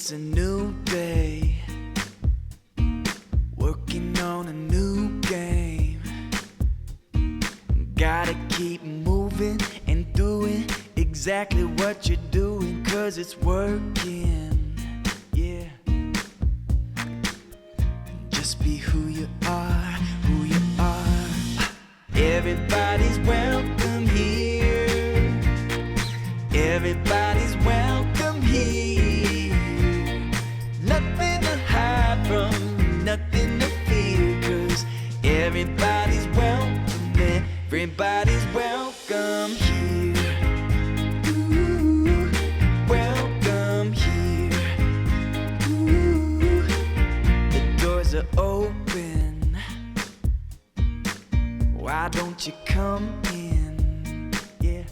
It's a new day, working on a new game. Gotta keep moving and doing exactly what you're doing, 'cause it's working, yeah. Just be who you are, who you are. Everybody's welcome here. Everybody's welcome here. Nothing to hide from, nothing to fear, 'cause everybody's welcome. Everybody's welcome here. Ooh, welcome here. Ooh, the doors are open. Why don't you come in? Yeah.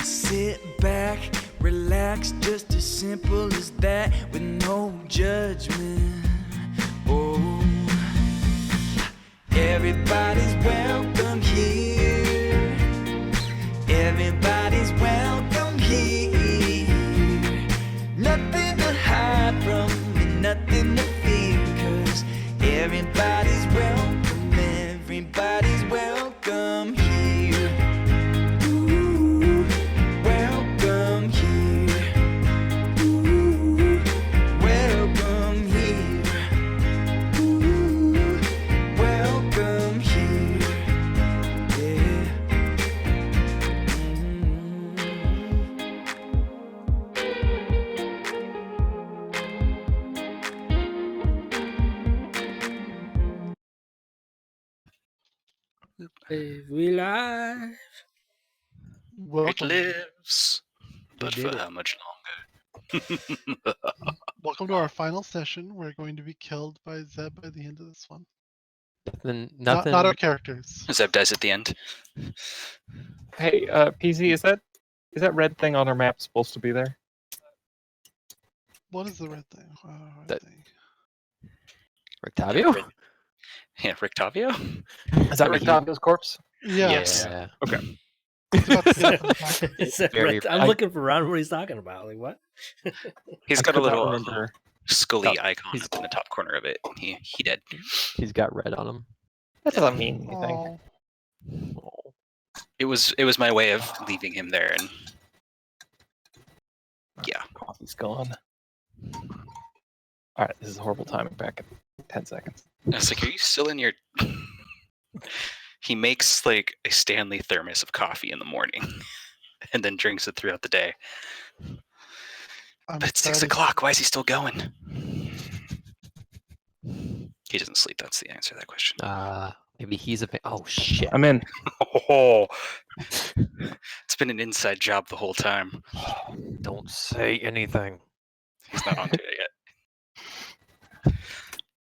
Sit back, relax, just as simple as that, with no judgment. Oh, everybody's welcome here. Everybody's welcome here. Nothing to hide from and nothing to fear, 'cause everybody's welcome. Everybody's welcome here. Ooh, welcome here. Ooh, welcome here. Ooh, welcome here. Yeah. We live. It Welcome, lives, but did for it. how much longer? welcome to our final session. We're going to be killed by Zeb by the end of this one. Nothing. Not our characters. Zeb dies at the end. Hey, PZ, is that red thing on our map supposed to be there? What is the red thing? Red That- thing. Rictavio? Yeah, Rictavio? Is that Rictavio's corpse? Yeah. Yes. Yeah. Okay. It's about to get on top. Is that Very- right? I'm looking for Ron. What he's talking about? Like what? He's I got a could not little remember. Scully No, icon he's- up in the top corner of it. He dead. He's got red on him. That doesn't mean anything. Oh, Oh. It was my way of leaving him there, and yeah. Coffee's gone. Alright, this is horrible timing. Back in 10 seconds. I was like, "Are you still in your?" He makes like a Stanley thermos of coffee in the morning, and then drinks it throughout the day. I'm But it's 6 excited. o'clock. Why is he still going? He doesn't sleep. That's the answer to that question. Maybe he's a. Oh shit! I'm in. Oh, it's been an inside job the whole time. Don't say anything. He's not onto it yet.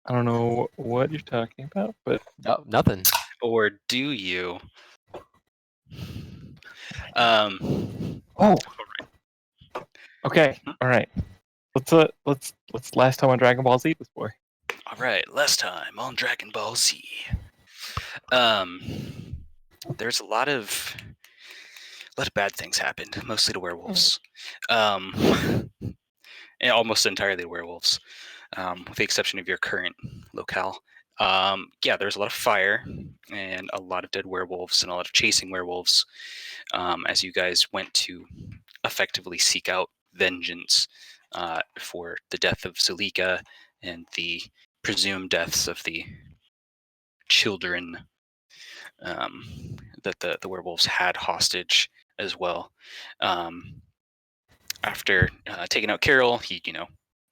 I don't know what you're talking about, but No, nothing. Or do you? oh, okay, all right. Let's last time on Dragon Ball Z this boy. All right. Last time on Dragon Ball Z. There's a lot of bad things happened, mostly to werewolves. And almost entirely werewolves, with the exception of your current locale. Yeah, there's a lot of fire and a lot of dead werewolves and a lot of chasing werewolves, as you guys went to effectively seek out vengeance for the death of Zulika and the presumed deaths of the children that the werewolves had hostage as well. After taking out Carol, he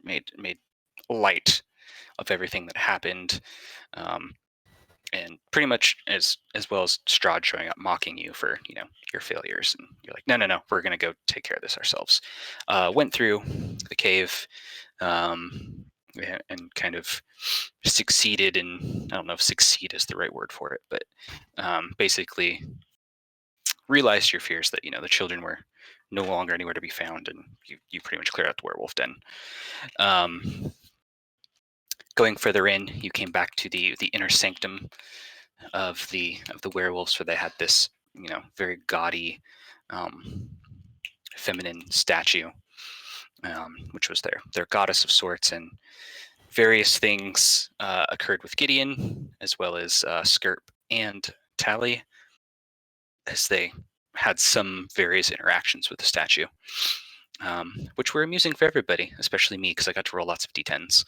made light of everything that happened, and pretty much as well as Strahd showing up mocking you for your failures, and you're like, no, we're gonna go take care of this ourselves. Went through the cave, and kind of succeeded in, I don't know if succeed is the right word for it, but basically realized your fears that the children were no longer anywhere to be found, and you pretty much cleared out the werewolf den. Going further in, you came back to the inner sanctum of the werewolves, where they had this very gaudy feminine statue which was their goddess of sorts, and various things occurred with Gideon, as well as Skirp and Tally, as they had some various interactions with the statue, which were amusing for everybody, especially me, because I got to roll lots of d10s.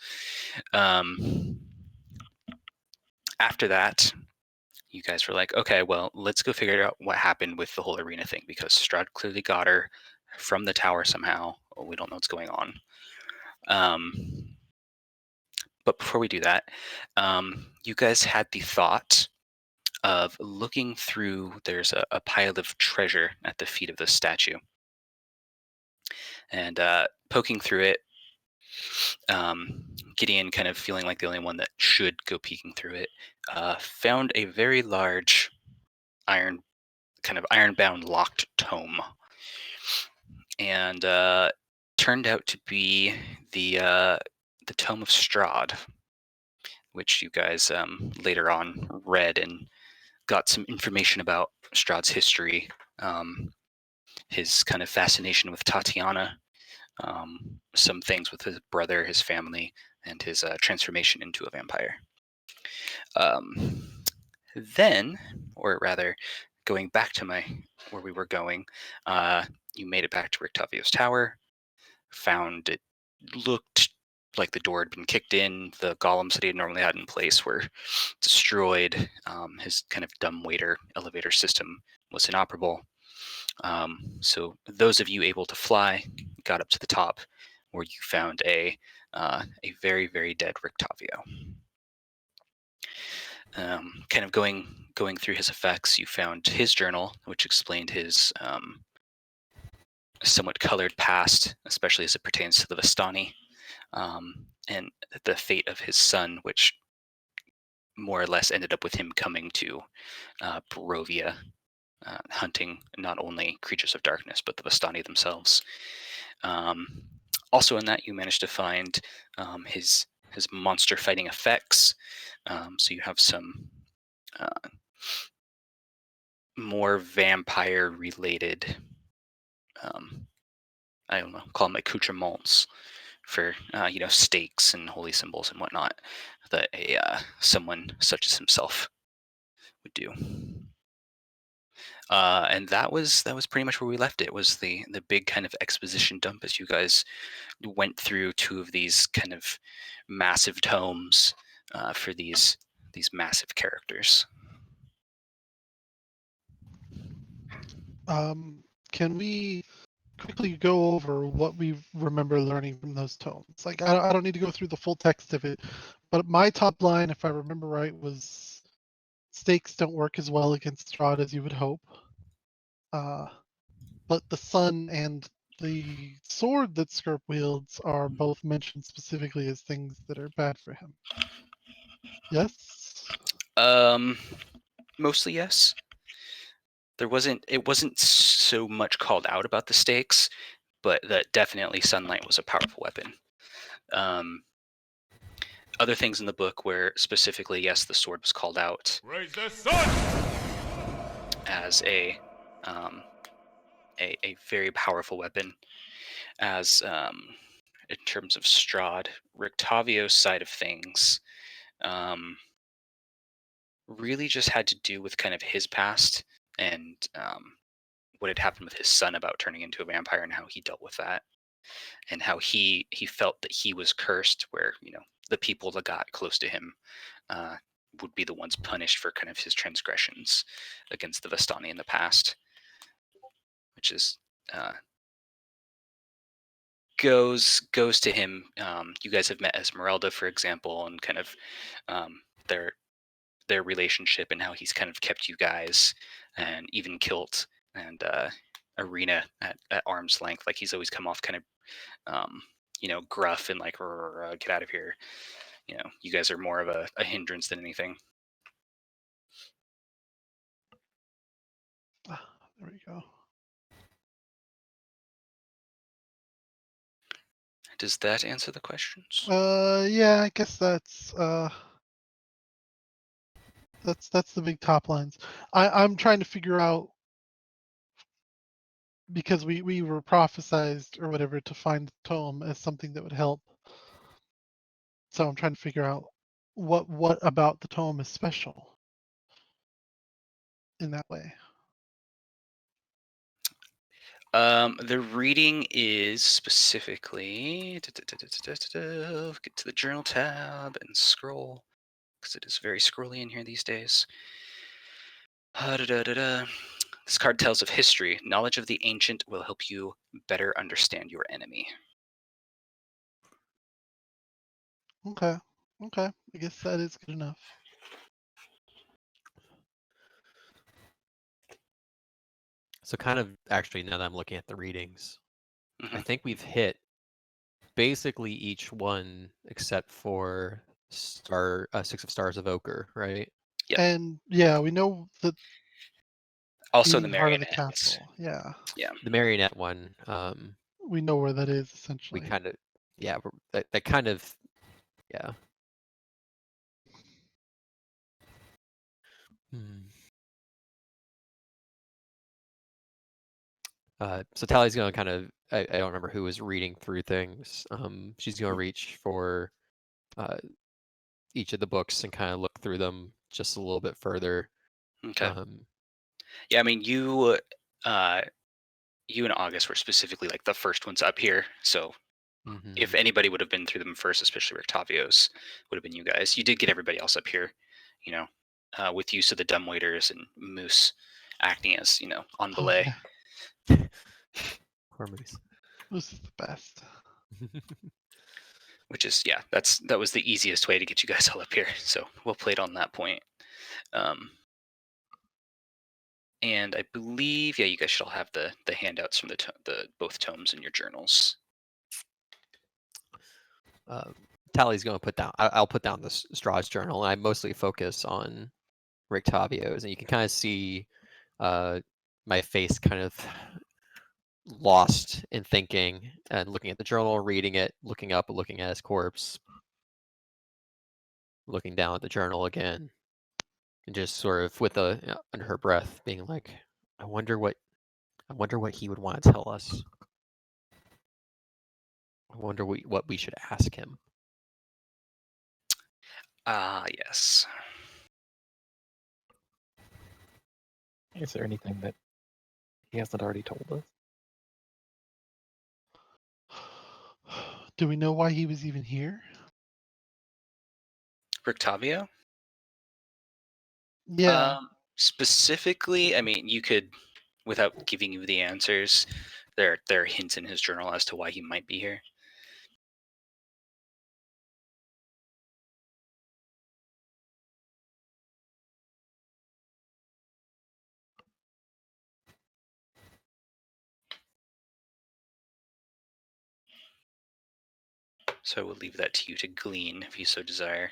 After that, you guys were like, okay, well, let's go figure out what happened with the whole arena thing, because Strahd clearly got her from the tower somehow. We don't know what's going on. But before we do that, you guys had the thought of looking through. There's a pile of treasure at the feet of the statue. And poking through it, Gideon, kind of feeling like the only one that should go peeking through it, found a very large iron-bound locked tome. And turned out to be the Tome of Strahd, which you guys later on read and got some information about Strahd's history, his kind of fascination with Tatiana, some things with his brother, his family, and his transformation into a vampire. Then, or rather, going back to where we were going, you made it back to Rictavio's tower, found it looked like the door had been kicked in. The golems that he had normally had in place were destroyed. His kind of dumbwaiter elevator system was inoperable. So those of you able to fly got up to the top, where you found a very, very dead Rictavio. Kind of going through his effects, you found his journal, which explained his somewhat colored past, especially as it pertains to the Vistani, and the fate of his son, which more or less ended up with him coming to Barovia, hunting not only creatures of darkness, but the Vistani themselves. Also in that, you managed to find his monster fighting effects. So you have some more vampire related, I don't know, call them accoutrements for stakes and holy symbols and whatnot that someone such as himself would do. And that was pretty much where we left it. Was the big kind of exposition dump as you guys went through two of these kind of massive tomes for these massive characters. Can we quickly go over what we remember learning from those tomes? Like, I don't need to go through the full text of it, but my top line, if I remember right, was stakes don't work as well against Strahd as you would hope. But the sun and the sword that Skirp wields are both mentioned specifically as things that are bad for him. Yes? Mostly yes. It wasn't so much called out about the stakes, but that definitely sunlight was a powerful weapon. Other things in the book where specifically, yes, the sword was called out as a very powerful weapon. As in terms of Strahd, Rictavio's side of things really just had to do with kind of his past and what had happened with his son about turning into a vampire and how he dealt with that, and how he felt that he was cursed, where the people that got close to him would be the ones punished for kind of his transgressions against the Vistani in the past, which is goes to him. You guys have met Esmeralda, for example, and kind of their relationship and how he's kind of kept you guys, and even Kilt and Arena at arm's length. Like, he's always come off kind of gruff and like, get out of here. You guys are more of a hindrance than anything. There we go. Does that answer the questions? Yeah, I guess that's the big top lines. I'm trying to figure out because we were prophesized or whatever to find the tome as something that would help. So I'm trying to figure out what about the tome is special in that way. The reading is specifically get to the journal tab and scroll because it is very scrolly in here these days. This card tells of history. Knowledge of the ancient will help you better understand your enemy. Okay. Okay. I guess that is good enough. So kind of actually now that I'm looking at the readings, I Mhm. think we've hit basically each one except for Six of Stars of Ochre, right? Yep. And yeah, we know that Also the being part of the marionette. castle. Yeah. Yeah. The marionette one, We know where that is we essentially. kind of, yeah, that kind of, yeah. So Tally's going to kind of, I don't remember who was reading through things. She's going to reach for each of the books and kind of look through them just a little bit further. Okay. Yeah, I mean you and August were specifically like the first ones up here, so if anybody would have been through them first, especially Rictavio's, would have been you guys. You did get everybody else up here, with use of the dumbwaiters and Moose acting as, on Oh, belay. yeah. Poor Moose. This is the best. Which is, yeah, that was the easiest way to get you guys all up here. So we'll play it on that point. And I believe, yeah, you guys should all have the handouts from the both tomes in your journals. Tally's going to put down. I'll put down the Strahd's journal, and I mostly focus on Rictavio's, and you can kind of see my face kind of lost in thinking and looking at the journal, reading it, looking up, looking at his corpse, looking down at the journal again, and just sort of with under her breath, being like, I wonder what he would want to tell us. I wonder what we should ask him. Yes. Is there anything that he hasn't already told us? Do we know why he was even here? Rictavio? Yeah. Specifically, I mean, you could, without giving you the answers, there are hints in his journal as to why he might be here. So I will leave that to you to glean if you so desire.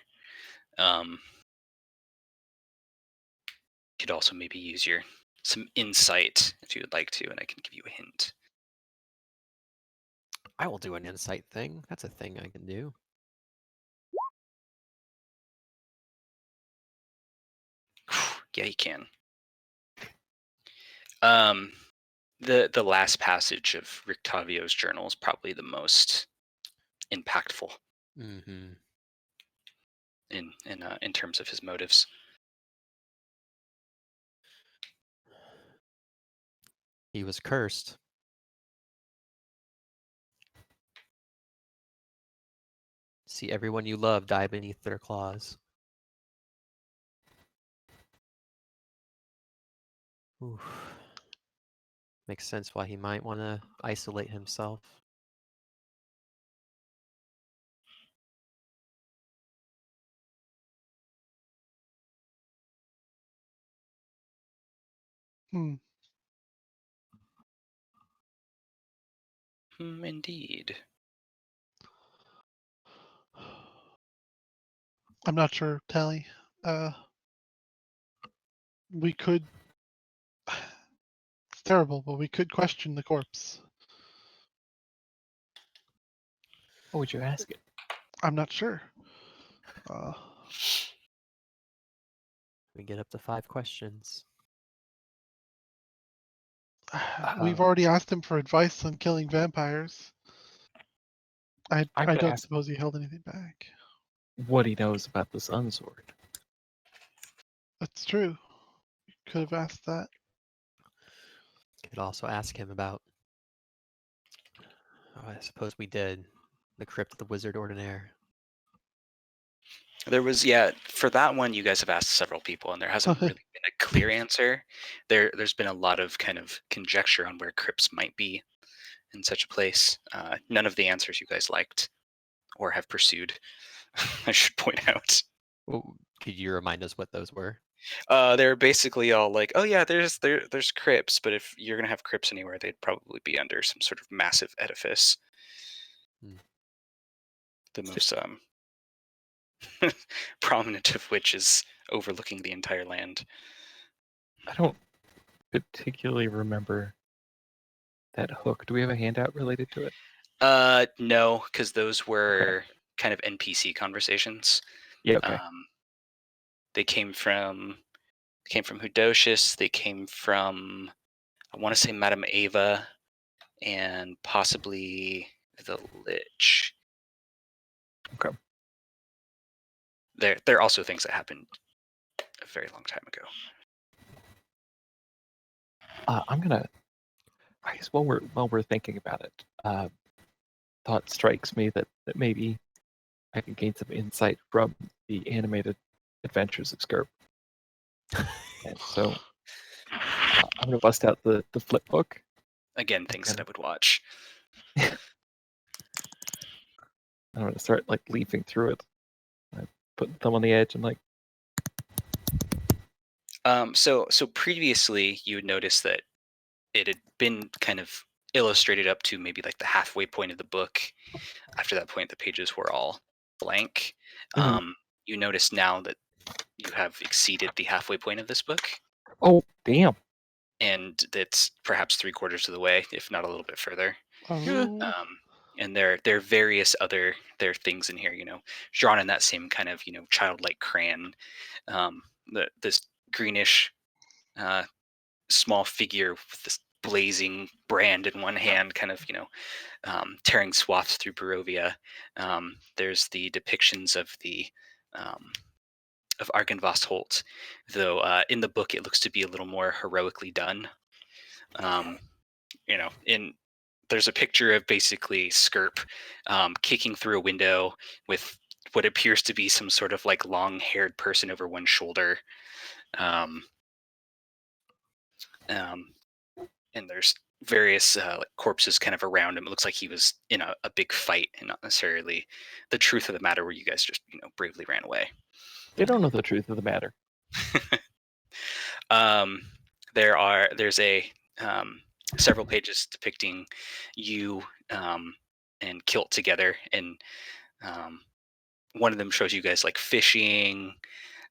You could also maybe use some insight if you would like to, and I can give you a hint. I will do an insight thing. That's a thing I can do. Yeah, you can. The last passage of Rictavio's journal is probably the most impactful in terms of his motives. He was cursed. See everyone you love die beneath their claws. Oof. Makes sense why he might want to isolate himself. Indeed. I'm not sure, Tally. We could. It's terrible, but we could question the corpse. What would you ask it? I'm not sure. We get up to 5 questions. We've already asked him for advice on killing vampires. I'm I gonna don't ask suppose he held anything back. what he knows about the Sun Sword. That's true. Could have asked that. Could also ask him about. Oh, I suppose we did. The Crypt of the Wizard Ordinaire. There was, for that one, you guys have asked several people, and there hasn't really been a clear answer. There's been a lot of kind of conjecture on where crypts might be in such a place. None of the answers you guys liked or have pursued, I should point out. Well, could you remind us what those were? They're basically all like, oh yeah, there's crypts, but if you're gonna have crypts anywhere, they'd probably be under some sort of massive edifice. Hmm. The most prominent of which is overlooking the entire land. I don't particularly remember that hook. Do we have a handout related to it? No, because those were kind of NPC conversations. Yeah, okay. They came from Hudocius. They came from, I want to say, Madame Ava, and possibly the Lich. Okay. There are also things that happened a very long time ago. I'm gonna. I guess while we're thinking about it, thought strikes me that maybe I can gain some insight from the animated adventures of Skirp. And so I'm gonna bust out the flip book. Again, things that I would watch. I'm gonna start like leafing through it. I put the thumb on the edge and like. So previously you would notice that it had been kind of illustrated up to maybe like the halfway point of the book. After that point, the pages were all blank. Mhm. You notice now that you have exceeded the halfway point of this book, Oh damn! and that's perhaps 3/4 of the way, if not a little bit further. Oh. And there are various other things in here, drawn in that same kind of childlike crayon. This greenish small figure with this blazing brand in one hand, kind of tearing swaths through Barovia. There's the depictions of the of Argynvost Holt, though in the book it looks to be a little more heroically done. There's a picture of basically Skirp kicking through a window with what appears to be some sort of like long-haired person over one shoulder. And there's various like corpses kind of around him. It looks like he was in a big fight and not necessarily the truth of the matter where you guys just bravely ran away. They don't know the truth of the matter. There's several pages depicting you and Kilt together, and one of them shows you guys like fishing,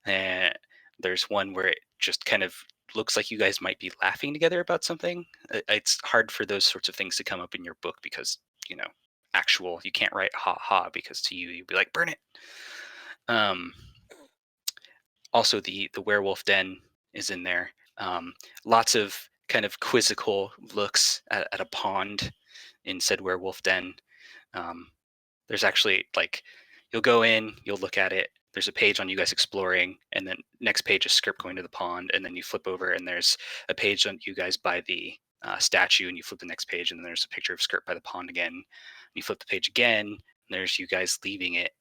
and there's one where it just kind of looks like you guys might be laughing together about something. It's hard for those sorts of things to come up in your book because you can't write ha ha, because to you'd be like, burn it. Also the werewolf den is in there. Lots of kind of quizzical looks at a pond in said werewolf den. There's actually like, you'll go in, you'll look at it. There's a page on you guys exploring, and then next page is Skirp going to the pond, and then you flip over and there's a page on you guys by the statue, and you flip the next page, and then there's a picture of Skirp by the pond again. You flip the page again, and there's you guys leaving it.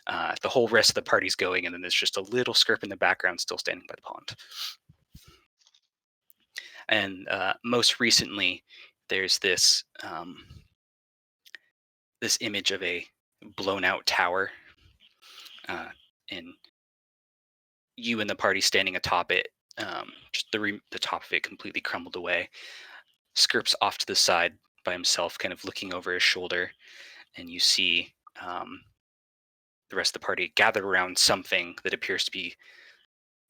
The whole rest of the party's going, and then there's just a little Skirp in the background still standing by the pond. And most recently, there's this this image of a blown out tower, and you and the party standing atop it. Just the top of it completely crumbled away. Skirp's off to the side by himself, kind of looking over his shoulder, and you see the rest of the party gathered around something that appears to be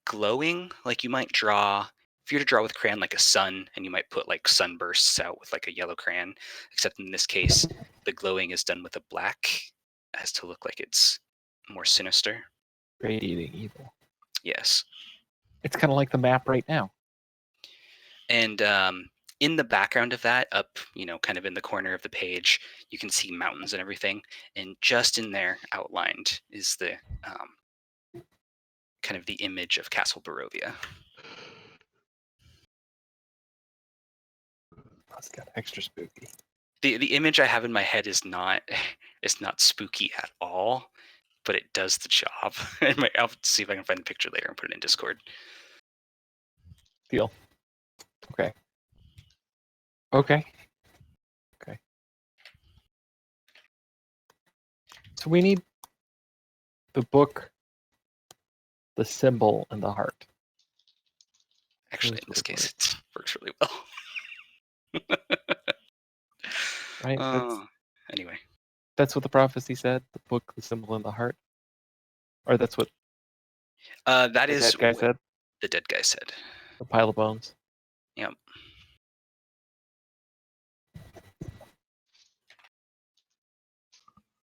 glowing, like you might draw. If you were to draw with crayon like a sun, and you might put like sunbursts out with like a yellow crayon, except in this case, the glowing is done with a black, as to look like it's more sinister. Radiating evil. Yes. It's kind of like the map right now. And in the background of that, up, kind of in the corner of the page, you can see mountains and everything. And just in there, outlined, is the kind of the image of Castle Barovia. That's got extra spooky. The image I have in my head is not spooky at all, but it does the job. I'll see if I can find the picture later and put it in Discord. Deal. Okay. Okay. So we need the book, the symbol, and the heart. Actually, in this case, it works really well. Right? Anyway. That's what the prophecy said. The book, the symbol, and the heart. Or that's what that is dead guy what said. the dead guy said. The pile of bones. Yep.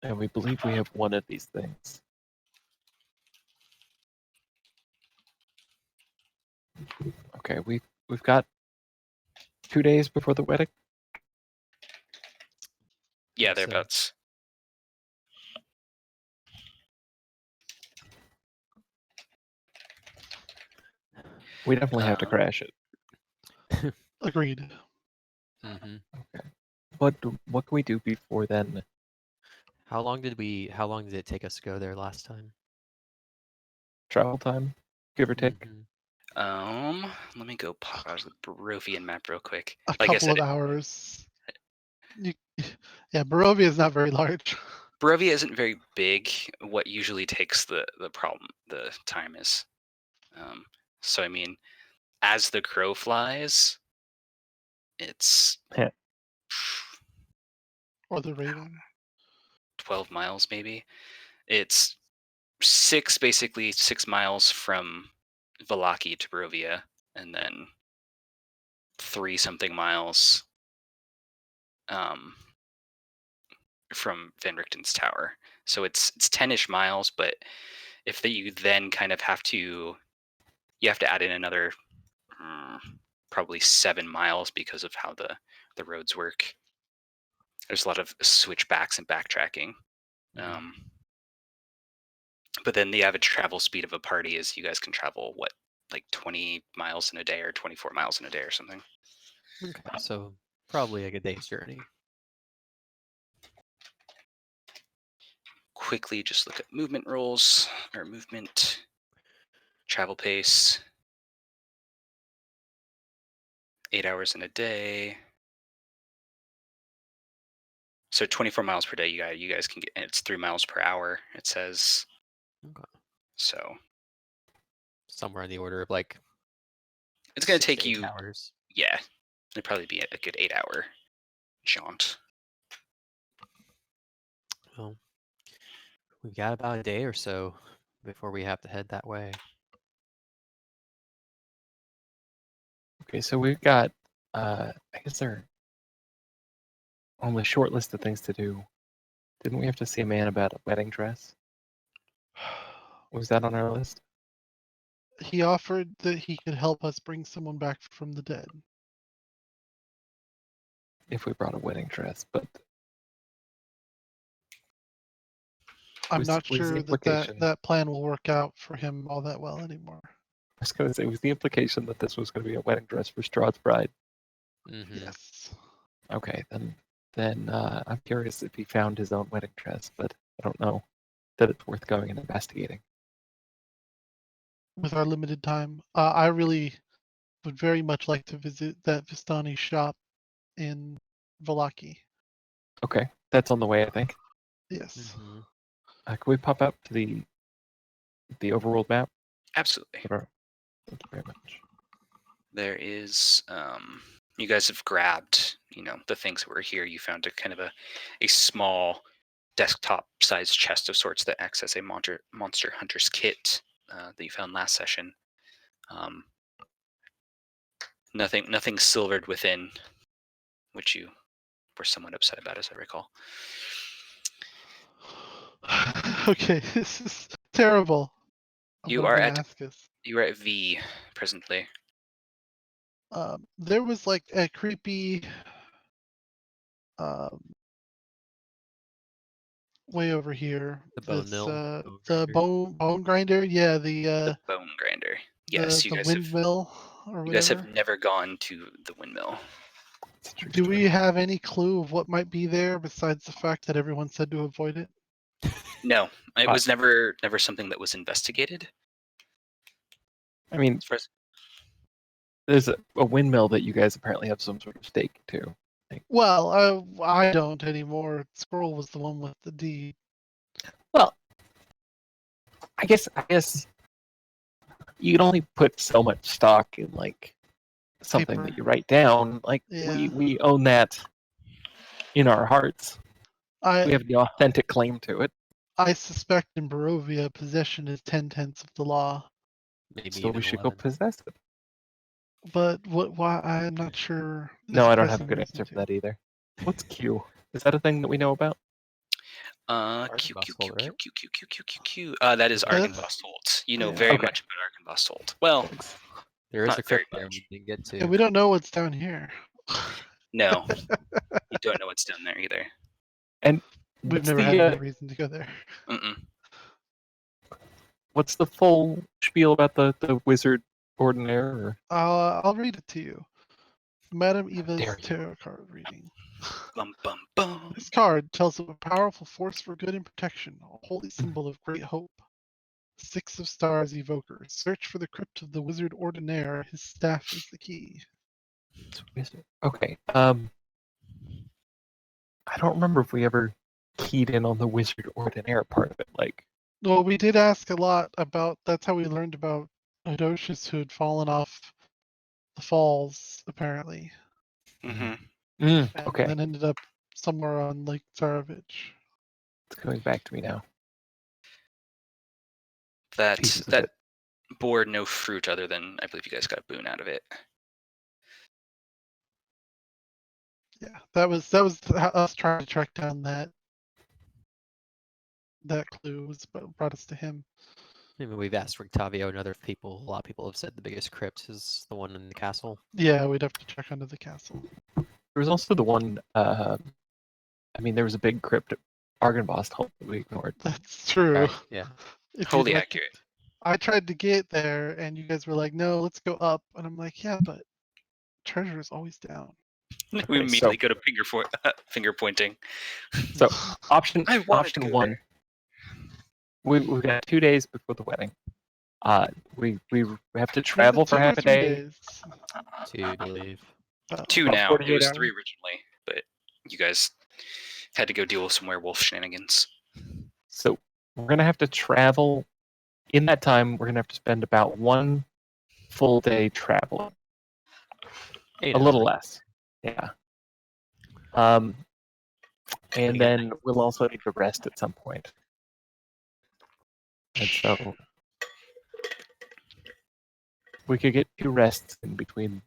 And we believe we have one of these things. Okay, we've got 2 days before the wedding. Yeah, So- thereabouts. We definitely have to crash it. Agreed. Mm-hmm. Okay. What can we do before then? How long did it take us to go there last time? Travel time, give or take. Mhm. Let me go pop out the Barovian map real quick. A Like I couple said, of hours. Yeah, Barovia is not very large. Barovia isn't very big. What usually takes the time is. So I mean, as the crow flies, it's Or the Raven. 12 miles maybe. It's basically 6 miles from Vallaki to Barovia, and then 3 something miles from Van Richten's tower. So it's 10-ish miles, but if you then kind of have to add in another probably 7 miles because of how the roads work. There's a lot of switchbacks and backtracking. But then the average travel speed of a party is you guys can travel, like 20 miles in a day or 24 miles in a day or something. Okay, so probably like a day's journey. Quickly just look at movement rolls, or movement, travel pace. 8 hours in a day. So 24 miles per day, you guys can get, and it's 3 miles per hour, it says. Okay. So Somewhere in the order of like it's going to 6 take to 8 you, hours. yeah, it'd probably be a good 8-hour jaunt. Well, we've got about a day or so before we have to head that way. Okay, so we've got, I guess they're on the short list of things to do. Didn't we have to see a man about a wedding dress? Was that on our list? He offered that he could help us bring someone back from the dead. If we brought a wedding dress, but I'm Was- not was the sure implication- that plan will work out for him all that well anymore. I was going to say, was the implication that this was going to be a wedding dress for Strahd's bride? Mm-hmm. Yes. Okay, then I'm curious if he found his own wedding dress, but I don't know that it's worth going and investigating. With our limited time, I really would very much like to visit that Vistani shop in Vallaki. Okay, that's on the way, I think. Yes. Mm-hmm. Can we pop up to the overworld map? Absolutely. Thank you very much. There is, you guys have grabbed, the things that were here. You found a kind of a small desktop-sized chest of sorts that acts as a monster hunter's kit that you found last session. Nothing silvered within, which you were somewhat upset about, as I recall. Okay, this is terrible. You What are may at- ask us? You are at V presently. There was like a creepy way over here. The bone mill, bone The grinder. bone grinder. Yeah, The bone grinder. Yes, the windmill or you guys have whatever. never gone to the windmill. It's a true Do we story. have any clue of what might be there besides the fact that everyone said to avoid it? No, it Uh, was never something that was investigated. I mean, As far as there's a windmill that you guys apparently have some sort of stake to. Well, I don't anymore. Squirrel was the one with the deed. Well, I guess you can only put so much stock in like something Paper. that you write down. Like Yeah. we own that in our hearts. We I have the authentic claim to it. I suspect in Barovia, possession is 10/10 of the law. Maybe So even we should go 11. possess it. But why? I'm not sure. No, there's I don't have a pressing good reason answer for to. that either. What's Q? Is that a thing that we know about? Q Q Q Arkenvost, Q right? Q Q Q Q Q Q. That is That's- Arkenvost. You know yeah. very Okay. much about Arkenvost. Well, There is Not a very crypt there much. we didn't get to. Yeah, we don't know what's down here. no, you don't know what's down there either. And We've what's never had the any reason to go there. Mm-mm. what's the full spiel about the wizard ordinaire? Or... I'll read it to you. Madame Eva's dare you. tarot card reading. Bum bum bum. This card tells of a powerful force for good and protection, a holy symbol of great hope. Six of Stars Evoker. Search for the crypt of the wizard ordinaire. His staff is the key. It's wizard. Okay. I don't remember if we ever keyed in on the wizard ordinaire part of it. Like, Well, we did ask a lot about. That's how we learned about Adocius, who had fallen off the falls, apparently, Mm-hmm. and okay, then ended up somewhere on Lake Tsarevich. it's coming back to me now. That Pieces of that it. bore no fruit other than I believe you guys got a boon out of it. Yeah, that was us trying to track down that clue was what brought us to him. I mean, we've asked Rictavio and other people. A lot of people have said the biggest crypt is the one in the castle. Yeah, we'd have to check under the castle. There was also the one. I mean, there was a big crypt at Argenvost home that we ignored. That's true. Right, yeah. If Wholly you'd like- accurate. I tried to get there, and you guys were like, "No, let's go up," and I'm like, "Yeah, but treasure is always down." We Okay, immediately so- go to finger pointing. So option I wanted to option go one. We've got 2 days before the wedding. We have to travel for 2 or half a 3 day. days. 2, I believe. Two About now. It 48 was hours. 3 originally, but you guys had to go deal with some werewolf shenanigans. So we're gonna have to travel. In that time, we're gonna have to spend about 1 full day traveling. 8 A little hours. less. Yeah. And then we'll also need to rest at some point. And so we could get 2 rests in between.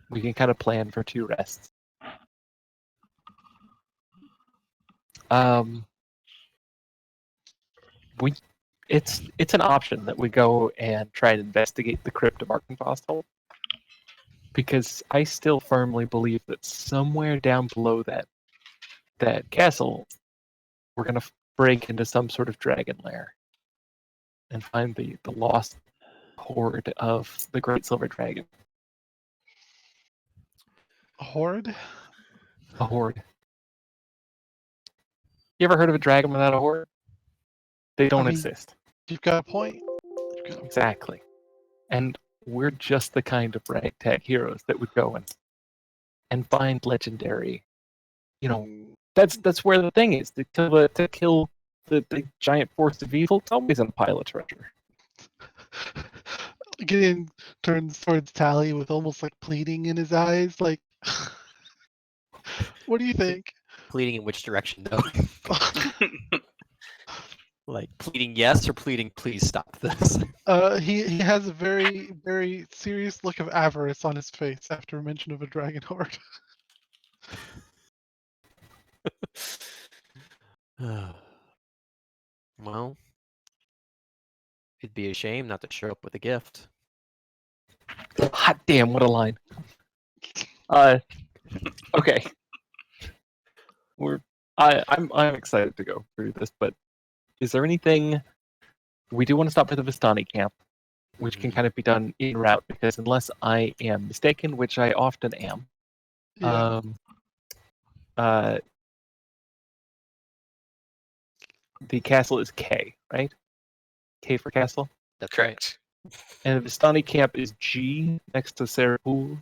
We can kind of plan for 2 rests. It's an option that we go and try and investigate the crypt of Arkenvost, because I still firmly believe that somewhere down below that castle, we're gonna break into some sort of dragon lair and find the lost hoard of the Great Silver Dragon. A horde? A hoard. You ever heard of a dragon without a hoard? They don't mean, exist. You've got a point. Exactly. And we're just the kind of ragtag heroes that would go and find legendary. You know, that's where the thing is. To kill the giant force of evil, it's always in a pile of treasure. Gideon turns towards Tally with almost like pleading in his eyes, like, "What do you think?" Pleading in which direction, though? Like, pleading yes or pleading please stop this? He has a very, very serious look of avarice on his face after a mention of a dragon horde. Well, it'd be a shame not to show up with a gift. Hot damn, what a line. Okay. I'm excited to go through this, but is there anything we do want to stop at the Vistani Camp, which can kind of be done en route, because unless I am mistaken, which I often am, Yeah. The castle is K, right? K for castle. That's Correct. And the Vistani Camp is G next to Sarapul.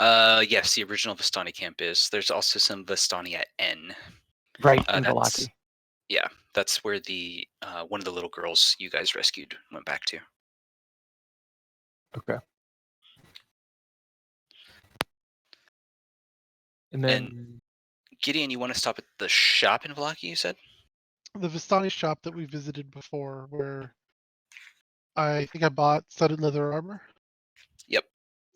Yes, the original Vistani camp is. There's also some Vistani at N. Right, in That's Valaki. yeah, that's where the one of the little girls you guys rescued went back to. Okay. And then Gideon, you want to stop at the shop in Valaki? You said. The Vistani shop that we visited before, where I think I bought studded leather armor. Yep.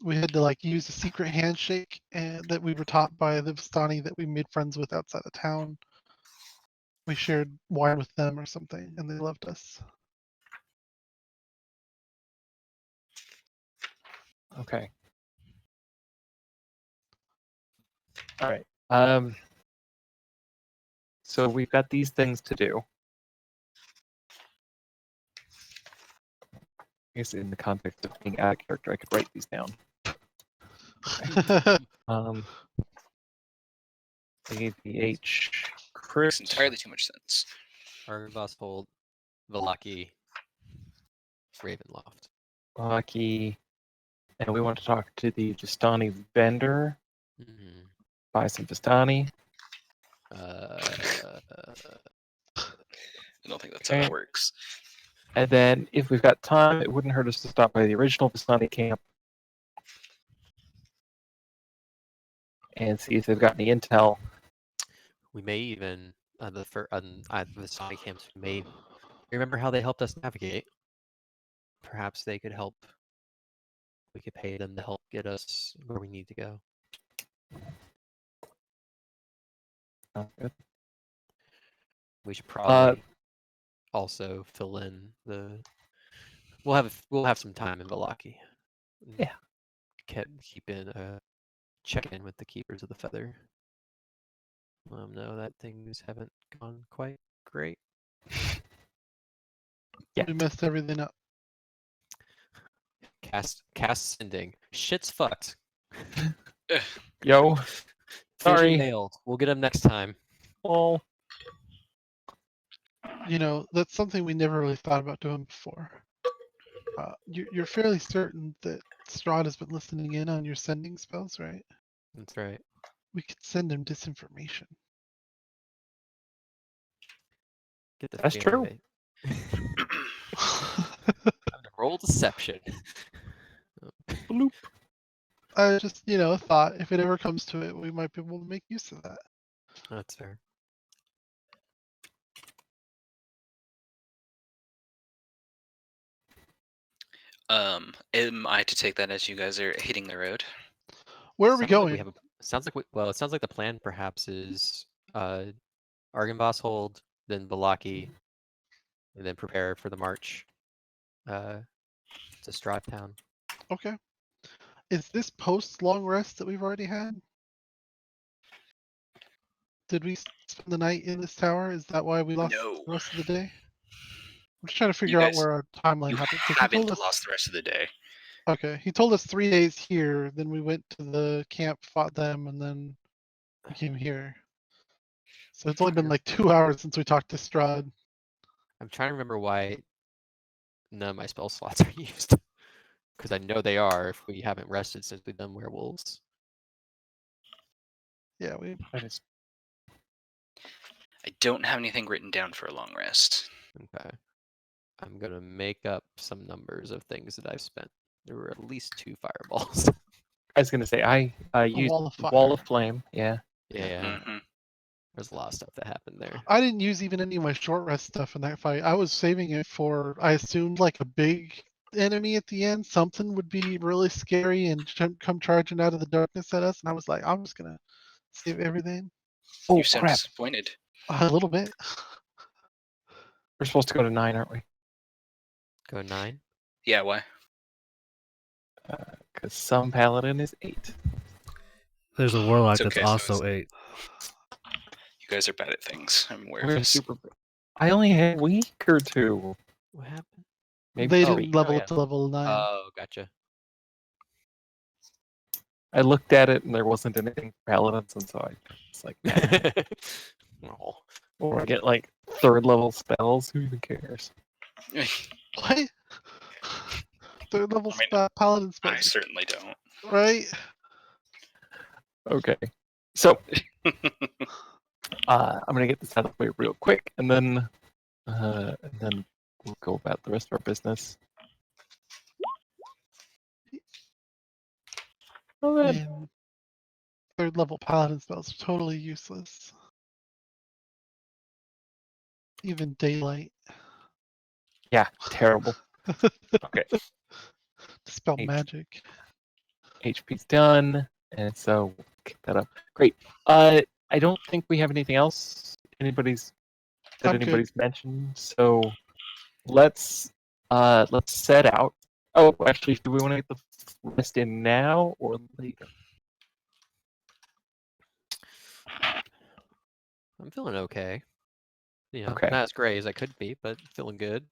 We had to like use a secret handshake and that we were taught by the Vistani that we made friends with outside of town. We shared wine with them or something, and they loved us. okay. All right. So we've got these things to do. I guess in the context of being out of character, I could write these down. AVH Makes Crypt. entirely too much sense. Argos hold Valaki Ravenloft. Valaki. And we want to talk to the Vistani vendor. Mhm. Buy some Vistani. Uh, I don't think that's how Okay. it works. And then if we've got time, it wouldn't hurt us to stop by the original Vistani camp and see if they've got any intel. we may even the Vistani camps. We may remember how they helped us navigate. Perhaps they could help. We could pay them to help get us where we need to go. Sounds good. We should probably also fill in the. We'll have some time in Valaki. Yeah. Keep in check in with the keepers of the feather. Let them know that things haven't gone quite great. Yeah. We messed everything up. Cast sending. Shit's fucked. Yo. Vision Sorry. mailed. We'll get them next time. Oh. You know, that's something we never really thought about doing before. You're fairly certain that Strahd has been listening in on your sending spells, right? That's right. We could send him disinformation. Get the That's feeling true. Time to roll deception. Bloop. I just, thought if it ever comes to it, we might be able to make use of that. That's fair. Am I to take that as you guys are hitting the road? Where are we Sounds like going? we have a, sounds like it sounds like the plan perhaps is Argynvost hold, then Valaki, and then prepare for the march to Strahd town. Okay. Is this post long rest that we've already had? Did we spend the night in this tower? Is that why we lost No. the rest of the day? I'm just trying to You figure out guys- where our timeline You happened. 'Cause he haven't told us, lost the rest of the day. okay, he told us 3 days here, then we went to the camp, fought them, and then we came here. So it's only been like 2 hours since we talked to Strahd. I'm trying to remember why none of my spell slots are used. Because I know they are if we haven't rested since we've done werewolves. Yeah, I don't have anything written down for a long rest. Okay. I'm gonna make up some numbers of things that I've spent. There were at least 2 fireballs. I was gonna say I used wall of fire. Wall of Flame. Yeah. Yeah. Mhm. There's a lot of stuff that happened there. I didn't use even any of my short rest stuff in that fight. I was saving it for, I assumed like a big enemy at the end. Something would be really scary and come charging out of the darkness at us. And I was like, I'm just going to save everything. Oh You sound crap! disappointed. A little bit. We're supposed to go to 9, aren't we? Go 9. Yeah, why? Because some paladin is 8. There's a warlock It's that's okay, so also it's- 8. You guys are bad at things. I'm aware of We're this. super. I only had a week or two. What happened? Maybe They 3. didn't level yeah. up to level 9. Oh, gotcha. I looked at it and there wasn't anything for paladins, and so I was like, Oh. or I get like 3rd level spells. Who even cares? What? 3rd level I mean, paladin I spells, certainly don't. right? Okay, so I'm gonna get this out of the way real quick, and then we'll go about the rest of our business. Oh, man. Man, 3rd level paladin spells are totally useless. Even daylight. Yeah, terrible. Okay, Dispel H- magic. HP's done, and so we'll kick that up. Great. I don't think we have anything else. Anybody's I'm good. mentioned. So let's set out. Oh, actually, do we want to get the rest in now or later? I'm feeling okay. You know, Okay. not as great as I could be, but feeling good.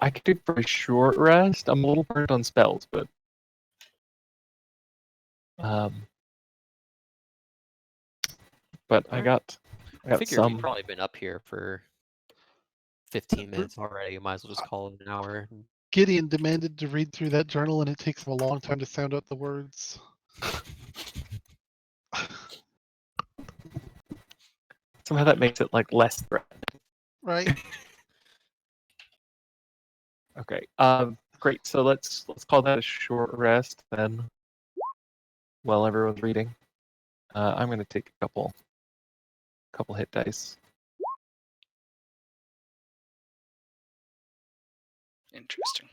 I could do for a short rest. I'm a little burnt on spells, but I Alright. got I figure some. you've probably been up here for 15 minutes already. You might as well just call it an hour. Gideon demanded to read through that journal, and it takes him a long time to sound out the words. Somehow that makes it like less threat. Right? Okay. Great. So let's call that a short rest then. While everyone's reading, I'm gonna take a couple hit dice. Interesting.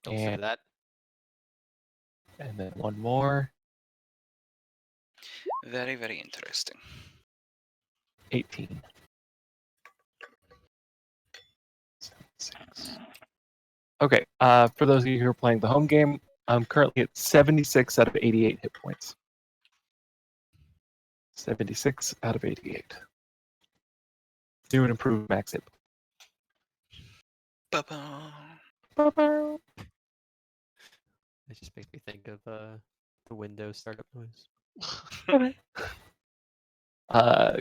Don't say And- that. And then one more. Very, very interesting. 18. 76. Okay. For those of you who are playing the home game, I'm currently at 76 out of 88 hit points. 76 out of 88. New and improved max hit. Ba-ba. It just makes me think of the Windows startup noise.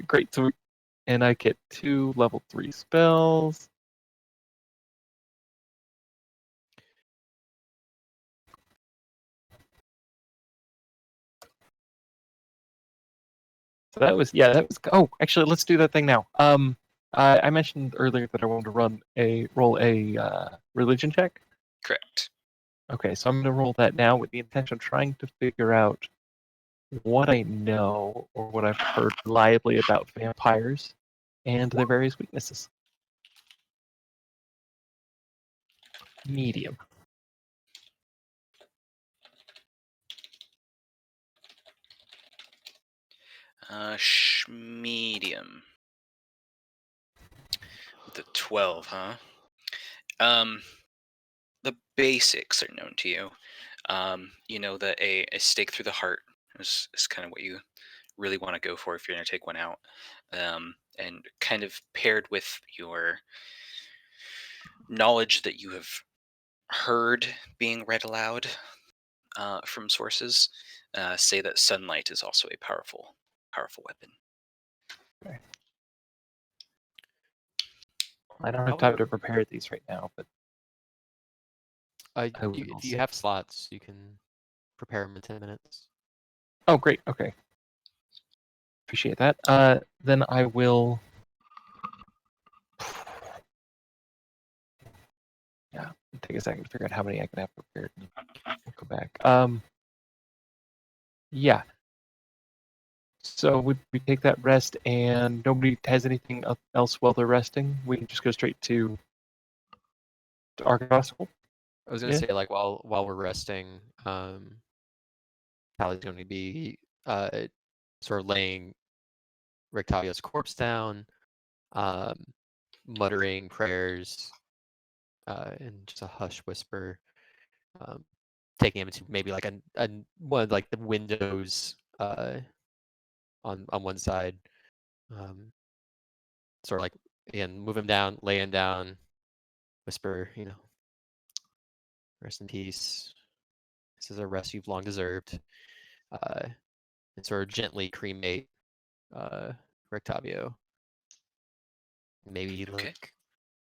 Great. So, and I get 2 level 3 spells. So that was oh, actually let's do that thing now. I mentioned earlier that I wanted to roll a religion check. Correct. Okay, so I'm gonna roll that now with the intention of trying to figure out what I know or what I've heard reliably about vampires and their various weaknesses. Medium. Medium. With a 12, huh? The basics are known to you. You know that a stake through the heart is kind of what you really want to go for if you're going to take one out. And kind of paired with your knowledge that you have heard being read aloud from sources, say that sunlight is also a powerful weapon. I don't have time to prepare these right now, but I will If also. you have slots, you can prepare them in 10 minutes. Oh, great. Okay. Appreciate that. Then I will. Yeah, it'll take a second to figure out how many I can have prepared. We'll go back. Yeah. So would we take that rest and nobody has anything else while they're resting? We can just go straight to Argos. I was gonna Yeah. say, like, while we're resting, Tally's going to be sort of laying Rictavio's corpse down, muttering prayers in just a hush whisper, taking him to maybe like a one of like the windows on one side. Sort of like, again, move him down, lay him down, whisper, rest in peace. This is a rest you've long deserved. And sort of gently cremate Rectavio. Maybe Okay. like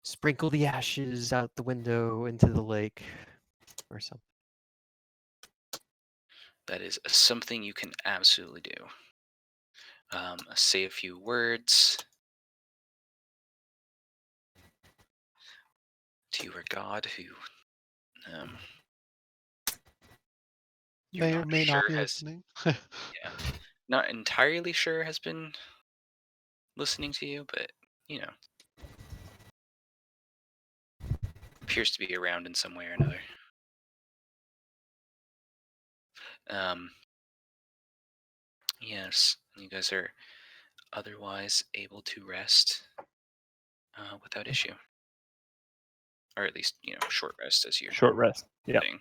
sprinkle the ashes out the window into the lake or something. That is something you can absolutely do. Say a few words to your god, who you're May or not may not sure be has, listening. not entirely sure has been listening to you, but appears to be around in some way or another. Yes, you guys are otherwise able to rest without issue, or at least short rest as your Short rest. Yeah. thing.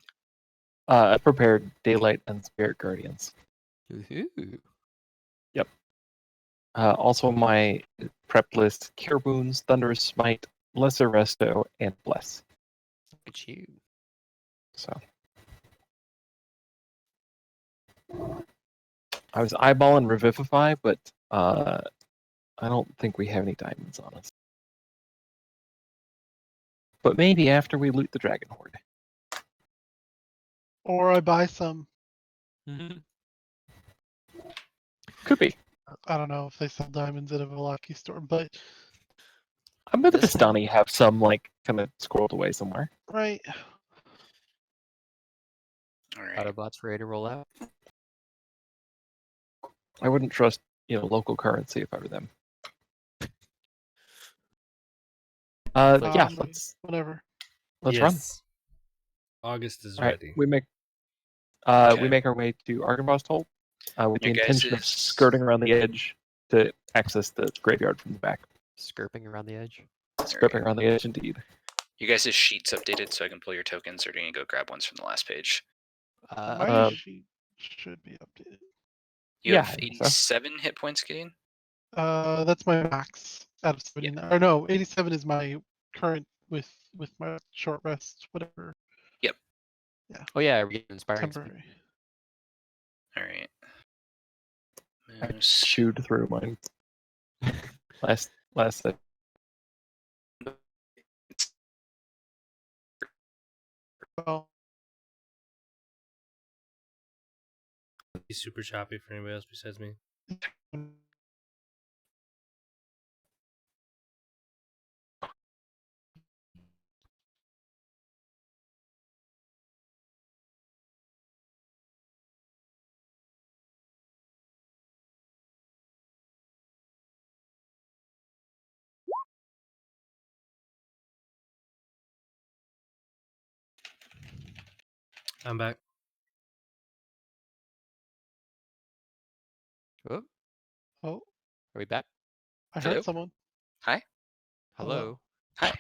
I prepared Daylight and Spirit Guardians. Woohoo. Also on my prep list: Cure Wounds, Thunderous Smite, Lesser Resto, and Bless. Look at you. So I was eyeballing Revivify, but I don't think we have any diamonds on us. But maybe after we loot the Dragon Horde. Or I buy some. Could be. I don't know if they sell diamonds at a Velaki store, but I bet the This- Vistani have some kind of squirreled away somewhere. right. All right. Autobots ready to roll out. I wouldn't trust local currency if I were them. Yeah, Whatever. let's run. August is All right, ready. we make Okay. we make our way to Argynvost Hold with the Your intention of guys' skirting around the edge to access the graveyard from the back. Skirping around the edge. Skirting around the edge, indeed. You guys' sheets updated so I can pull your tokens, or do you need to go grab ones from the last page? My sheet should be updated. You Yeah, have I think so. 87 hit points, Gideon? That's my max out of 79. Or no, 87 is my current with my short rest, whatever. Oh yeah, we get inspiring. Temporary. All right. I chewed through mine last set. Well, He's super choppy for anybody else besides me. I'm back. Oh, oh, are we back? I Hello? heard someone. Hi. Hello. Hi.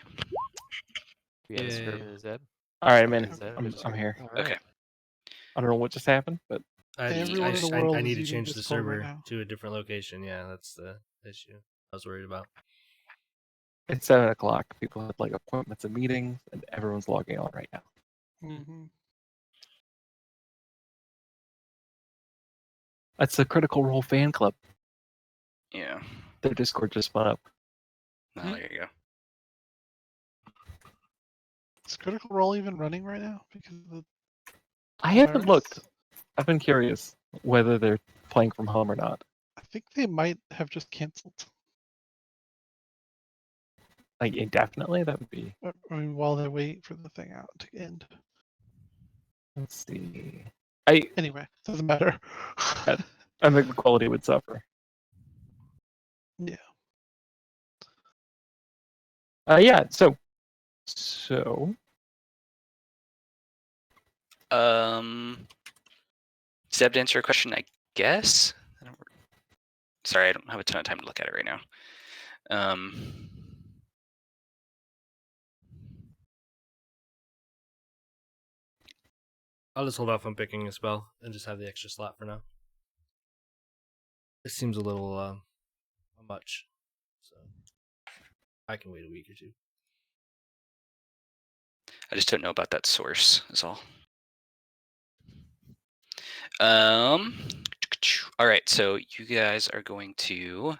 We have a Yay. skirp in his head. All right, man. Is that- I'm here. All right. Okay. I don't know what just happened, but Everyone in the world I need is to using change the Discord right server now. to a different location. Yeah, that's the issue I was worried about. it's 7:00. People have appointments and meetings, and everyone's logging on right now. Mm-hmm. That's the Critical Role fan club. Yeah. Their Discord just spun up. Oh, there you go. Is Critical Role even running right now? Because of the I haven't virus? looked. I've been curious whether they're playing from home or not. I think they might have just canceled. Indefinitely, that would be. I mean, while they wait for the thing out to end. Let's see. Anyway, doesn't matter. I think the quality would suffer. Yeah. Yeah. So. Zeb, to answer your question, I guess. Sorry, I don't have a ton of time to look at it right now. I'll just hold off on picking a spell and just have the extra slot for now. It seems a little much, so I can wait a week or two. I just don't know about that source. Is all. All right. So you guys are going to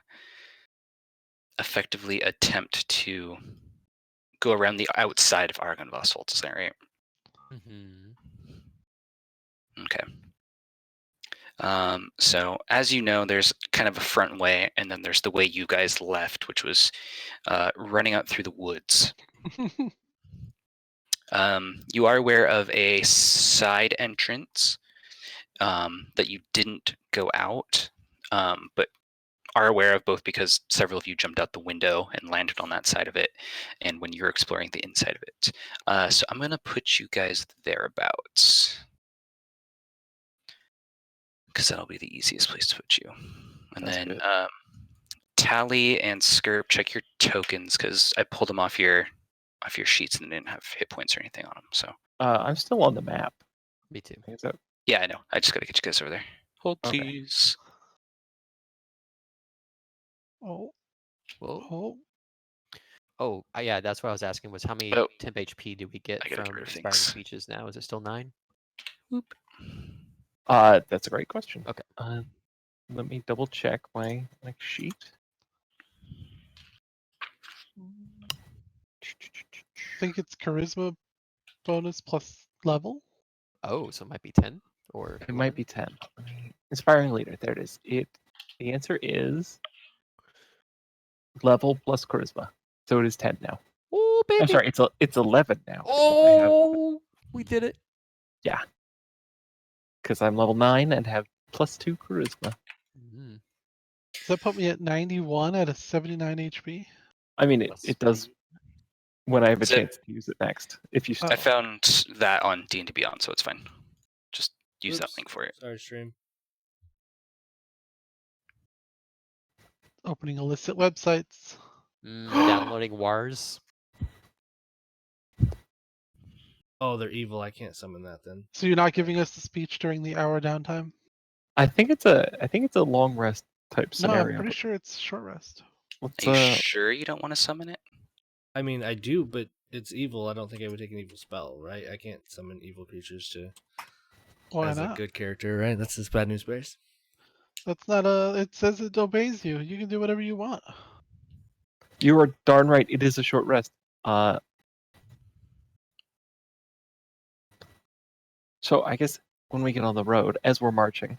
effectively attempt to go around the outside of Argonvost Vault. Is that right? Mm-hmm. Okay. So as you know, there's kind of a front way, and then there's the way you guys left, which was running out through the woods. You are aware of a side entrance that you didn't go out, but are aware of both because several of you jumped out the window and landed on that side of it, and when you're exploring the inside of it. So I'm going to put you guys thereabouts, because that'll be the easiest place to put you. And That's then good. Tally and Skirp, check your tokens, because I pulled them off your sheets and they didn't have hit points or anything on them. So I'm still on the map. Me too. Is that yeah, I know. I just got to get you guys over there. Hold, Okay. please. Oh, Whoa. oh, Yeah, that's what I was asking was how many Oh. temp HP do we get I gotta get from rid of inspiring things. speeches now? Is it still 9? That's a great question. Okay. Let me double check my sheet. I think it's charisma bonus plus level. Oh, so it might be 10 or It might be 10. Inspiring leader. There it is. The answer is level plus charisma. So it is 10 now. Oh, baby. I'm sorry, it's 11 now. Oh, we did it. Because I'm level 9 and have plus 2 charisma. Mhm. Does that put me at 91 out of 79 HP? I mean, it does when I have a So- chance to use it next. If you I found that on D&D Beyond, so it's fine. Just use that Oops. link for it. Sorry, stream. Opening illicit websites. Downloading WARs. Oh, they're evil. I can't summon that then. So you're not giving us the speech during the hour downtime? I think it's a long rest type No, scenario. I'm pretty sure it's short rest. Let's, Are you sure you don't want to summon it? I mean, I do, but it's evil. I don't think I would take an evil spell, right? I can't summon evil creatures to Why as a not? good character, right? That's just bad news bears. That's not a. It says it obeys you. You can do whatever you want. You are darn right. It is a short rest. So I guess when we get on the road, as we're marching,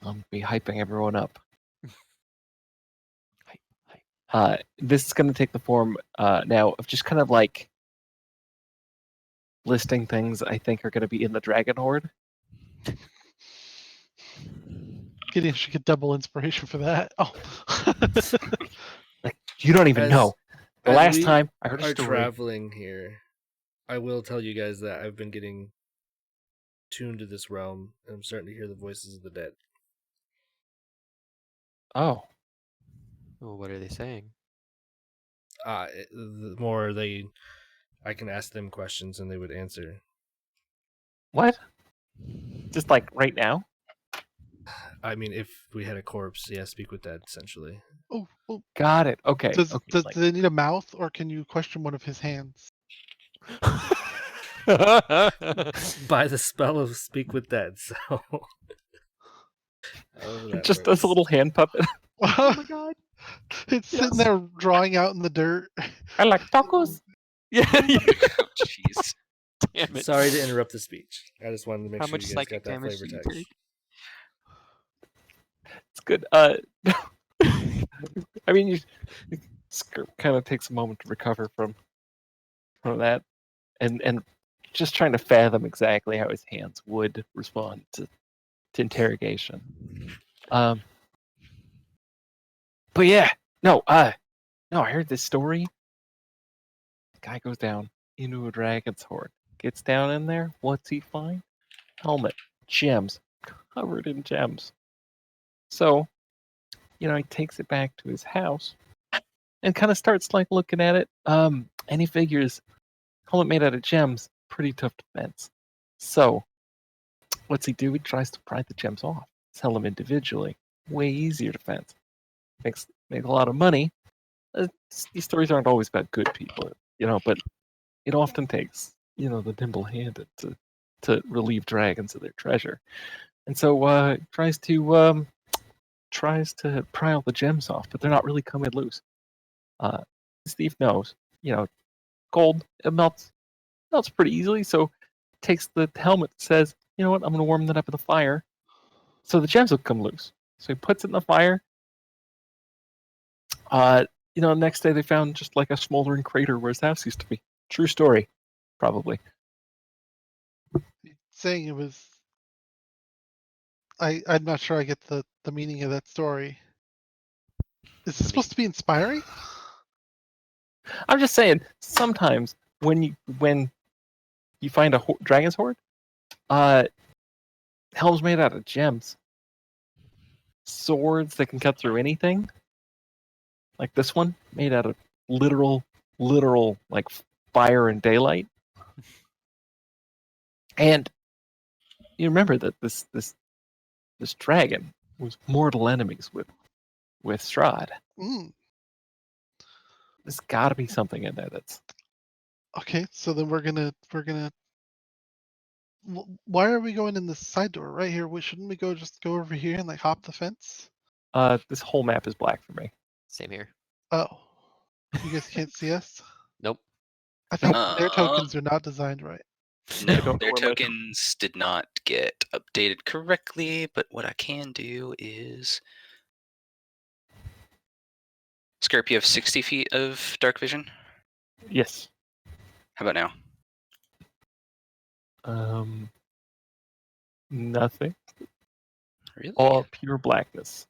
I'll be hyping everyone up. This is going to take the form now of just kind of like listing things I think are going to be in the Dragon Horde. Gideon should get double inspiration for that. Oh. Like you don't even As- know. The as last we time I heard a are story. traveling here, I will tell you guys that I've been getting tuned to this realm, and I'm starting to hear the voices of the dead. Oh, Oh, what are they saying? The more I can ask them questions and they would answer. what? Just like right now? I mean, if we had a corpse, yeah, speak with dead, essentially. Oh, oh. Got it. Okay. Does okay. do they need a mouth, or can you question one of his hands? By the spell of speak with dead, so. However that Just does a works. little hand puppet. Oh my god! It's sitting there drawing out in the dirt. I like tacos. Yeah. Oh, jeez. Damn it. Sorry to interrupt the speech. I just wanted to make How sure much you guys psychic got that damage flavor do you text. take? It's good. I mean, you kind of takes a moment to recover from that, and just trying to fathom exactly how his hands would respond to interrogation. But yeah, no, I heard this story. The guy goes down into a dragon's hoard, gets down in there. What's he find? Helmet, gems, covered in gems. So, he takes it back to his house and kind of starts like looking at it. And he figures helmet made out of gems, pretty tough defense. So, what's he do? He tries to pry the gems off, sell them individually. Way easier to fence. Make a lot of money. These stories aren't always about good people, but it often takes, the nimble-handed to relieve dragons of their treasure. And so tries to pry all the gems off, but they're not really coming loose. Steve knows, gold, it melts pretty easily, so takes the helmet, says, you know what, I'm going to warm that up in the fire so the gems will come loose. So he puts it in the fire. Next day they found just like a smoldering crater where his house used to be. True story, probably. Saying it was. I'm not sure I get the meaning of that story. Is this supposed to be inspiring? I'm just saying, sometimes when you find a dragon's hoard, helm's made out of gems. Swords that can cut through anything, like this one, made out of literal like fire and daylight. And you remember that this dragon was mortal enemies with Strahd. Mm. There's got to be something in there that's Okay, so then we're gonna. Why are we going in this side door right here? Shouldn't we just go over here and like hop the fence? this whole map is black for me. Same here. Oh, you guys can't see us. Nope. I think Nope. their tokens are not designed right. No, don't know their where my tokens did not get updated correctly, but what I can do is... Scarp, you have 60 feet of dark vision? Yes. How about now? Nothing. Really? All pure blackness.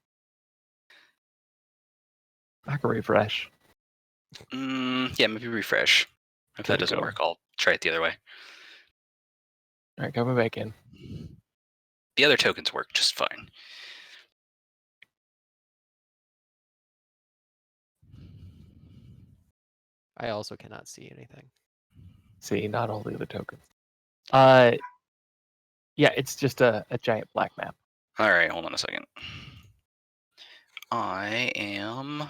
I can refresh. Yeah, maybe refresh. If There that we doesn't go. work, I'll try it the other way. All right, coming back in. The other tokens work just fine. I also cannot see anything. See, not all the other tokens. Yeah, it's just a giant black map. All right, hold on a second. I am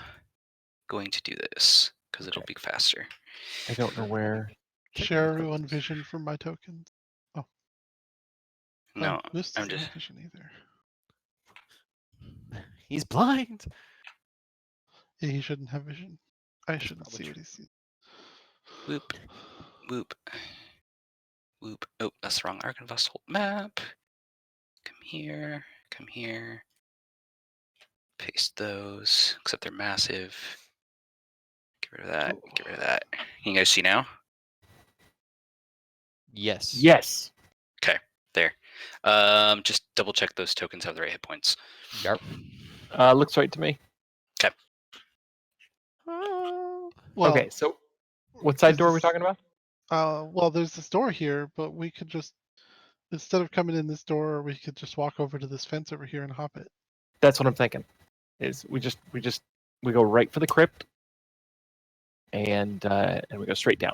going to do this because it'll be faster. I don't know where. Share everyone vision for my tokens. No, Moose I'm doesn't just... have vision either. He's blind. Yeah, he shouldn't have vision. I shouldn't see what he sees. Whoop, whoop, whoop. Oh, that's the wrong Arkanvast map. Come here, come here. Paste those, except they're massive. Get rid of that, get rid of that. Can you guys see now? Yes. Yes. Okay, there. Just double check those tokens have the right hit points. Yep. Looks right to me. Well, Okay, so what side door are we talking about? Well, there's this door here, but we could just, instead of coming in this door, we could just walk over to this fence over here and hop it. That's what I'm thinking. Is we go right for the crypt, and we go straight down.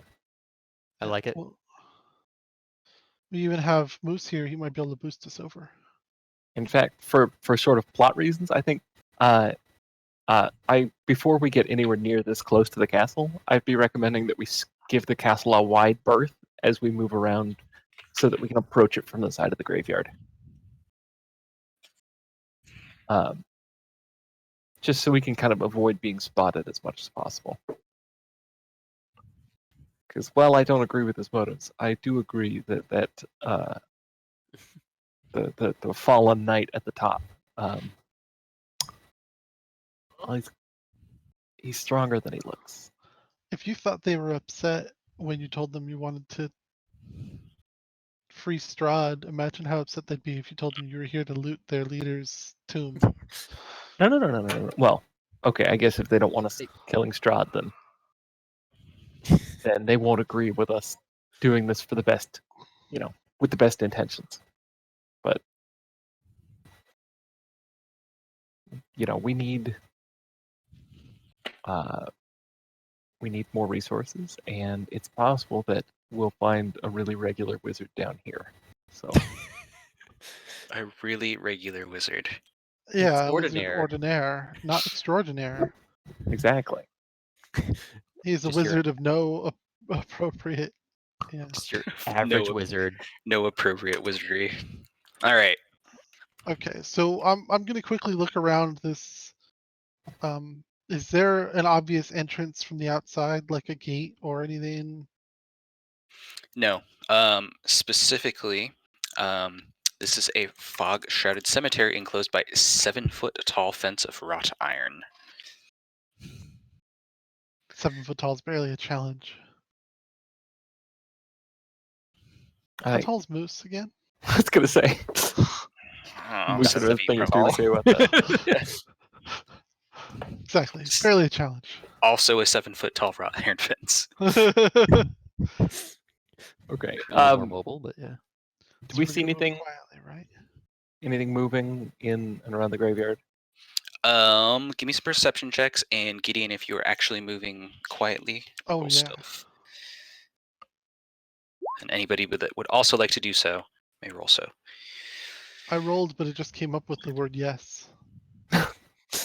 I like it. Well, we even have Moose here. He might be able to boost us over. In fact, for sort of plot reasons, I think before we get anywhere near this close to the castle, I'd be recommending that we give the castle a wide berth as we move around, so that we can approach it from the side of the graveyard. Just so we can kind of avoid being spotted as much as possible. Because while I don't agree with his motives, I do agree that the fallen knight at the top, well, he's stronger than he looks. If you thought they were upset when you told them you wanted to free Strahd, imagine how upset they'd be if you told them you were here to loot their leader's tomb. No. Well, okay, I guess if they don't want us killing Strahd, then they won't agree with us doing this for the best, with the best intentions. But we need more resources, and it's possible that we'll find a really regular wizard down here. So A really regular wizard. Yeah, a wizard Extraordinaire. ordinaire, not extraordinaire. exactly. He's a Just your- wizard of no appropriate. Yeah. Just your average No, wizard. no appropriate wizardry. All right. Okay, so I'm gonna quickly look around this. Is there an obvious entrance from the outside, like a gate or anything? No. Specifically, this is a fog-shrouded cemetery enclosed by a 7-foot tall fence of wrought iron. 7 foot tall is barely a challenge. How I tall is Moose again? was gonna say. Oh, Moose 7 had feet things to tall. say about that. Exactly, barely a challenge. Also a 7-foot tall wrought iron fence. Okay. A little more mobile, but yeah. Do we see anything quietly, right? anything moving in and around the graveyard? Give me some perception checks, and Gideon, if you are actually moving quietly, Oh roll yeah. stealth. And anybody that would also like to do so may roll so. I rolled, but it just came up with the word yes.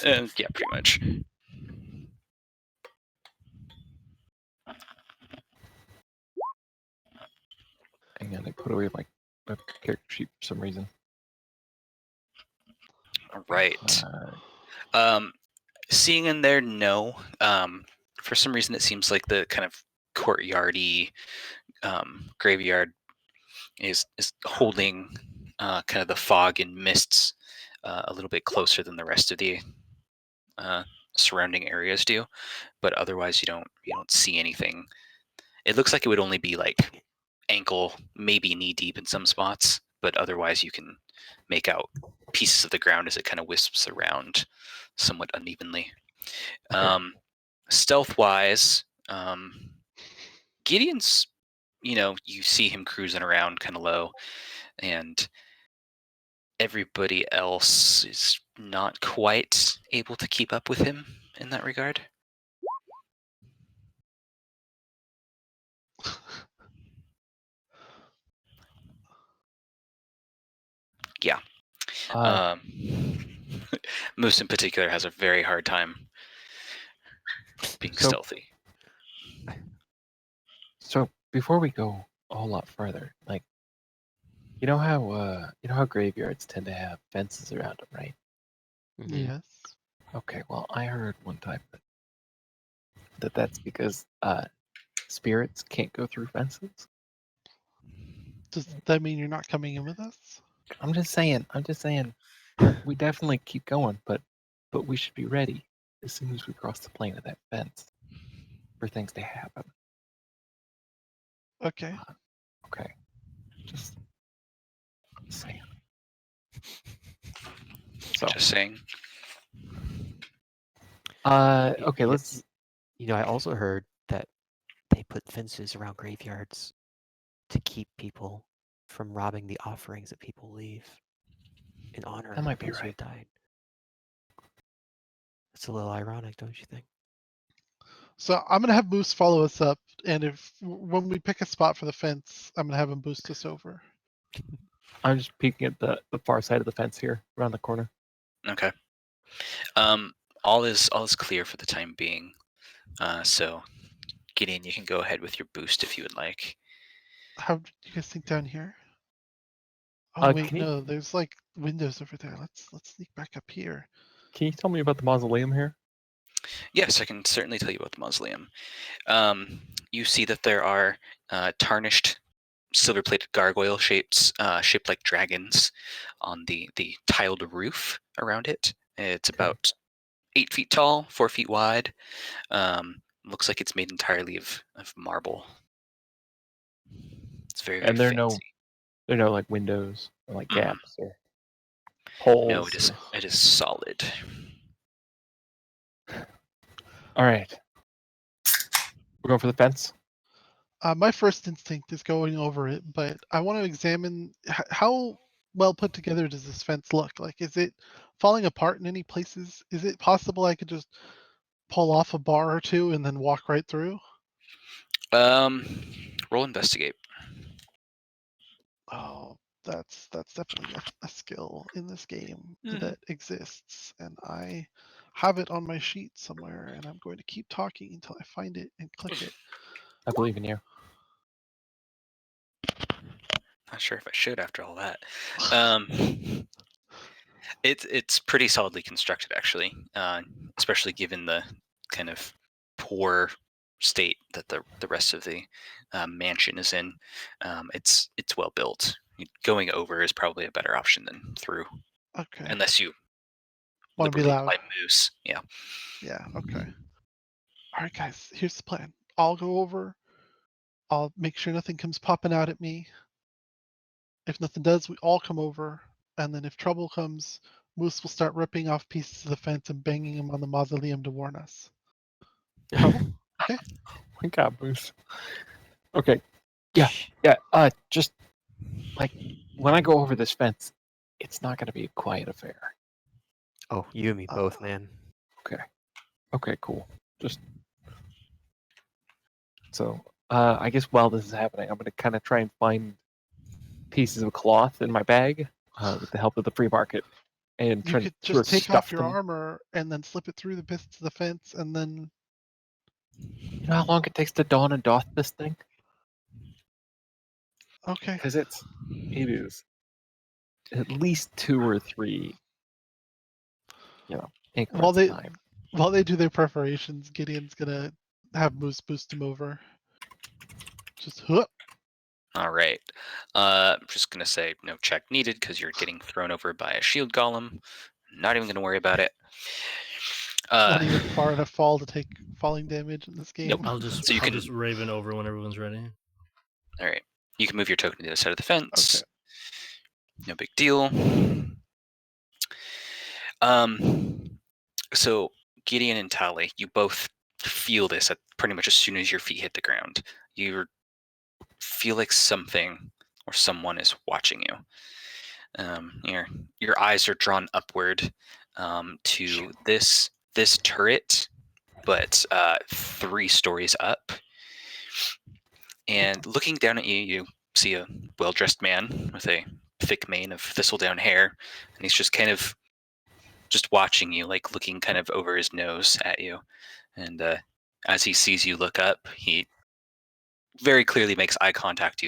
Yeah, pretty much. Hang on, I put away my character sheet for some reason. All right. Uh, Seeing in there, no. For some reason, it seems like the kind of courtyardy graveyard is holding kind of the fog and mists a little bit closer than the rest of the surrounding areas do. But otherwise, you don't see anything. It looks like it would only be like ankle, maybe knee deep in some spots, but otherwise you can make out pieces of the ground as it kind of wisps around somewhat unevenly. Okay. Stealth wise, Gideon's, you see him cruising around kind of low, and everybody else is not quite able to keep up with him in that regard. Yeah. Uh, Moose in particular has a very hard time being So- stealthy. so before we go a whole lot further, like, you know how graveyards tend to have fences around them, right? Mhm. Yes. Okay. Well, I heard one time that's because spirits can't go through fences. Does that mean you're not coming in with us? I'm just saying. We definitely keep going, but we should be ready as soon as we cross the plane of that fence for things to happen. Okay. Okay. Just saying. So, Just saying. okay, let's. I also heard that they put fences around graveyards to keep people from robbing the offerings that people leave in honor That might of be those who right. have died. It's a little ironic, don't you think? So I'm gonna have Moose follow us up, and when we pick a spot for the fence, I'm gonna have him boost us over. I'm just peeking at the far side of the fence here, around the corner. Okay. All is clear for the time being. So, Gideon, you can go ahead with your boost if you would like. How do you guys think down here? Oh wait, Can you no, there's like windows over there. Let's sneak back up here. tell me about the mausoleum here? Yes, I can certainly tell you about the mausoleum. You see that there are tarnished silver-plated gargoyle shaped like dragons on the tiled roof around it. It's about 8 feet tall, 4 feet wide. Looks like it's made entirely of marble. It's very, very And there are fancy. no like windows or like Mhm. gaps or holes. No, it is solid. All right. We're going for the fence. My first instinct is going over it, but I want to examine how well put together does this fence look? Like, is it falling apart in any places? Is it possible I could just pull off a bar or two and then walk right through? Roll investigate. Oh, that's definitely a skill in this game Mhm. that exists, and I have it on my sheet somewhere, and I'm going to keep talking until I find it and click it. I believe in you. Not sure if I should after all that. Um, it's pretty solidly constructed, actually, especially given the kind of poor state that the rest of the mansion is in. It's well built. Going over is probably a better option than through, Okay. unless you Want to be liberally loud? apply moose. Yeah. Yeah. Okay. All right, guys. Here's the plan. I'll go over. I'll make sure nothing comes popping out at me. If nothing does, we all come over, and then if trouble comes, Moose will start ripping off pieces of the fence and banging them on the mausoleum to warn us. Trouble? Okay. My God, Bruce. Okay. Yeah. Just like when I go over this fence, it's not going to be a quiet affair. Oh, you and me both, man. Okay, cool. Just so I guess while this is happening, I'm going to kind of try and find pieces of cloth in my bag with the help of the free market, and You try to could sort just of take off stuff your them. armor and then slip it through the bits of the fence, and then You know how long it takes to dawn and doff this thing? okay. Because it is at least 2 or 3, increments of time. While they do their preparations, Gideon's gonna have Moose boost him over. Just whoop. All right. I'm just gonna say no check needed because you're getting thrown over by a shield golem. Not even gonna worry about it. Not even far enough fall to take falling damage in this game. Nope. I'll just So you I'll can- just Raven over when everyone's ready. All right. You can move your token to the other side of the fence. Okay. No big deal. So Gideon and Tali, you both feel this at pretty much as soon as your feet hit the ground. You feel like something or someone is watching you. Your eyes are drawn upward to this turret, but 3 stories up. And looking down at you, you see a well-dressed man with a thick mane of thistledown hair, and he's just kind of just watching you, like looking kind of over his nose at you. And as he sees you look up, he very clearly makes eye contact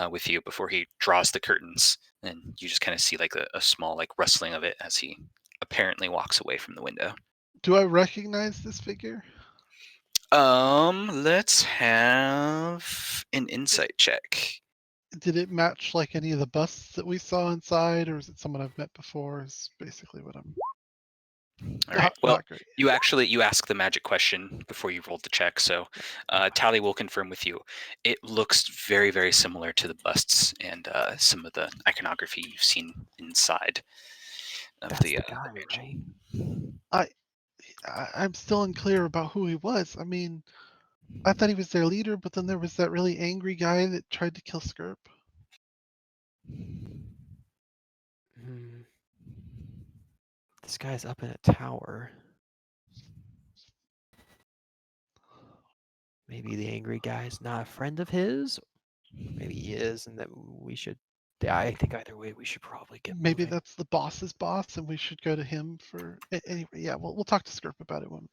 with you before he draws the curtains, and you just kind of see like a small like rustling of it as he apparently walks away from the window. Do I recognize this figure? Let's have an insight check. Did it match like any of the busts that we saw inside, or is it someone I've met before? Is basically what I'm. All right. Well, Not great. you ask the magic question before you rolled the check, so Tally will confirm with you. It looks very, very similar to the busts and some of the iconography you've seen inside of That's the the guy, mansion. right? I'm still unclear about who he was. I mean, I thought he was their leader, but then there was that really angry guy that tried to kill Skirp. Hmm. This guy's up in a tower. Maybe the angry guy's not a friend of his. Maybe he is, and that we should. Yeah, I think either way, we should probably get Maybe moving. that's the boss's boss, and we should go to him for. Anyway, yeah, we'll talk to Skirp about it when.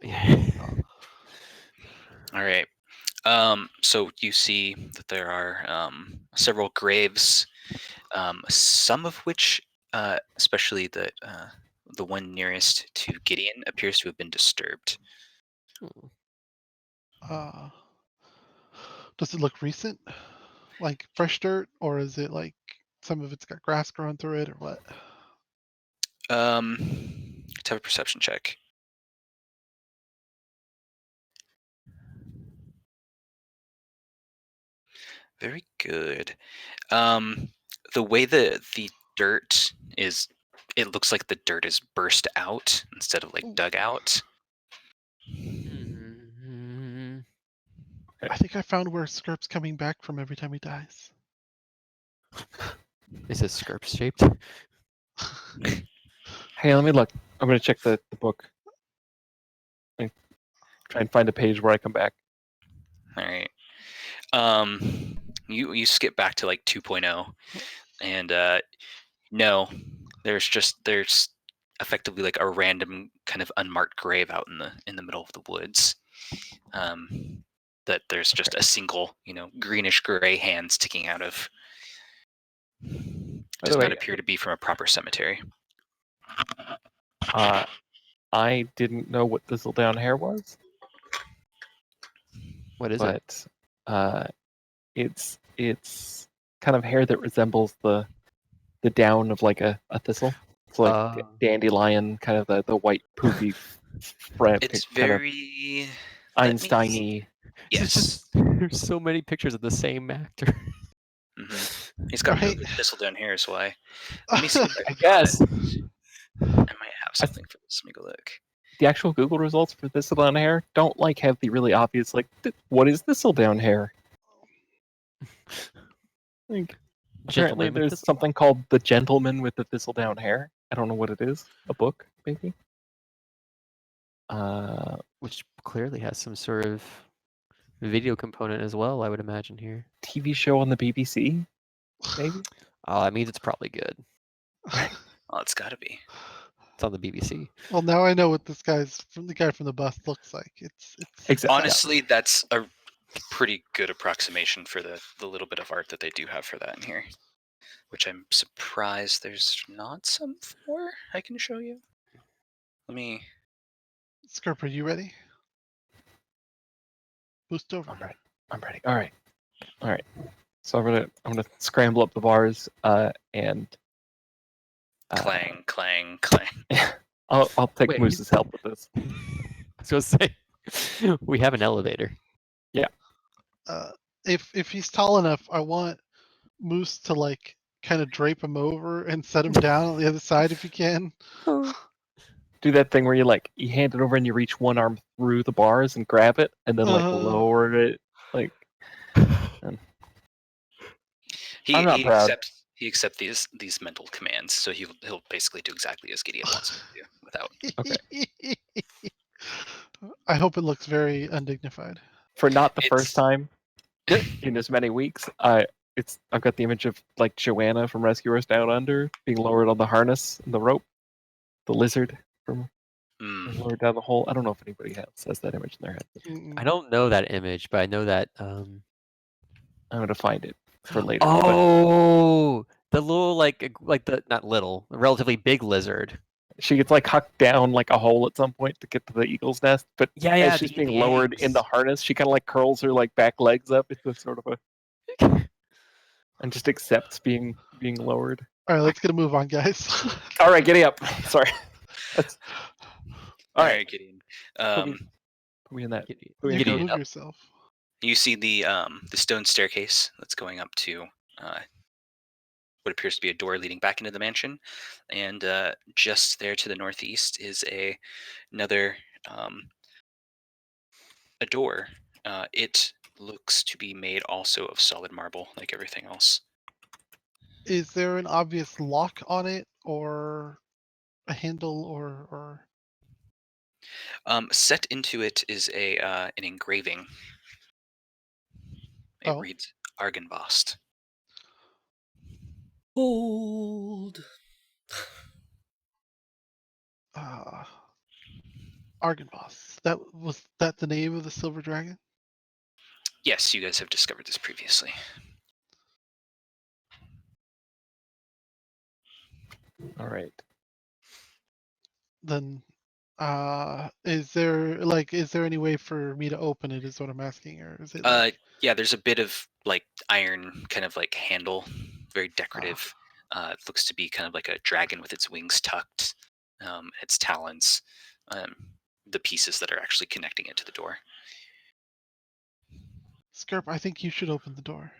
All right. So you see that there are several graves, some of which, especially the one nearest to Gideon, appears to have been disturbed. Hmm. Does it look recent? Like fresh dirt, or is it like some of it's got grass growing through it, or what? Let's have a perception check. Very good. The way the dirt is, it looks like the dirt is burst out instead of like Ooh. dug out. Hmm. I think I found where Skirp's coming back from every time he dies. Is this Skirp shaped? Hey, let me look. I'm going to check the book. And try and find a page where I come back. All right. You skip back to like 2.0, And no, there's effectively like a random kind of unmarked grave out in the middle of the woods. That there's just a single, greenish gray hand sticking out of. Does not appear to be from a proper cemetery. I didn't know what thistledown hair was. What is it? But it's kind of hair that resembles the down of like a thistle. It's like dandelion, kind of the white poofy front. It's kind very of Einstein-y. Yes. There's so many pictures of the same actor. He's got Right. really thistledown hair, is why. Let me see. I guess. I might have something for this. Let me go look. The actual Google results for thistledown hair don't like have the really obvious like what is thistledown hair? Like, apparently Gentleman with there's something called The Gentleman with the Thistledown Hair. I don't know what it is. A book, maybe? Which clearly has some sort of video component as well, I would imagine here. TV show on the BBC, maybe? Oh, that means it's probably good. Oh, it's got to be. It's on the BBC. Well, now I know what the guy from the bus looks like. It's Exactly. Honestly, that's a pretty good approximation for the little bit of art that they do have for that in here, which I'm surprised there's not some for. I can show you. Let me. Scarp, are you ready? Boost over. I'm ready. All right. So I'm gonna scramble up the bars and Clang, clang, clang. I'll take Wait. Moose's help with this. I was going to say, we have an elevator. Yeah. If he's tall enough, I want Moose to like kind of drape him over and set him down on the other side if you can. Do that thing where you hand it over and you reach one arm through the bars and grab it and then lower it like. I'm not proud. He accepts these mental commands, so he'll basically do exactly as Gideon wants him to do without. Okay. I hope it looks very undignified. For not the first time in as many weeks, I've got the image of like Joanna from Rescuers Down Under being lowered on the harness and the rope, the lizard from lowered down the hole. I don't know if anybody has that image in their head. I don't know that image, but I know that. I'm gonna find it for later. Oh, the little like the not little, relatively big lizard. She gets like hucked down like a hole at some point to get to the eagle's nest, but as she's being lowered in the harness, she kind of like curls her like back legs up into sort of a and just accepts being lowered. All right, let's get a move on, guys. All right, giddy up. Sorry. All right, Gideon. Put me in that. You can move yourself. You see the stone staircase that's going up to what appears to be a door leading back into the mansion, and just there to the northeast is another a door. It looks to be made also of solid marble, like everything else. Is there an obvious lock on it, or a handle, or? Set into it is an engraving. It reads Argynvost. Hold. Argynvost. Was that the name of the silver dragon? Yes, you guys have discovered this previously. All right. Then, is there any way for me to open it? Is what I'm asking, or is it? Yeah, there's a bit of like iron, kind of like handle, very decorative. It looks to be kind of like a dragon with its wings tucked, its talons, the pieces that are actually connecting it to the door. Skirp, I think you should open the door.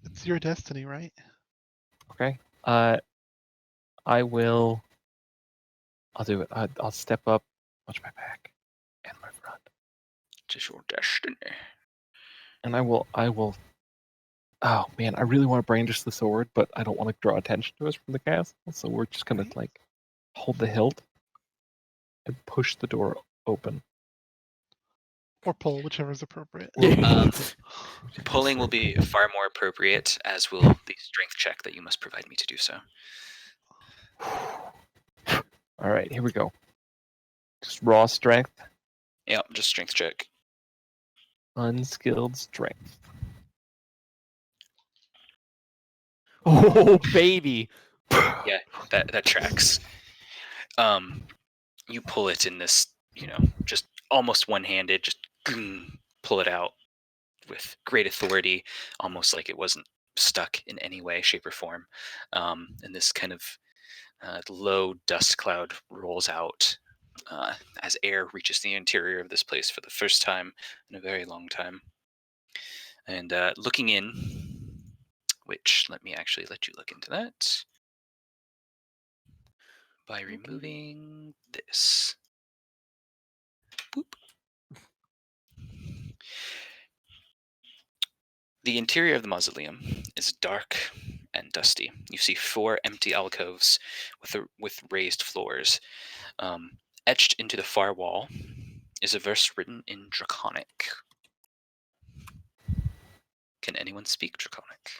It's your destiny, right? Okay. I will. I'll do it. I'll step up, watch my back, and my front. Just your destiny. And I will. Oh man, I really want to brandish the sword, but I don't want to draw attention to us from the castle. So we're just gonna like hold the hilt and push the door open. Or pull, whichever is appropriate. Pulling will be far more appropriate, as will the strength check that you must provide me to do so. All right, here we go. Just raw strength, Yeah, just strength check. unskilled strength. Oh, baby. Yeah, that tracks. You pull it in this, just almost one-handed, just pull it out with great authority, almost like it wasn't stuck in any way, shape, or form. And this kind of low dust cloud rolls out as air reaches the interior of this place for the first time in a very long time. And looking in, which let me actually let you look into that by removing this. Boop. The interior of the mausoleum is dark and dusty. You see 4 empty alcoves with raised floors. Etched into the far wall is a verse written in Draconic. Can anyone speak Draconic?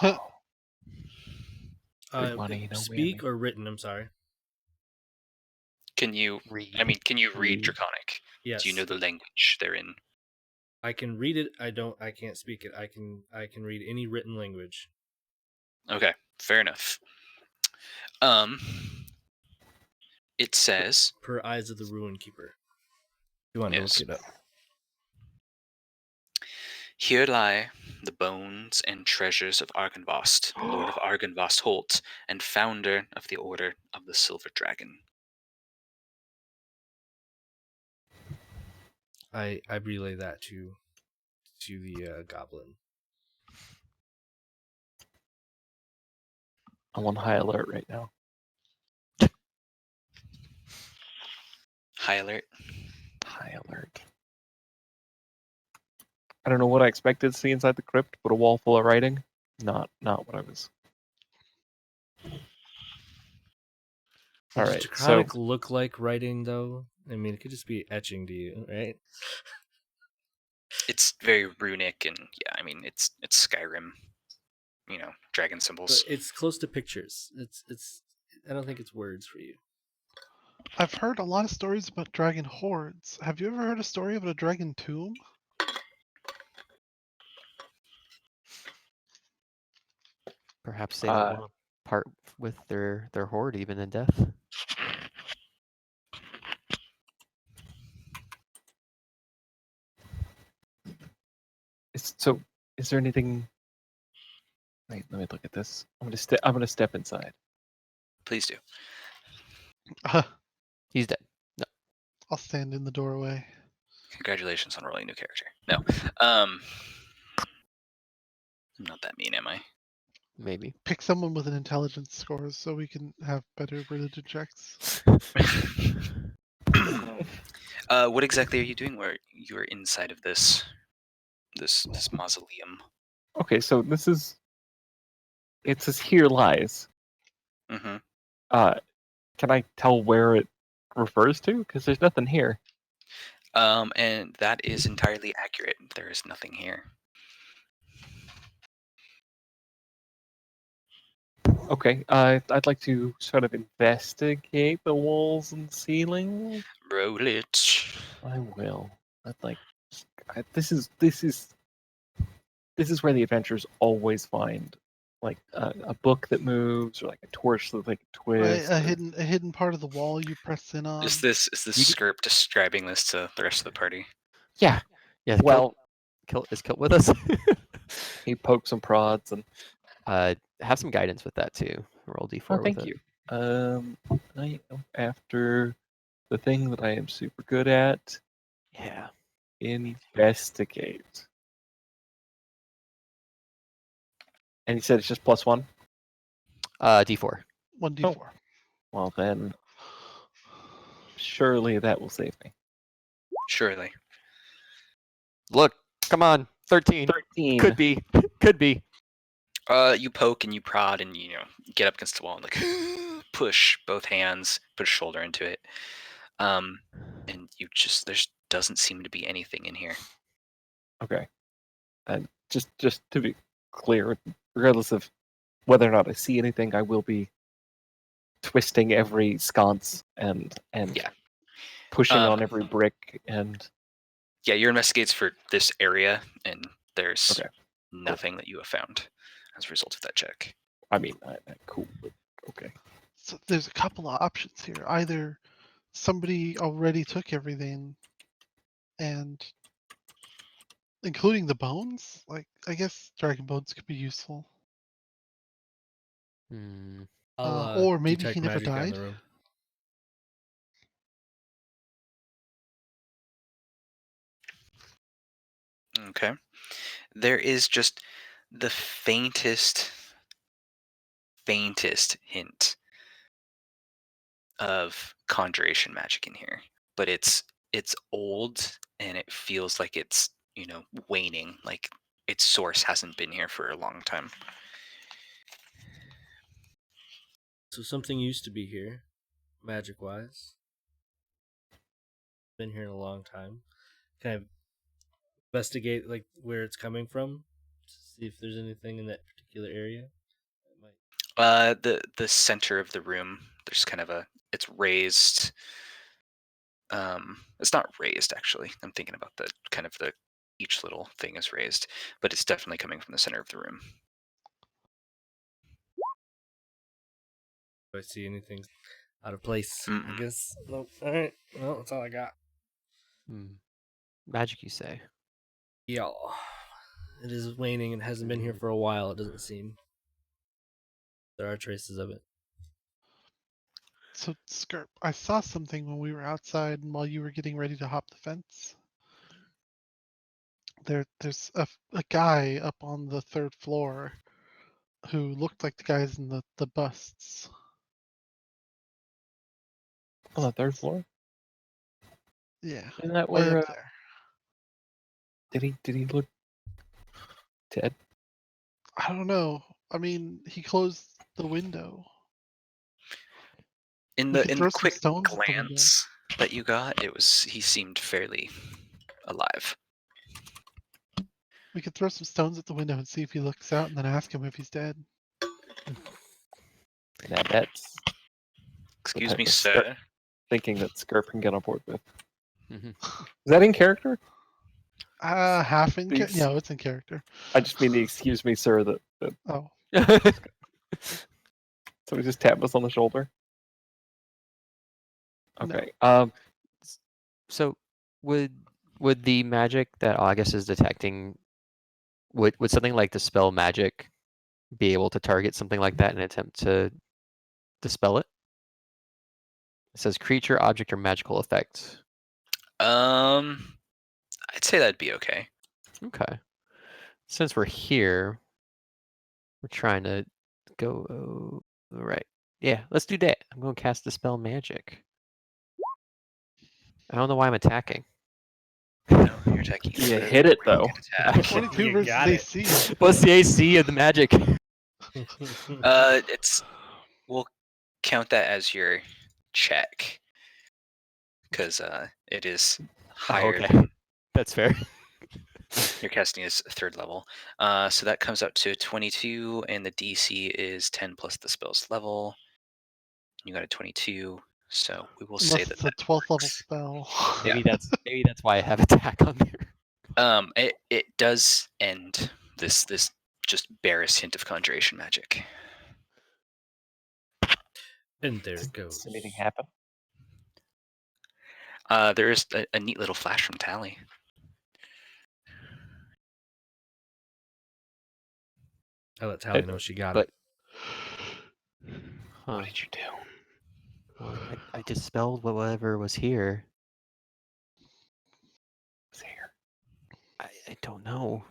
Oh, Good money, no Speak whammy. or written? I'm sorry. Can you? Read. I mean, can you read Read. Draconic? Yes. Do you know the language they're in? I can read it. I can't speak it. I can read any written language. Okay, fair enough. It says, Per Eyes of the Ruin Keeper. You want to Yes. look it up? "Here lie the bones and treasures of Argynvost, Lord of Argynvost Holt, and founder of the Order of the Silver Dragon." I relay that to the goblin. I'm on high alert right now. High alert. High alert. I don't know what I expected to see inside the crypt, but a wall full of writing. Not what I was. All Does right, so Draconic look like writing though? I mean, it could just be etching to you, right? It's very runic, and yeah, I mean, it's Skyrim. Dragon But symbols. it's close to pictures. It's. I don't think it's words for you. I've heard a lot of stories about dragon hordes. Have you ever heard a story about a dragon tomb? Perhaps they don't want to part with their horde even in death. is there anything? Wait, let me look at this. I'm gonna step inside. Please do. He's dead. I'll stand in the doorway. Congratulations on rolling a new character. No. I'm not that mean, am I? Maybe. Pick someone with an intelligence score so we can have better religion checks. What exactly are you doing where you're inside of this mausoleum? Okay, so it says here lies. Mm-hmm. Can I tell where it refers to? Because there's nothing here. And that is entirely accurate. There is nothing here. Okay, I'd like to sort of investigate the walls and ceiling. Roll it. I will. This is where the adventurers always find like a book that moves or like a torch that they can Right, twist. a hidden part of the wall you press in on. Is this Skirp describing this to the rest of the party? Yeah. Yeah. Well, Is Kilt with us? he pokes and prods and. Have some guidance with that too. Roll d4 Oh, with thank it. you. I after the thing that I am super good at. Yeah. Investigate. And he said it's just +1? D4. 1d4. Well then, surely that will save me. Surely. Look, come on. 13. 13. Could be. Could be. You poke and you prod and get up against the wall and like push both hands, put a shoulder into it. And you just there's doesn't seem to be anything in here. Okay. And just to be clear, regardless of whether or not I see anything, I will be twisting every sconce and Yeah. pushing on every brick and. Yeah, your investigates for this area, and there's Okay. nothing that you have found as a result of that check. I mean, cool. But okay. So there's a couple of options here. Either somebody already took everything, and including the bones. Like, I guess dragon bones could be useful. Hmm. I'll Or maybe detect he never magic on died. the room. Okay. There is just the faintest hint of conjuration magic in here, but it's old and it feels like it's waning, like its source hasn't been here for a long time. So something used to be here, magic-wise. Been here in a long time. Can I investigate like where it's coming from to see if there's anything in that particular area? The center of the room, there's kind of it's raised. It's not raised actually. I'm thinking about each little thing is raised, but it's definitely coming from the center of the room. Do I see anything out of place? Mm-mm. I guess. Nope. All right. Well, that's all I got. Magic, you say? Yeah. It is waning and hasn't been here for a while, it doesn't seem. There are traces of it. So, Skirp, I saw something when we were outside and while you were getting ready to hop the fence. There's a guy up on the 3rd floor who looked like the guys in the busts. On the 3rd floor? Yeah, Isn't that way where? up there. Did he look dead? I don't know. I mean, he closed the window. In We could the throw some quick stones at the window. glance that you got, he seemed fairly alive. We could throw some stones at the window and see if he looks out, and then ask him if he's dead. Now that's Excuse type me, of sir. thinking that Skirp can get on board with. Mm-hmm. Is that in character? Half in character. These- No, it's in character. I just mean the excuse me, sir. That Oh, somebody just tapped us on the shoulder. No. Okay. So would the magic that August is detecting would something like dispel magic be able to target something like that and attempt to dispel it? It says creature, object, or magical effect. I'd say that'd be okay. Okay. Since we're here, we're trying to go right. Yeah, let's do that. I'm going to cast dispel magic. I don't know why I'm attacking. No, you're attacking. You hit it, though. 22 You versus got it. AC. What's the AC of the magic? We'll count that as your check because it is higher. okay. Than That's fair. your casting is 3rd level. So that comes out to 22, and the DC is 10 plus the spell's level. You got a 22, so we will say Unless that it's a 12th level works. spell. Maybe that's why I have attack on there. It does end this just barest hint of conjuration magic. And there it goes. Does anything happen? There is a neat little flash from Tally. I let Tally know she got But it. What did you do? Well, I dispelled whatever was here. It's here. I don't know.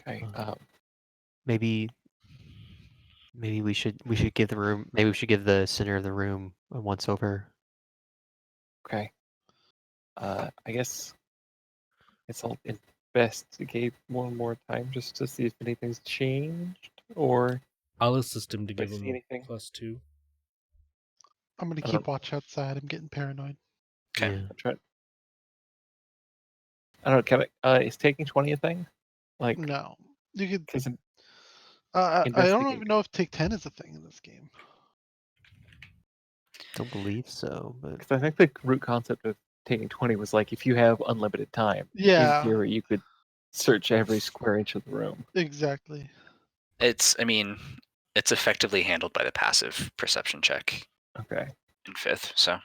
Okay. Maybe we should give the room. Maybe we should give the center of the room a once over. Okay. I guess I'll investigate one more time just to see if anything's changed, or I'll assist him to do I give see him anything? +2. I'm gonna I keep don't- watch outside. I'm getting paranoid. Okay. Yeah. I'll try. I don't know. Can is taking 20 a thing? Like, No, you could. because I don't investigate. even know if take 10 is a thing in this game. Don't believe so, but Because I think the root concept of taking 20 was like if you have unlimited time, in Yeah, theory, you could search every square inch of the room. exactly. It's effectively handled by the passive perception check Okay. in 5th. So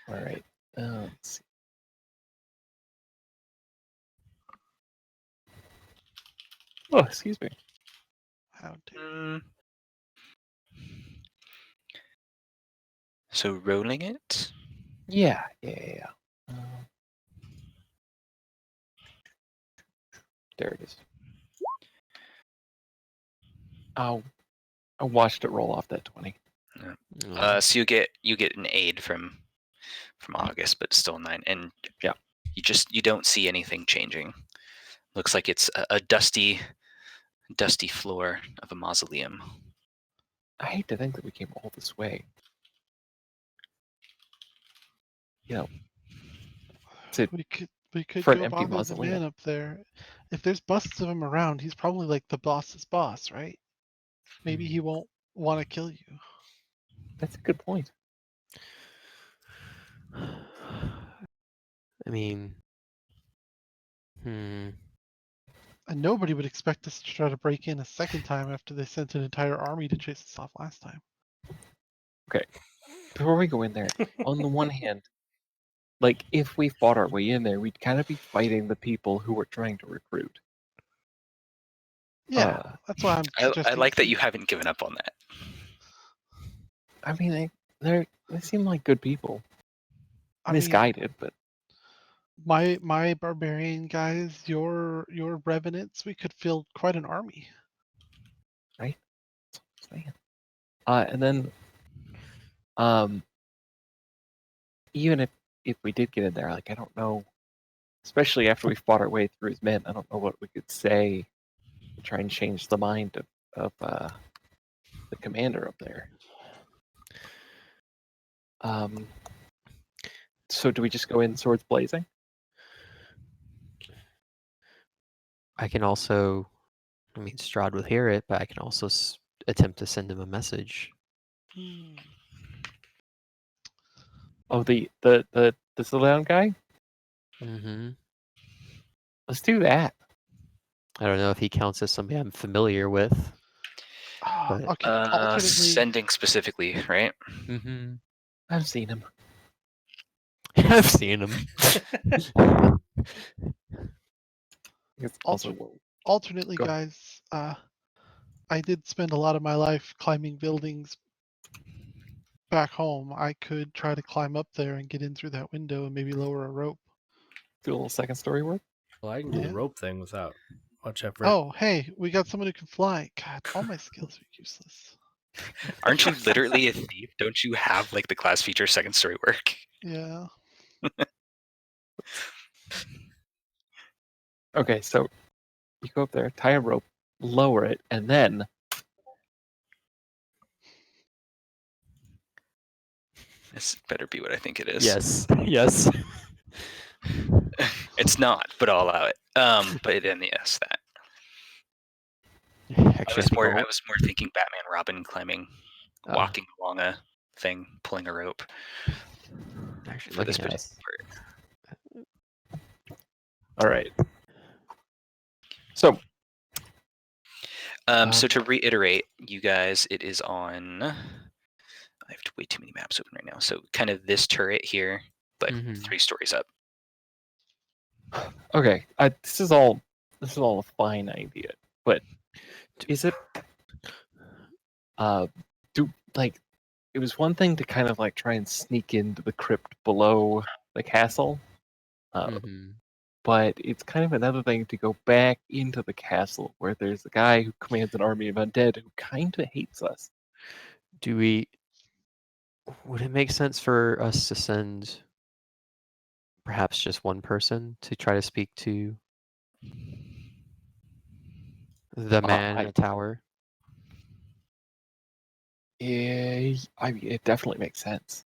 All right. Let's see. Oh, excuse me. How to? Mm. So rolling it. Yeah. There it is. I watched it roll off that 20. So you get an aid from August, but still 9, and Yeah. you don't see anything changing. Looks like it's a dusty floor of a mausoleum. I hate to think that we came all this way. You know, to We could for an go empty bother the man mausoleum. up there. If there's busts of him around, he's probably like the boss's boss, right? Maybe he won't want to kill you. That's a good point. I mean, And nobody would expect us to try to break in a second time after they sent an entire army to chase us off last time. Before we go in there, on the one hand, like if we fought our way in there, we'd kind of be fighting the people who were trying to recruit. Yeah, that's why I'm I suggesting. like that you haven't given up on that. I mean, they seem like good people. I mean, Misguided, but my barbarian guys, your revenants, we could fill quite an army. saying. And then, even if we did get in there, like I don't know, especially after we fought our way through his men, I don't know what we could say to try and change the mind of the commander up there. So do we just go in swords blazing? I can also, I mean, Strahd will hear it, but I can also attempt to send him a message. Oh, the sit-down guy? Mm-hmm. Let's do that. I don't know if he counts as somebody I'm familiar with. But, Okay, alternatively, Sending specifically, right? Mm-hmm. I've seen him. I've seen him. It's also alternately, Go ahead. guys, I did spend a lot of my life climbing buildings back home. I could try to climb up there and get in through that window and maybe lower a rope. do a little second story work. Well, I can do Yeah. the rope thing without much effort. Oh, hey, we got someone who can fly. God, all my skills are useless. Aren't you literally a thief? Don't you have like the class feature second story work? Yeah. Okay, so you go up there, tie a rope, lower it, and then This better be what I think it is. Yes. Yes. It's not, but I'll allow it. But then yes, that. Actually, I was more thinking Batman Robin climbing, walking along a thing, pulling a rope. Actually, For this looking at particular us. all right. So So to reiterate, you guys, it is on. I have way too many maps open right now. So kind of this turret here, but 3 stories up. okay, this is all a fine idea, but is it it was one thing to kind of like try and sneak into the crypt below the castle, but it's kind of another thing to go back into the castle where there's a guy who commands an army of undead who kind of hates us. Would it make sense for us to send perhaps just one person to try to speak to the man in the tower? Yeah, I mean, it definitely makes sense.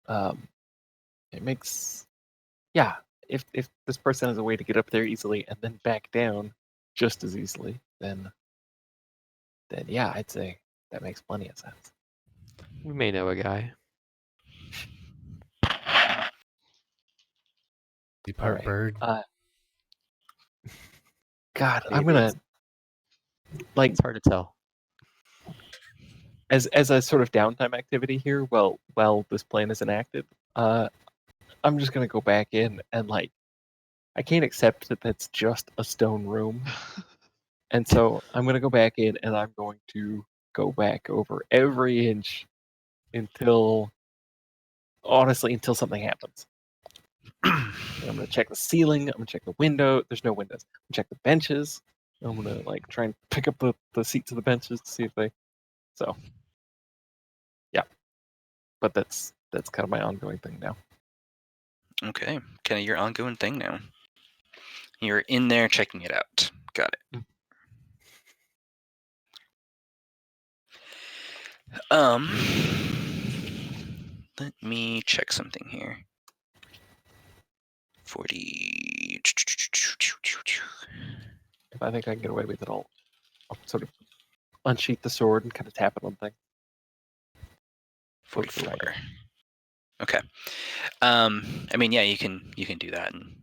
It makes, yeah. If this person has a way to get up there easily and then back down just as easily, then yeah, I'd say that makes plenty of sense. We may know a guy. The part Alright, bird. God, I'm Maybe. gonna like It's hard to tell. as a sort of downtime activity here. While this plan is enacted, I'm just gonna go back in and like I can't accept that that's just a stone room, and so I'm gonna go back in and I'm going to go back over every inch until something happens. I'm gonna check the ceiling. I'm gonna check the window. There's no windows. I'm gonna check the benches. I'm gonna like try and pick up the seats of the benches to see if they. So, yeah, but that's kind of my ongoing thing now. Okay, kind of your ongoing thing now. You're in there checking it out. Got it. Let me check something here. 40. If I think I can get away with it, I'll sort of unsheath the sword and kind of tap it on things. 44. Okay. I mean, yeah, you can do that, and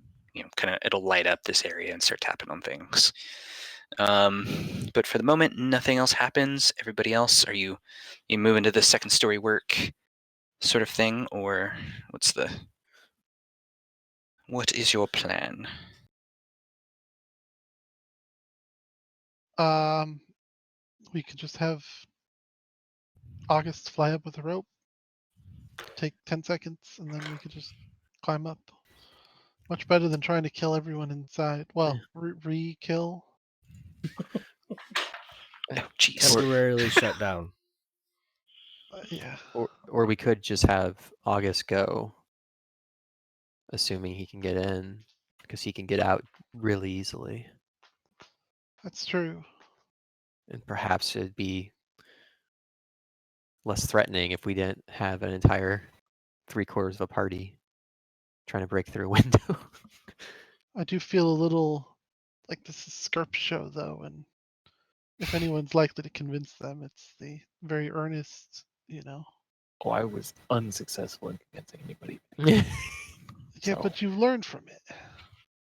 kind of it'll light up this area and start tapping on things. But for the moment, nothing else happens. Everybody else, are you move into the second story work sort of thing, or what is your plan? We could just have August fly up with a rope, take 10 seconds, and then we could just climb up. Much better than trying to kill everyone inside. Well, re-kill. Oh, jeez. Temporarily shut down. Yeah. Or we could just have August go, assuming he can get in, because he can get out really easily. That's true. And perhaps it'd be less threatening if we didn't have an entire 3/4 of a party trying to break through a window. I do feel a little like this is Skirp's show, though, and if anyone's likely to convince them, it's the very earnest, Oh, I was unsuccessful in convincing anybody. Yeah, So- but you learned from it.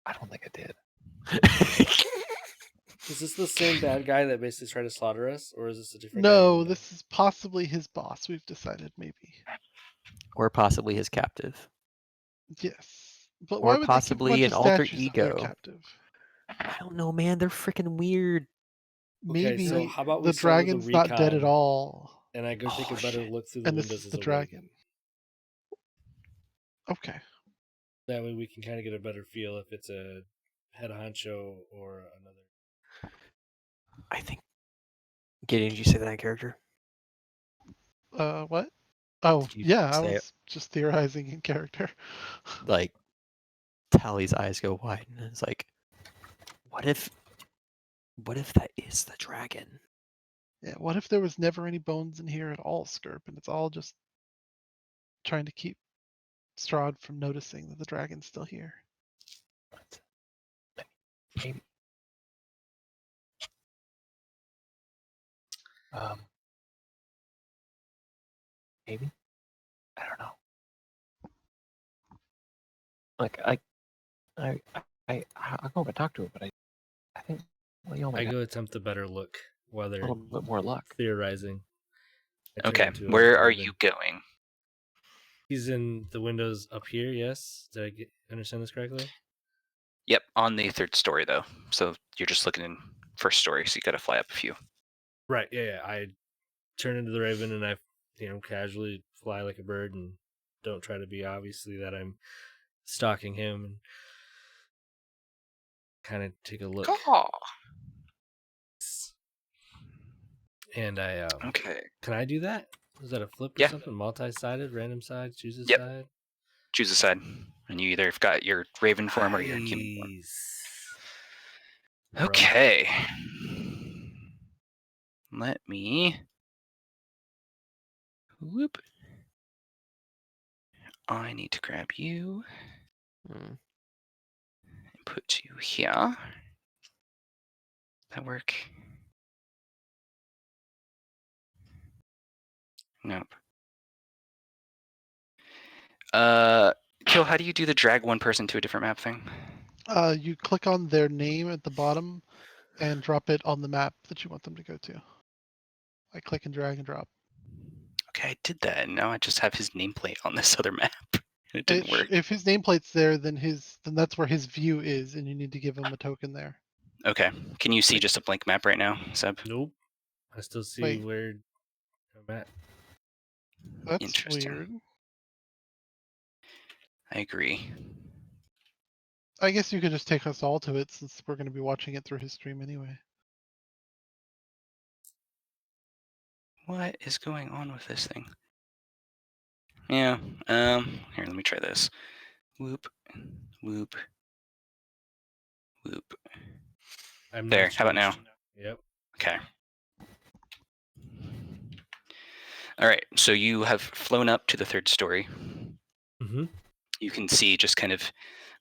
I don't think I did. Is this the same bad guy that basically tried to slaughter us, or is this a different guy? No, this is possibly his boss. We've decided, maybe. Or possibly his captive. Yes, but Or why would possibly they an keep a bunch alter of statues of their ego. captive? I don't know, man. They're freaking weird. Maybe so how about we the start with dragon's a not dead at recon, all, and I go take a better shit. look through the and this windows is as the a dragon. Raven. Okay. That way we can kind of get a better feel if it's a head honcho or another. I think. Gideon, did you say that in character? What? Oh, Did you yeah, I say was just theorizing in character. Like, Tally's eyes go wide, and it's like, what if that is the dragon? Yeah, what if there was never any bones in here at all, Skirp, and it's all just trying to keep Strahd from noticing that the dragon's still here? Maybe. Maybe. I don't know. Like I'll go up and talk to him, but I think we only I got go attempt a better look while a they're little bit more luck. theorizing. I turn Okay, into a where are Raven. you going? He's in the windows up here. Yes, did I understand this correctly? Yep, on the third story though. So you're just looking in first story, so you got to fly up a few. Right. Yeah. I turn into the Raven and I, casually fly like a bird and don't try to be obviously that I'm stalking him, and kind of take a look. Caw. And I Okay. Can I do that? Is that a flip or Yeah. something? Multi-sided, random side, choose a Yep. side. Choose a side, and you either have got your Raven form or your human form. Nice. Okay. Let me. Whoop. I need to grab you Hmm. and put you here. That work? Nope. Kill, how do you do the drag one person to a different map thing? You click on their name at the bottom and drop it on the map that you want them to go to. I click and drag and drop. Okay, I did that, and now I just have his nameplate on this other map. It didn't work. If his nameplate's there, then that's where his view is, and you need to give him a token there. Okay. Can you see Wait. just a blank map right now, Seb? Nope. I still see Wait. where I'm at. That's Interesting. weird. I agree. I guess you could just take us all to it since we're going to be watching it through his stream anyway. What is going on with this thing? Yeah. Here, let me try this. Whoop, whoop, whoop. I'm There. not How about now? changed. Yep. Okay. All right. So you have flown up to the third story. Mm-hmm. You can see just kind of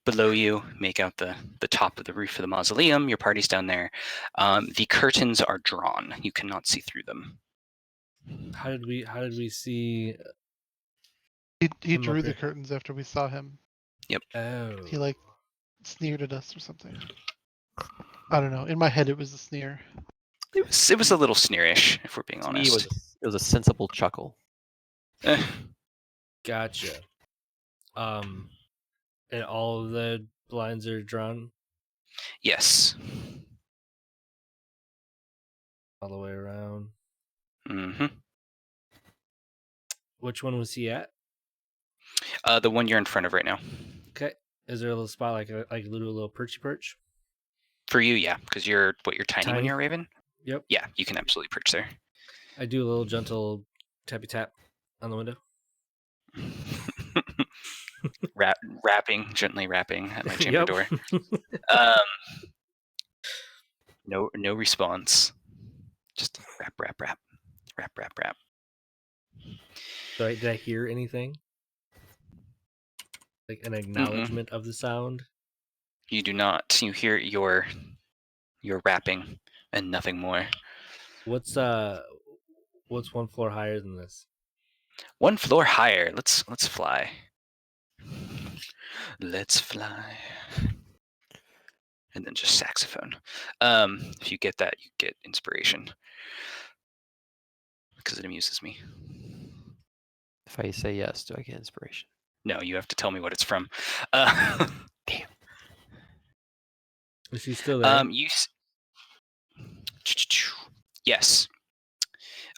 below you, make out the top of the roof of the mausoleum. Your party's down there. The curtains are drawn. You cannot see through them. How did we see He him up drew the here? curtains after we saw him. Oh. He like sneered at us or something. I don't know. In my head, it was a sneer. It was a little sneerish, if we're being To me, it honest. was a sensible chuckle. Eh, Gotcha. And all of the blinds are drawn yes. all the way around. Mm-hmm. Which one was he at? The one you're in front of right now. Okay. Is there a little spot like a little perchy perch? For you, yeah, because you're tiny when Tiny? you're a raven. Yep. Yeah, you can absolutely perch there. I do a little gentle tappy tap on the window. Gently rapping at my chamber Yep. door. No response. Just rap, rap, rap, rap, rap, rap. Did I hear anything? Like an acknowledgement of the sound? You do not. You hear your rapping and nothing more. What's one floor higher than this? One floor higher. Let's fly. Let's fly. And then just saxophone. If you get that, you get inspiration. Because it amuses me. If I say yes, do I get inspiration? No, you have to tell me what it's from. Damn. Is he still there? Yes.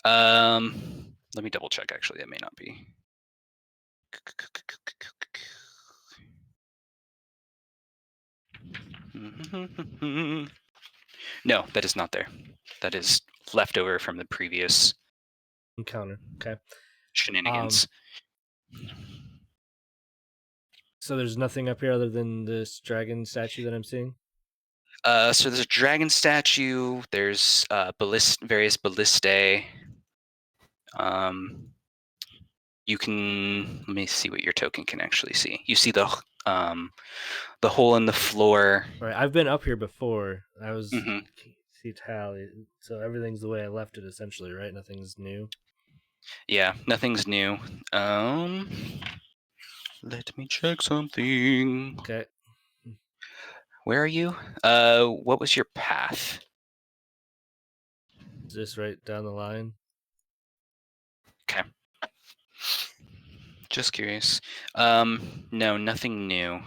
Let me double check. Actually, that may not be. No, that is not there. That is leftover from the previous Encounter. Okay. shenanigans. So there's nothing up here other than this dragon statue that I'm seeing? So there's a dragon statue. There's various ballistae. You can let me see what your token can actually see. You see the hole in the floor. Right. I've been up here before. I was Mhm. see tally. So everything's the way I left it essentially, right? Nothing's new. Yeah, nothing's new. Let me check something. Okay. Where are you? What was your path? Is this right down the line? Okay. Just curious. No, nothing new.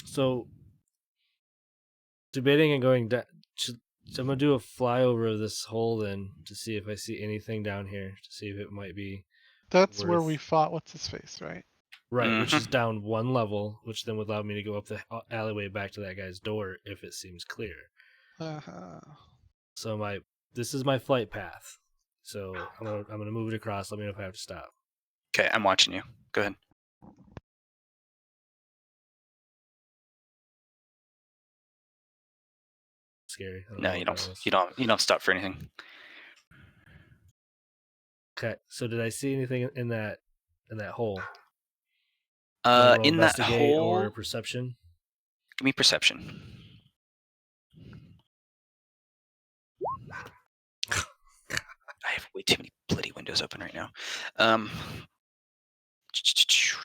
So debating and going down. So I'm gonna do a flyover of this hole then to see if I see anything down here. To see if it might be That's where worth- we fought what's his face, right? right, which is down one level, which then would allow me to go up the alleyway back to that guy's door if it seems clear. Uh-huh. So this is my flight path. So I'm gonna move it across. Let me know if I have to stop. Okay, I'm watching you. Go ahead. scary. I don't No, know you what don't. that was. You don't stop for anything. Okay, so did I see anything in that hole? Wanna roll In that investigate hole, or perception? give me perception. I have way too many bloody windows open right now.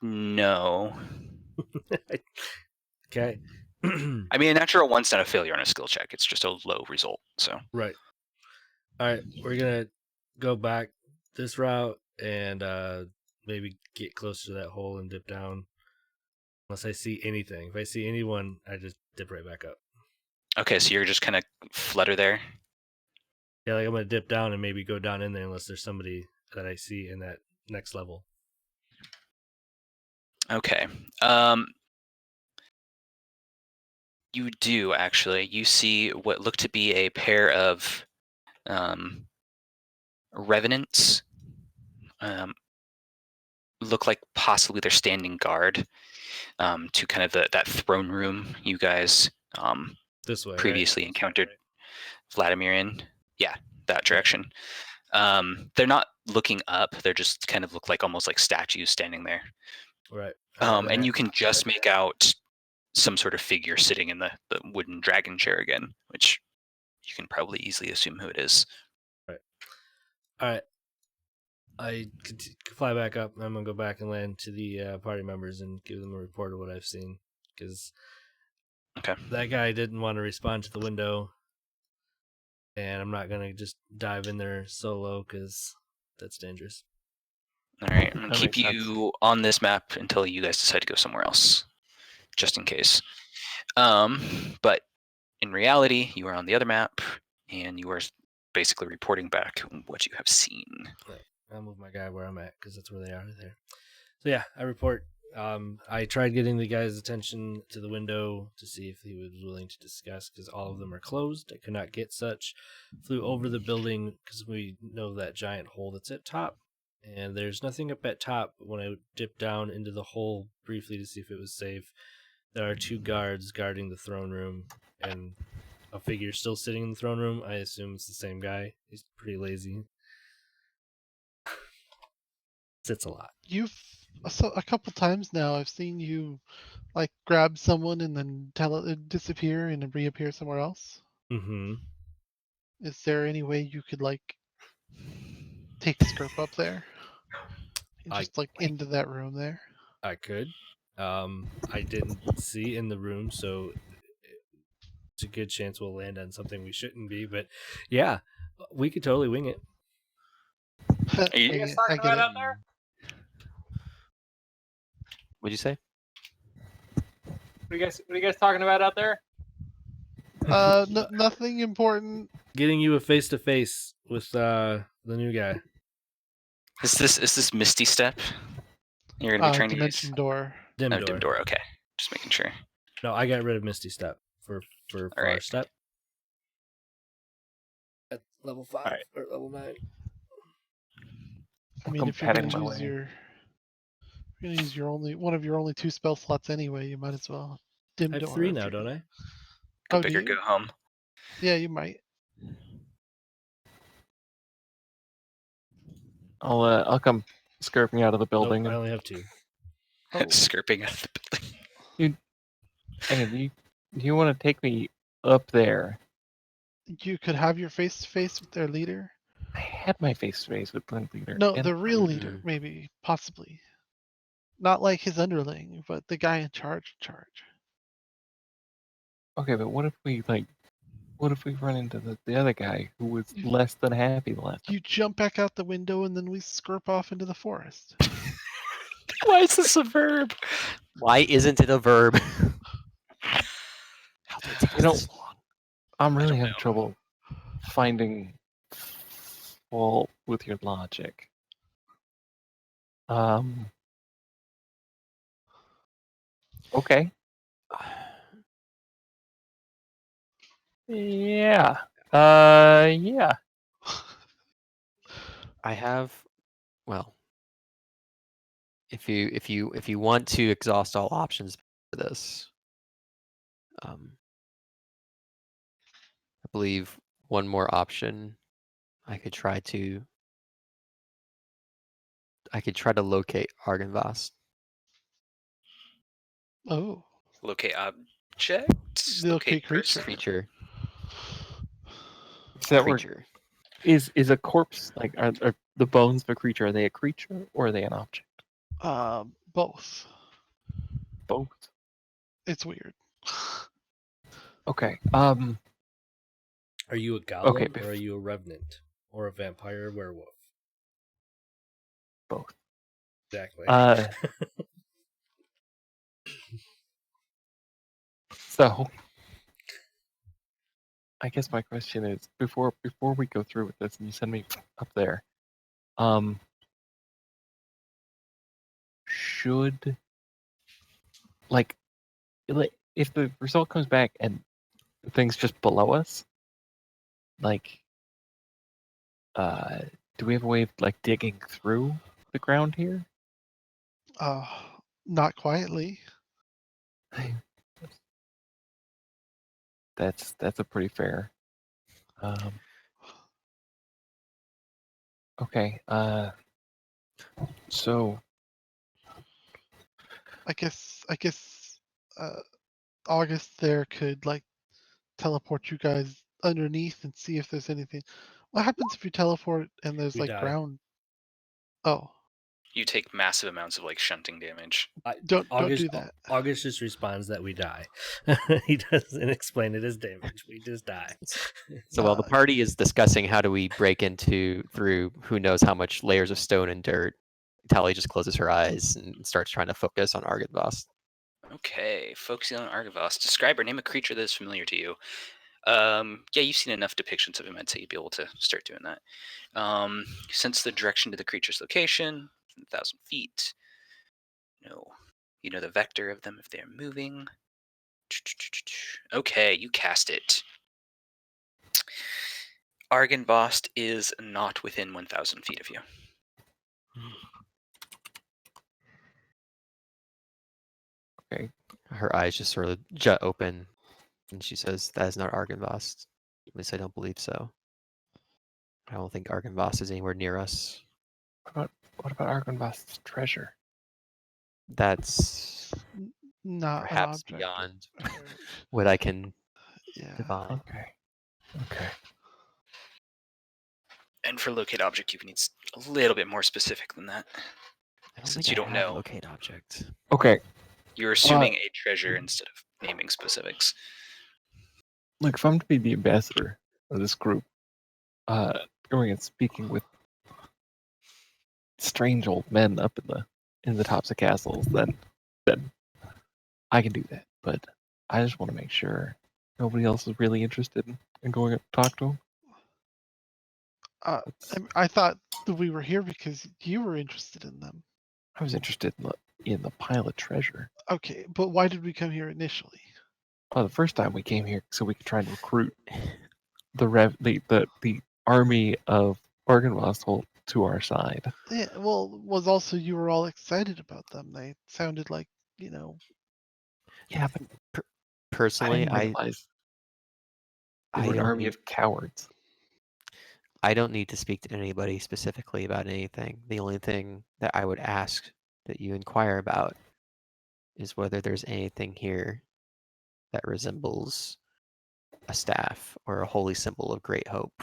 No. Okay. I mean, a natural one's not a failure on a skill check. It's just a low result. So Right. All right, we're gonna go back this route and maybe get closer to that hole and dip down. Unless I see anything. If I see anyone, I just dip right back up. okay, so you're just kind of flutter there. Yeah, like I'm gonna dip down and maybe go down in there unless there's somebody that I see in that next level. Okay. You do actually. You see what look to be a pair of revenants. Look like possibly they're standing guard to kind of that throne room you guys This way. previously right? encountered Vladimir in. Yeah, that direction. They're not looking up. They're just kind of look like almost like statues standing there. Right. And you can just make out some sort of figure sitting in the wooden dragon chair again, which you can probably easily assume who it is. Right. All right. I could fly back up. I'm gonna go back and land to the party members and give them a report of what I've seen because Okay. that guy didn't want to respond to the window, and I'm not gonna just dive in there solo because that's dangerous. All right. I'm gonna That keep makes sense. you on this map until you guys decide to go somewhere else, just in case. But in reality, you are on the other map, and you are basically reporting back what you have seen. Right. I'll move my guy where I'm at because that's where they are there. So yeah, I report. I tried getting the guy's attention to the window to see if he was willing to discuss because all of them are closed. I could not get such. Flew over the building because we know that giant hole that's at top, and there's nothing up at top. But when I dipped down into the hole briefly to see if it was safe, there are 2 guards guarding the throne room and a figure still sitting in the throne room. I assume it's the same guy. He's pretty lazy. Sits a lot. You've a couple times now. I've seen you like grab someone and then tell it disappear and then reappear somewhere else. Mm-hmm. Is there any way you could like take Skirp up there and I- just like into that room there? I could. I didn't see in the room, so it's a good chance we'll land on something we shouldn't be. But yeah, we could totally wing it. Are you I guys get- I get it. out there? What'd you say? What are you guys talking about out there? Nothing important. Getting you a face to face with the new guy. Is this Misty Step? You're gonna be trying Dimension to use door. Dim oh, door. Dim Door. Okay, just making sure. No, I got rid of Misty Step for All Far right. Step. At level 5 All right. or level 9. I mean, I'm if you're heading gonna my use way. your one of your only 2 spell slots anyway, you might as well dim I have door. 3 if now, you're don't gonna- I? Go Oh, big do or you? go home. Yeah, you might. I'll come skirping out of the Nope, building. I only have 2. Oh, Skirping out of the building. And you want to take me up there? you could have your face to face with their leader. I had my face to face with the leader. No, and the real leader, maybe, possibly. Not like his underling, but the guy in charge. Okay, but what if we run into the other guy who was less than happy the last time? You jump back out the window and then we skirp off into the forest. Why is this a verb? Why isn't it a verb? How did it take us You know- this long? I'm really don't having know. trouble finding fault with your logic. Okay. Yeah. Yeah. I have, well, if you want to exhaust all options for this, I'm believe one more option. I could try to locate Argynvost. Oh, Locate object. locate creature. Creature. So that we're, Creature. is a corpse like are the bones of a creature? Are they a creature or are they an object? Both. Both. It's weird. Okay. Are you a golem Okay, or are you a revenant or a vampire werewolf? Both. Exactly. So I guess my question is before we go through with this and you send me up there, should like if the result comes back and the thing's just below us, like do we have a way of like digging through the ground here? Not quietly. That's a pretty fair. Okay. So I guess August there could like teleport you guys underneath and see if there's anything. What happens if you teleport and there's We like die. ground? Oh, You take massive amounts of like shunting damage. don't August, do that. August just responds that we die. He doesn't explain it as damage. We just die. So while the Uh, party is discussing how do we break through who knows how much layers of stone and dirt, Tally just closes her eyes and starts trying to focus on Argynvost. Okay, focusing on Argynvost. Describe or name a creature that is familiar to you. Yeah, you've seen enough depictions of him. I'd say you'd be able to start doing that. Sense the direction to the creature's location, 1,000 feet. No, you know the vector of them if they're moving. Okay, you cast it. Argynvost is not within 1,000 feet of you. okay. Her eyes just sort of jut open, and she says, "That is not Argynvost. At least I don't believe so. I don't think Argynvost is anywhere near us. What about Argynvost's treasure? That's not an perhaps object. beyond Or- what I can yeah. divine." Okay. And for locate object, you need a little bit more specific than that. I don't Since think you I don't have know. locate object. Okay. You're assuming a treasure instead of naming specifics. Look, if I'm to be the ambassador of this group, going and speaking with strange old men up in the tops of castles, then I can do that. But I just want to make sure nobody else is really interested in going up to talk to him. I thought that we were here because you were interested in them. I was interested in the pile of treasure. Okay, but why did we come here initially? Well, the first time we came here, so we could try and recruit the army of Argynvost to our side. Yeah, well, was also you were all excited about them. They sounded like, Yeah, but Personally, I didn't realize they were an army of cowards. I don't need to speak to anybody specifically about anything. The only thing that I would ask that you inquire about is whether there's anything here that resembles a staff or a holy symbol of great hope.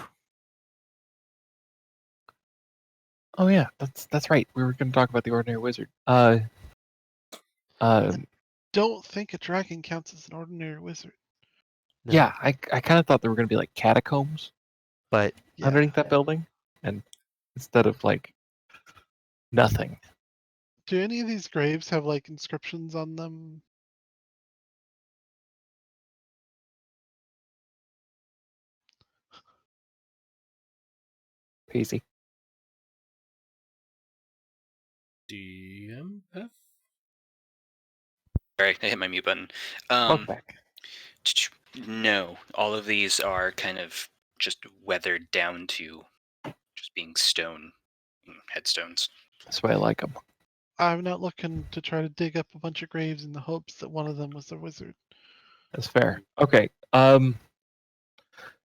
Oh yeah, that's right. We were going to talk about the ordinary wizard. don't think a dragon counts as an ordinary wizard. No. Yeah, I kind of thought there were going to be like catacombs But Yeah. underneath that building, and instead of like nothing. Do any of these graves have like inscriptions on them? Easy. DMF? Sorry, I hit my mute button. Welcome back. No, all of these are kind of just weathered down to just being stone headstones. That's why I like them. I'm not looking to try to dig up a bunch of graves in the hopes that one of them was a wizard. That's fair. Okay.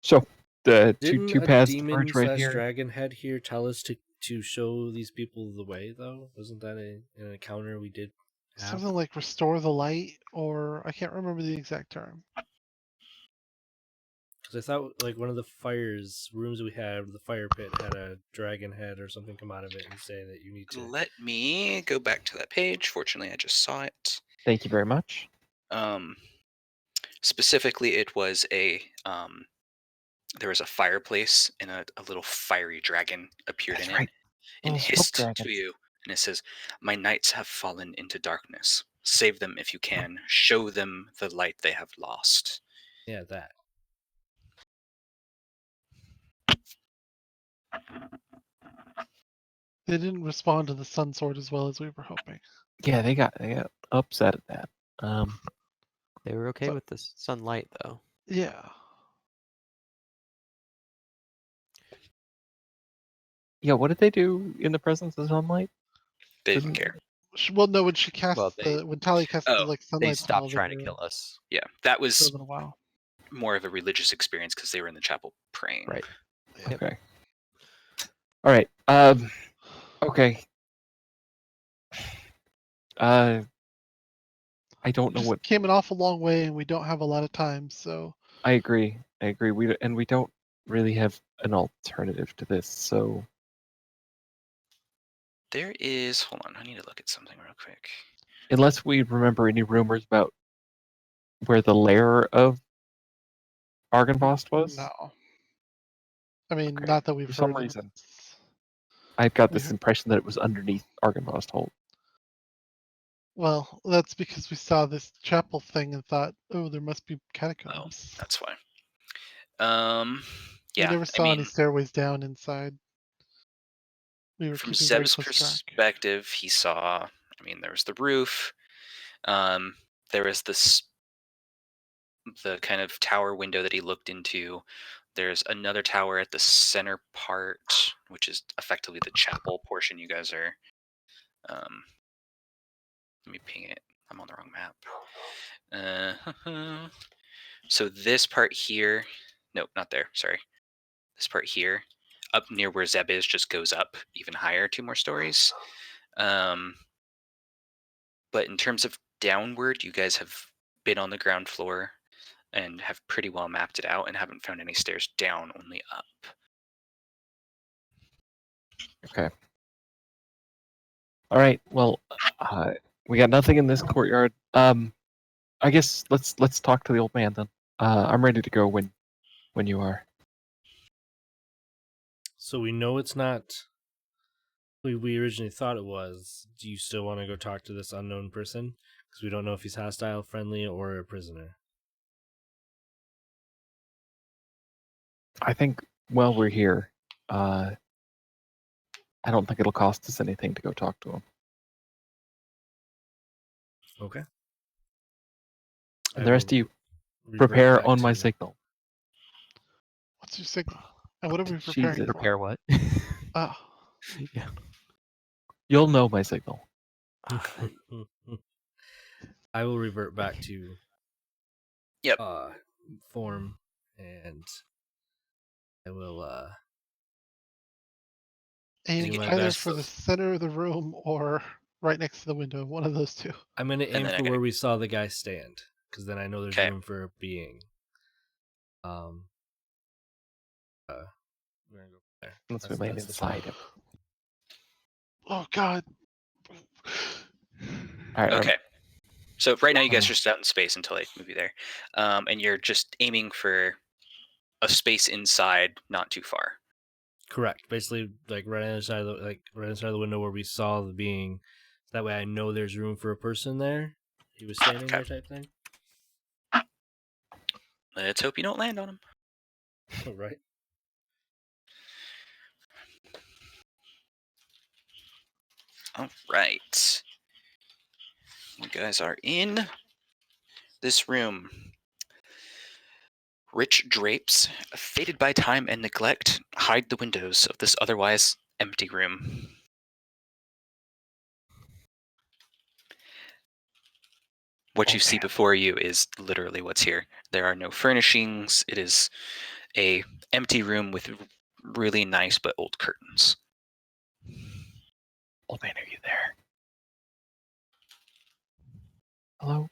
So the Didn't two a paths demon diverge right / here. dragon head here tell us to show these people the way, though? Wasn't that an encounter we did have? Something like restore the light, or I can't remember the exact term. Because I thought like one of the rooms we had, the fire pit had a dragon head or something come out of it and say that you need to. Let me go back to that page. Fortunately, I just saw it. Thank you very much. Specifically, it was there was a fireplace and a little fiery dragon appeared That's in right. it and Little smoke hissed dragons. to you. And it says, "My knights have fallen into darkness. Save them if you can. Show them the light they have lost." Yeah, that. They didn't respond to the sun sword as well as we were hoping. Yeah, they got upset at that. They were okay So- with the sunlight, though. Yeah. Yeah, what did they do in the presence of sunlight? They didn't Didn't- care. Well, no, when she cast Well, when Tali cast the Oh, like They sunlight stopped spell, trying to kill us. Yeah, that for was a little while. more of a religious experience because they were in the chapel praying. Right. Yep. Okay. All right. Okay. I don't know Just what. came an awful long way, and we don't have a lot of time. So I agree. We don't really have an alternative to this. So There is. Hold on, I need to look at something real quick. unless we remember any rumors about where the lair of Argynvost was, no. I mean, Okay. not that we've For some heard. reason. I've got We this heard- impression that it was underneath Argynvost Hold. Well, that's because we saw this chapel thing and thought, oh, there must be Oh, catacombs. that's why. We Yeah, never I saw mean, any stairways down inside. We were from keeping very Zeb's close track. perspective, he saw. I mean, there was the roof. There was the kind of tower window that he looked into. There's another tower at the center part, which is effectively the chapel portion. You guys are. Let me ping it. I'm on the wrong map. So this part here. Nope, not there. Sorry. This part here, up near where Zeb is, just goes up even higher, 2 more stories. But in terms of downward, you guys have been on the ground floor and have pretty well mapped it out and haven't found any stairs down, only up. Okay. All right. Well, we got nothing in this courtyard. I guess let's talk to the old man then. I'm ready to go when you are. So we know it's not who we originally thought it was. Do you still want to go talk to this unknown person? Because we don't know if he's hostile, friendly, or a prisoner. I think while we're here, I don't think it'll cost us anything to go talk to him. Okay. And the rest of you, revert prepare back on my to- signal. What's your signal? And what are we preparing Jesus. for? Prepare what? Oh, Yeah. You'll know my signal. I will revert back to Yep. form, and I will aim do my either best. for the center of the room or right next to the window. One of those two. I'm gonna aim then I for gotta- where we saw the guy stand, because then I know there's Okay. room for a being. We're gonna go from there. Once we That's- land that's the inside plan. him. Oh God. All right. Okay. So right now you guys Oh. are just out in space until I move you there, and you're just aiming for a space inside, not too far. Correct. Basically, like right inside the window where we saw the being. That way, I know there's room for a person there. He was standing Okay. there, type thing. Let's hope you don't land on him. Right. All right. You guys are in this room. Rich drapes, faded by time and neglect, hide the windows of this otherwise empty room. What you see man. before you is literally what's here. There are no furnishings. It is a empty room with really nice but old curtains. Old man, are you there? Hello?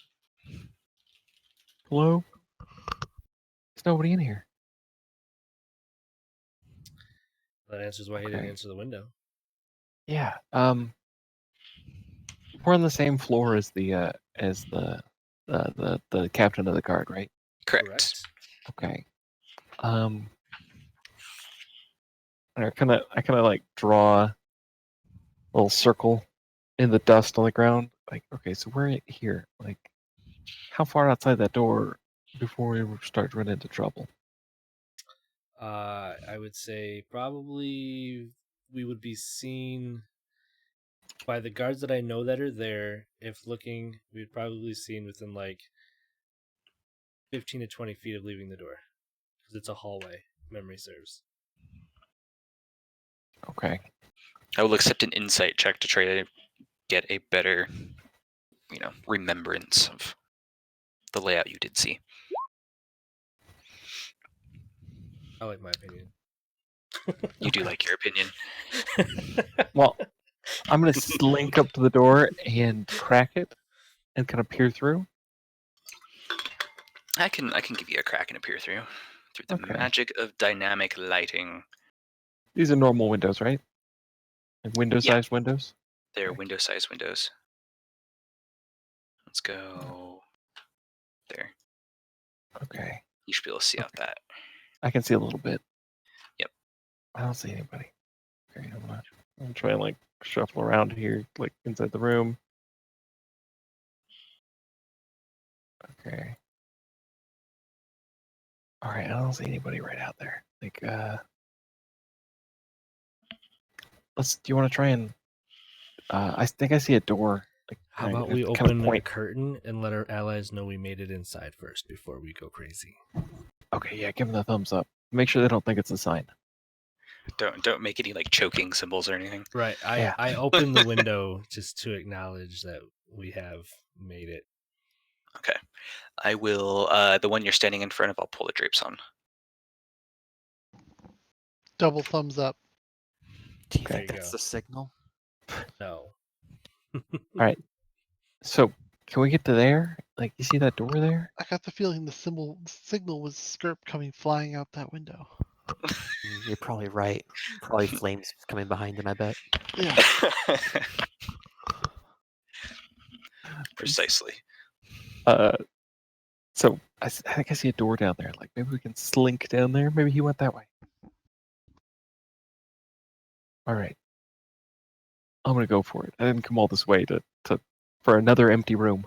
Hello? There's nobody in here. That answers why he didn't Okay. answer the window. Yeah. We're on the same floor as the captain of the guard, right? Correct. Okay. And I kind of like draw a little circle in the dust on the ground. Like, okay, so we're here. Like, how far outside that door before we start running into trouble? I would say probably we would be seen by the guards that I know that are there. If looking, we'd probably be seen within like 15 to 20 feet of leaving the door, because it's a hallway. Memory serves. Okay. I will accept an insight check to try to get a better, remembrance of the layout you did see. I like my opinion. You do like your opinion. Well, I'm gonna slink up to the door and crack it, and kind of peer through. I can give you a crack and a peer through the Okay. magic of dynamic lighting. These are normal windows, right? Like window-sized windows. They're Okay. window-sized windows. Let's go there. Okay. You should be able to see out that. I can see a little bit. Yep. I don't see anybody. Okay, I'm gonna try and like shuffle around here, like inside the room. Okay. All right, I don't see anybody right out there. Like, do you want to try and? I think I see a door. Like, How about we kind open of a point? curtain and let our allies know we made it inside first before we go crazy? Okay, yeah, give them the thumbs up. Make sure they don't think it's a sign. Don't make any like choking symbols or anything. Right. Yeah. I open the window just to acknowledge that we have made it. Okay. I will the one you're standing in front of, I'll pull the drapes on. Double thumbs up. Do you Okay. think that's the signal? No. All right. So, can we get to there? Like, you see that door there? I got the feeling the signal was Skirp coming flying out that window. You're probably right. Probably flames coming behind him, I bet. Yeah. Precisely. So I think I see a door down there. Like, maybe we can slink down there. Maybe he went that way. All right. I'm gonna go for it. I didn't come all this way for another empty room.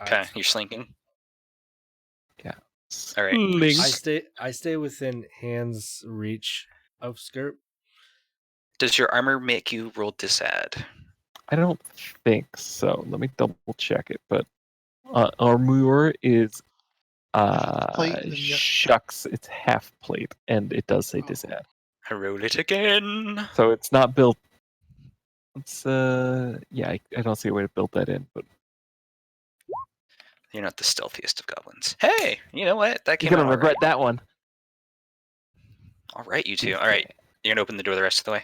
Okay, you're slinking. Yeah. All right. Slink. I stay within hand's reach of Skirp. Does your armor make you roll disad? I don't think so. Let me double check it. But armor is Plate, then yeah. shucks. It's half plate, and it does say Oh. disad. I roll it again. So it's not built. It's yeah. I don't see a way to build that in, but You're not the stealthiest of goblins. Hey, you know what? That you're came gonna out regret that one. All right, you two. All right, you're gonna open the door the rest of the way.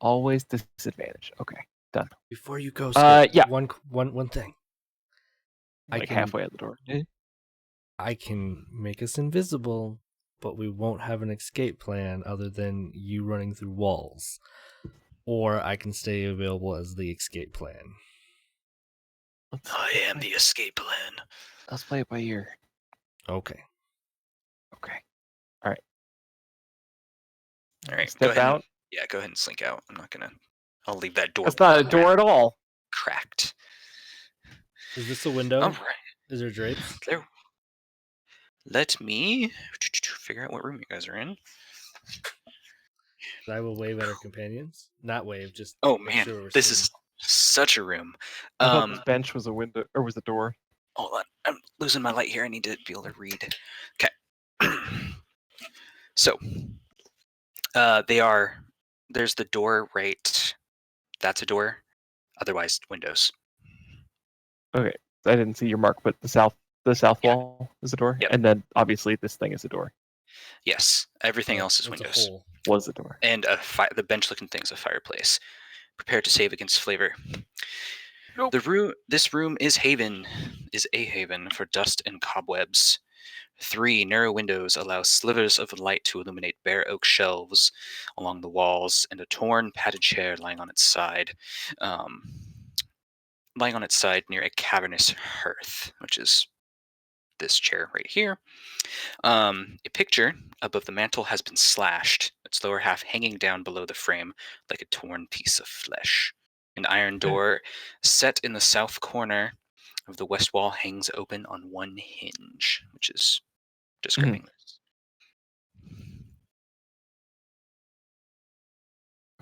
Always disadvantage. Okay, done. Before you go, Skirp, yeah. One thing. Like halfway out the door. I can make us invisible, but we won't have an escape plan other than you running through walls. Or I can stay available as the escape plan. I am the escape plan. Let's play it by ear. Okay. Okay. All right. All right, Step go ahead. out. Go ahead and slink out. I'm not gonna. I'll leave that door. That's not a door at all. Cracked. Is this a window? All right. Is there drapes? There. Let me figure out what room you guys are in. I will wave at our companions. Not wave, just. Oh make man, sure we're this seen. is such a room. I thought this bench was a window or was a door. Hold on, I'm losing my light here. I need to be able to read. Okay. So, there's the door right. That's a door. Otherwise, windows. Okay, I didn't see your mark, but the The south Yeah. wall is a door, Yep. and then obviously this thing is a door. Yes, everything else is It's a windows. hole. Was a door. And the bench-looking thing's a fireplace. Prepare to save against flavor. Nope. This room is a haven for dust and cobwebs. 3 narrow windows allow slivers of light to illuminate bare oak shelves along the walls and a torn padded chair lying on its side near a cavernous hearth, which is this chair right here. A picture above the mantel has been slashed, its lower half hanging down below the frame like a torn piece of flesh. An iron door set in the south corner of the west wall hangs open on one hinge, which is describing this.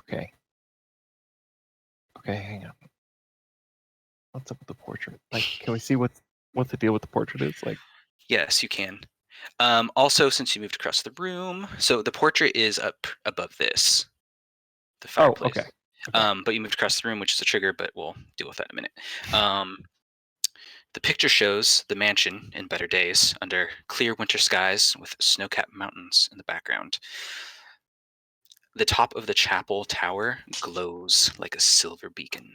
Okay. Okay, hang on. What's up with the portrait? Like, can we see what the deal with the portrait is? Like, Yes, you can. Also, since you moved across the room, so the portrait is up above this, the fireplace. okay. But you moved across the room, which is a trigger, but we'll deal with that in a minute. The picture shows the mansion in better days under clear winter skies with snow-capped mountains in the background. The top of the chapel tower glows like a silver beacon.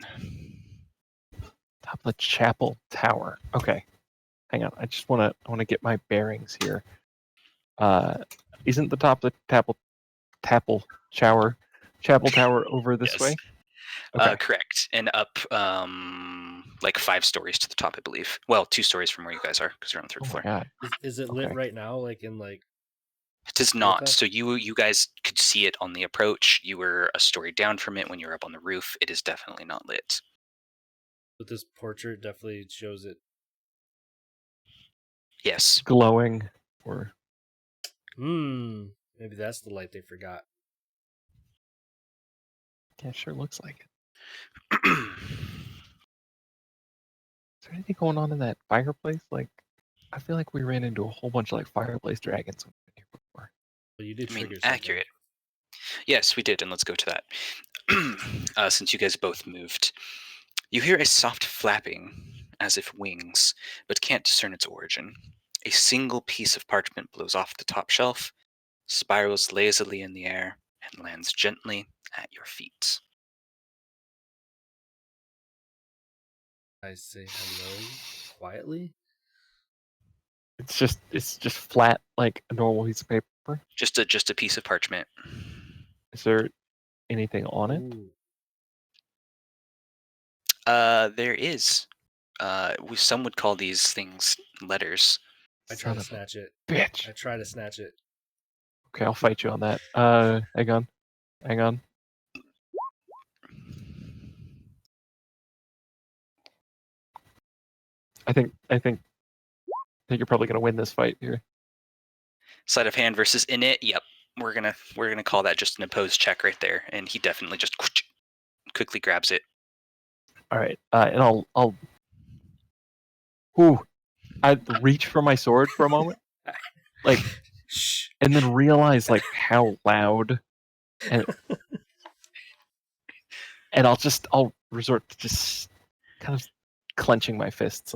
Top of the chapel tower. Okay. Hang on. I just want to get my bearings here. Isn't the top of the chapel tower over this Yes. way? Okay. Correct. And up like 5 stories to the top, I believe. Well, 2 stories from where you guys are, because you're on the 3rd Oh my floor. god. Is it lit Okay. right now? Like in like? It does not. So you guys could see it on the approach. You were a story down from it when you were up on the roof. It is definitely not lit. But this portrait definitely shows it. Yes. Glowing or Maybe that's the light they forgot. yeah, sure looks like it. Is there anything going on in that fireplace? Like, I feel like we ran into a whole bunch of like fireplace dragons when we were here before. Well, you did I mean, trigger something. accurate. Yes, we did, and let's go to that. Since you guys both moved. You hear a soft flapping, as if wings, but can't discern its origin. A single piece of parchment blows off the top shelf, spirals lazily in the air, and lands gently at your feet. I say hello quietly. It's just flat like a normal piece of paper. Just a piece of parchment. Is there anything on it? Ooh. There is. Some would call these things letters. I try Son to of a snatch it. bitch. I try to snatch it. Okay, I'll fight you on that. Hang on. I think you're probably gonna win this fight here. Sleight of hand versus in it. Yep, we're gonna call that just an opposed check right there, and he definitely just quickly grabs it. All right, and I'll. Ooh, I reach for my sword for a moment, like, and then realize like how loud, and I'll resort to just kind of clenching my fists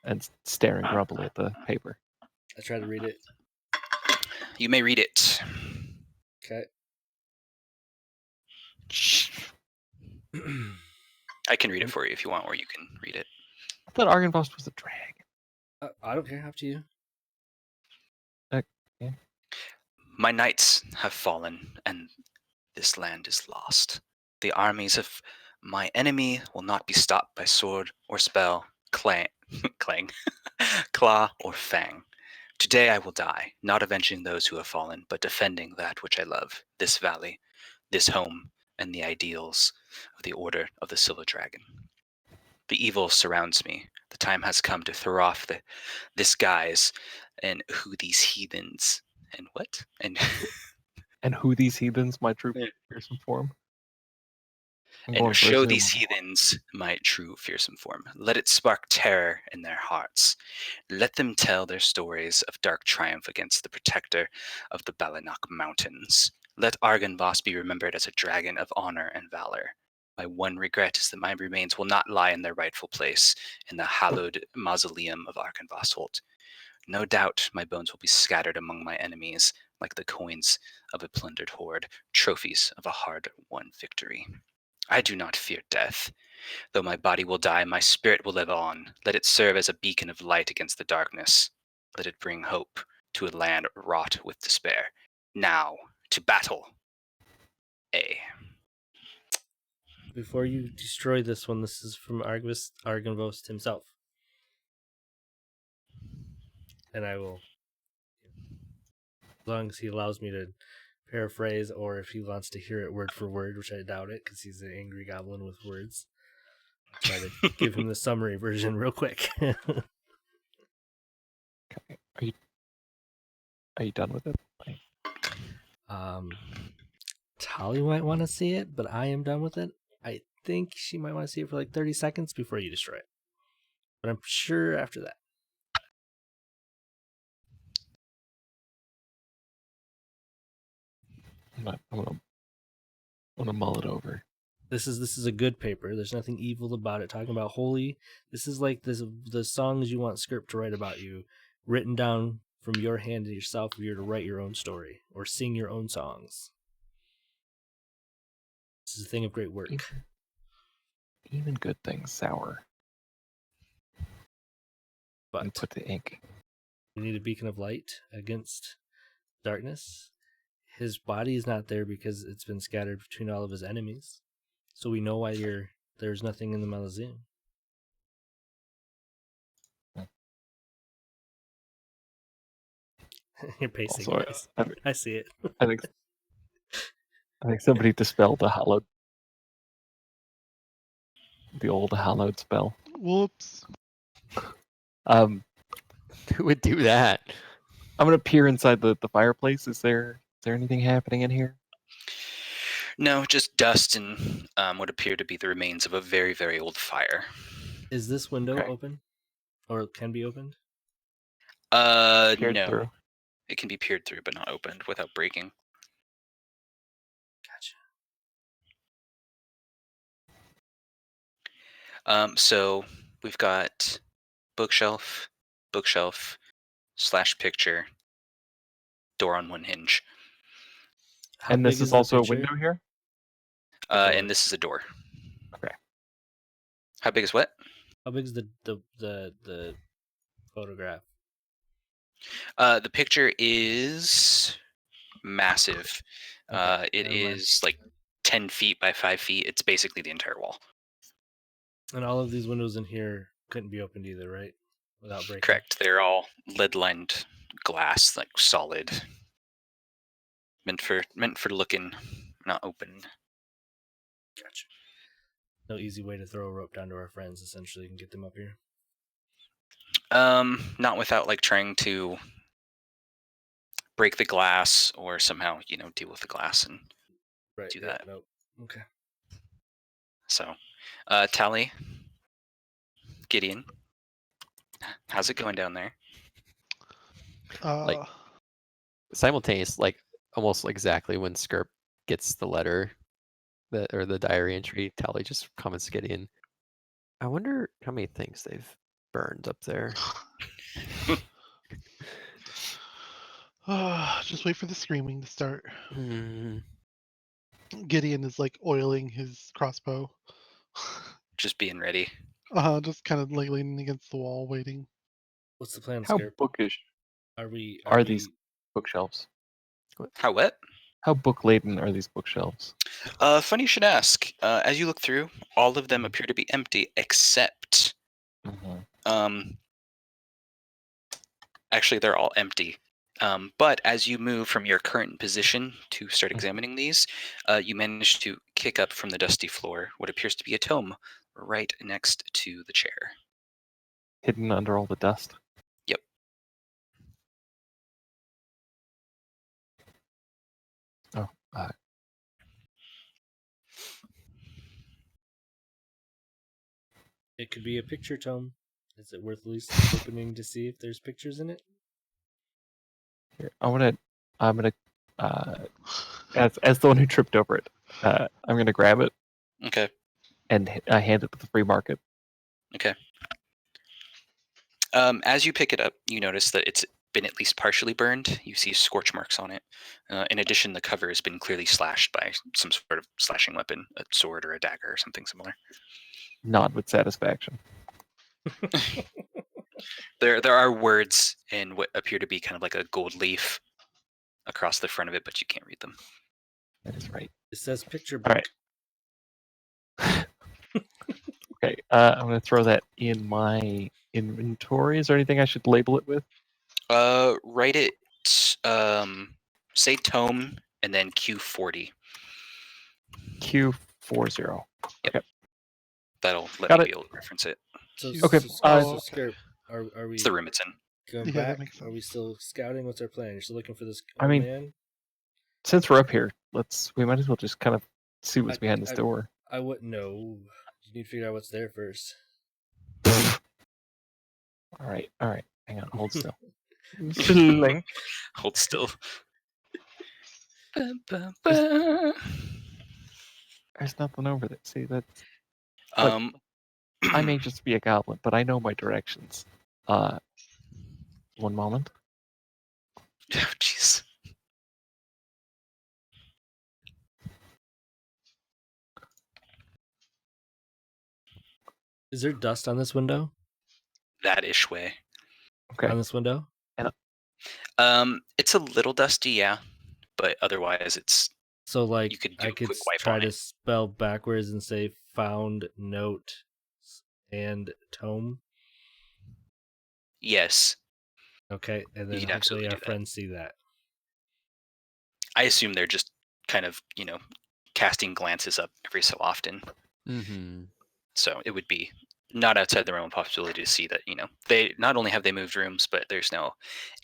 and staring grumpily at the paper. I try to read it. You may read it. Okay. I can read it for you if you want, or you can read it. I thought Argynvost was a dragon. I don't care. Up to you. My knights have fallen, and this land is lost. The armies of my enemy will not be stopped by sword or spell, clang, claw or fang. Today I will die, not avenging those who have fallen, but defending that which I love, this valley, this home, and the ideals of the Order of the Silver Dragon. The evil surrounds me. The time has come to throw off this guise and who these heathens and what? And who these heathens my true fearsome form. And show these heathens my true fearsome form. Let it spark terror in their hearts. Let them tell their stories of dark triumph against the protector of the Balinok Mountains. Let Argynvost be remembered as a dragon of honor and valor. My one regret is that my remains will not lie in their rightful place in the hallowed mausoleum of Arkenvostholt. No doubt my bones will be scattered among my enemies like the coins of a plundered horde, trophies of a hard-won victory. I do not fear death. Though my body will die, my spirit will live on. Let it serve as a beacon of light against the darkness. Let it bring hope to a land wrought with despair. Now, to battle. A. Before you destroy this one, this is from Argenvost himself. And I will, as long as he allows me to paraphrase, or if he wants to hear it word for word, which I doubt it, because he's an angry goblin with words, I'll try to give him the summary version real quick. Okay. Are you done with it? Tali might want to see it, but I am done with it. I think she might want to see it for like 30 seconds before you destroy it. But I'm sure after that. I'm gonna mull it over. This is a good paper. There's nothing evil about it. Talking about holy. This is like the songs you want Script to write about you, written down from your hand to yourself. If you're to write your own story or sing your own songs. This is a thing of great work. Even good things sour. But And put the ink. we need a beacon of light against darkness. His body is not there because it's been scattered between all of his enemies. So we know why there's nothing in the Mausoleum. You're pacing. Also, I see it. I think somebody dispelled the old hallowed spell. Whoops. Who would do that? I'm gonna peer inside the fireplace. Is there anything happening in here? No, just dust and what appear to be the remains of a very, very old fire. Is this window Okay. open? Or can be opened? Peered No. through. It can be peered through, but not opened without breaking. Gotcha. So we've got bookshelf, /picture, door on one hinge. How And this big is the also a picture? window here? And this is a door. Okay. How big is what? How big is the photograph? The picture is massive. Okay, It never mind. is like 10 feet by 5 feet. It's basically the entire wall. And all of these windows in here couldn't be opened either, right? Without breaking. Correct. They're all lead-lined glass, like solid. Meant for looking, not open. Gotcha. No easy way to throw a rope down to our friends, essentially, and get them up here. Not without like trying to break the glass or somehow, deal with the glass and Right. do that. Nope. Okay. So, Tally, Gideon, how's it going down there? Like- Simultaneous, like almost exactly when Skirp gets the letter, or the diary entry, Tally just comments to Gideon. I wonder how many things they've burned up there. Just wait for the screaming to start. Hmm. Gideon is like oiling his crossbow. Just being ready. Just kind of like leaning against the wall, waiting. What's the plan, How Skirp? bookish Are we? are these bookshelves? How wet? How book laden are these bookshelves? Funny you should ask. As you look through, all of them appear to be empty, except actually they're all empty. But as you move from your current position to start examining these, you manage to kick up from the dusty floor what appears to be a tome right next to the chair. Hidden under all the dust. Yep. Oh, It could be a picture tome. Is it worth at least opening to see if there's pictures in it? here, I'm gonna, as the one who tripped over it, I'm gonna grab it. Okay. and I hand it to the free market. Okay. As you pick it up, you notice that it's been at least partially burned. You see scorch marks on it. In addition, the cover has been clearly slashed by some sort of slashing weapon, a sword or a dagger or something similar. Nod with satisfaction. There are words in what appear to be kind of like a gold leaf across the front of it, but you can't read them. That is right. It says picture All book. right. Okay, I'm going to throw that in my inventory. Is there anything I should label it with? Write it, say tome and then Q40. Q40. That'll let Got me it. be able to reference it. So, Okay, so Skirp, are we It's the room it's in. going Yeah, that back? makes Are we sense. still scouting? What's our plan? You're still looking for this I old mean- man? Since we're up here, we might as well just kind of see what's behind this I- door. I wouldn't know. You need to figure out what's there first. All right. Hang on, hold still. Slink. Hold still. There's nothing over there. See, that's Um, I may just be a goblin, but I know my directions. One moment. oh, jeez. Is there dust on this window? That ish way. Okay. On this window? It's a little dusty, yeah, but otherwise it's So, like, you could do I a could quick wipe try on to it. spell backwards and say found note and tome. Yes, Okay, and then could hopefully absolutely our do that. friends see that. I assume they're just kind of, casting glances up every so often. Mm-hmm. So it would be not outside the realm of possibility to see that, they not only have they moved rooms, but there's now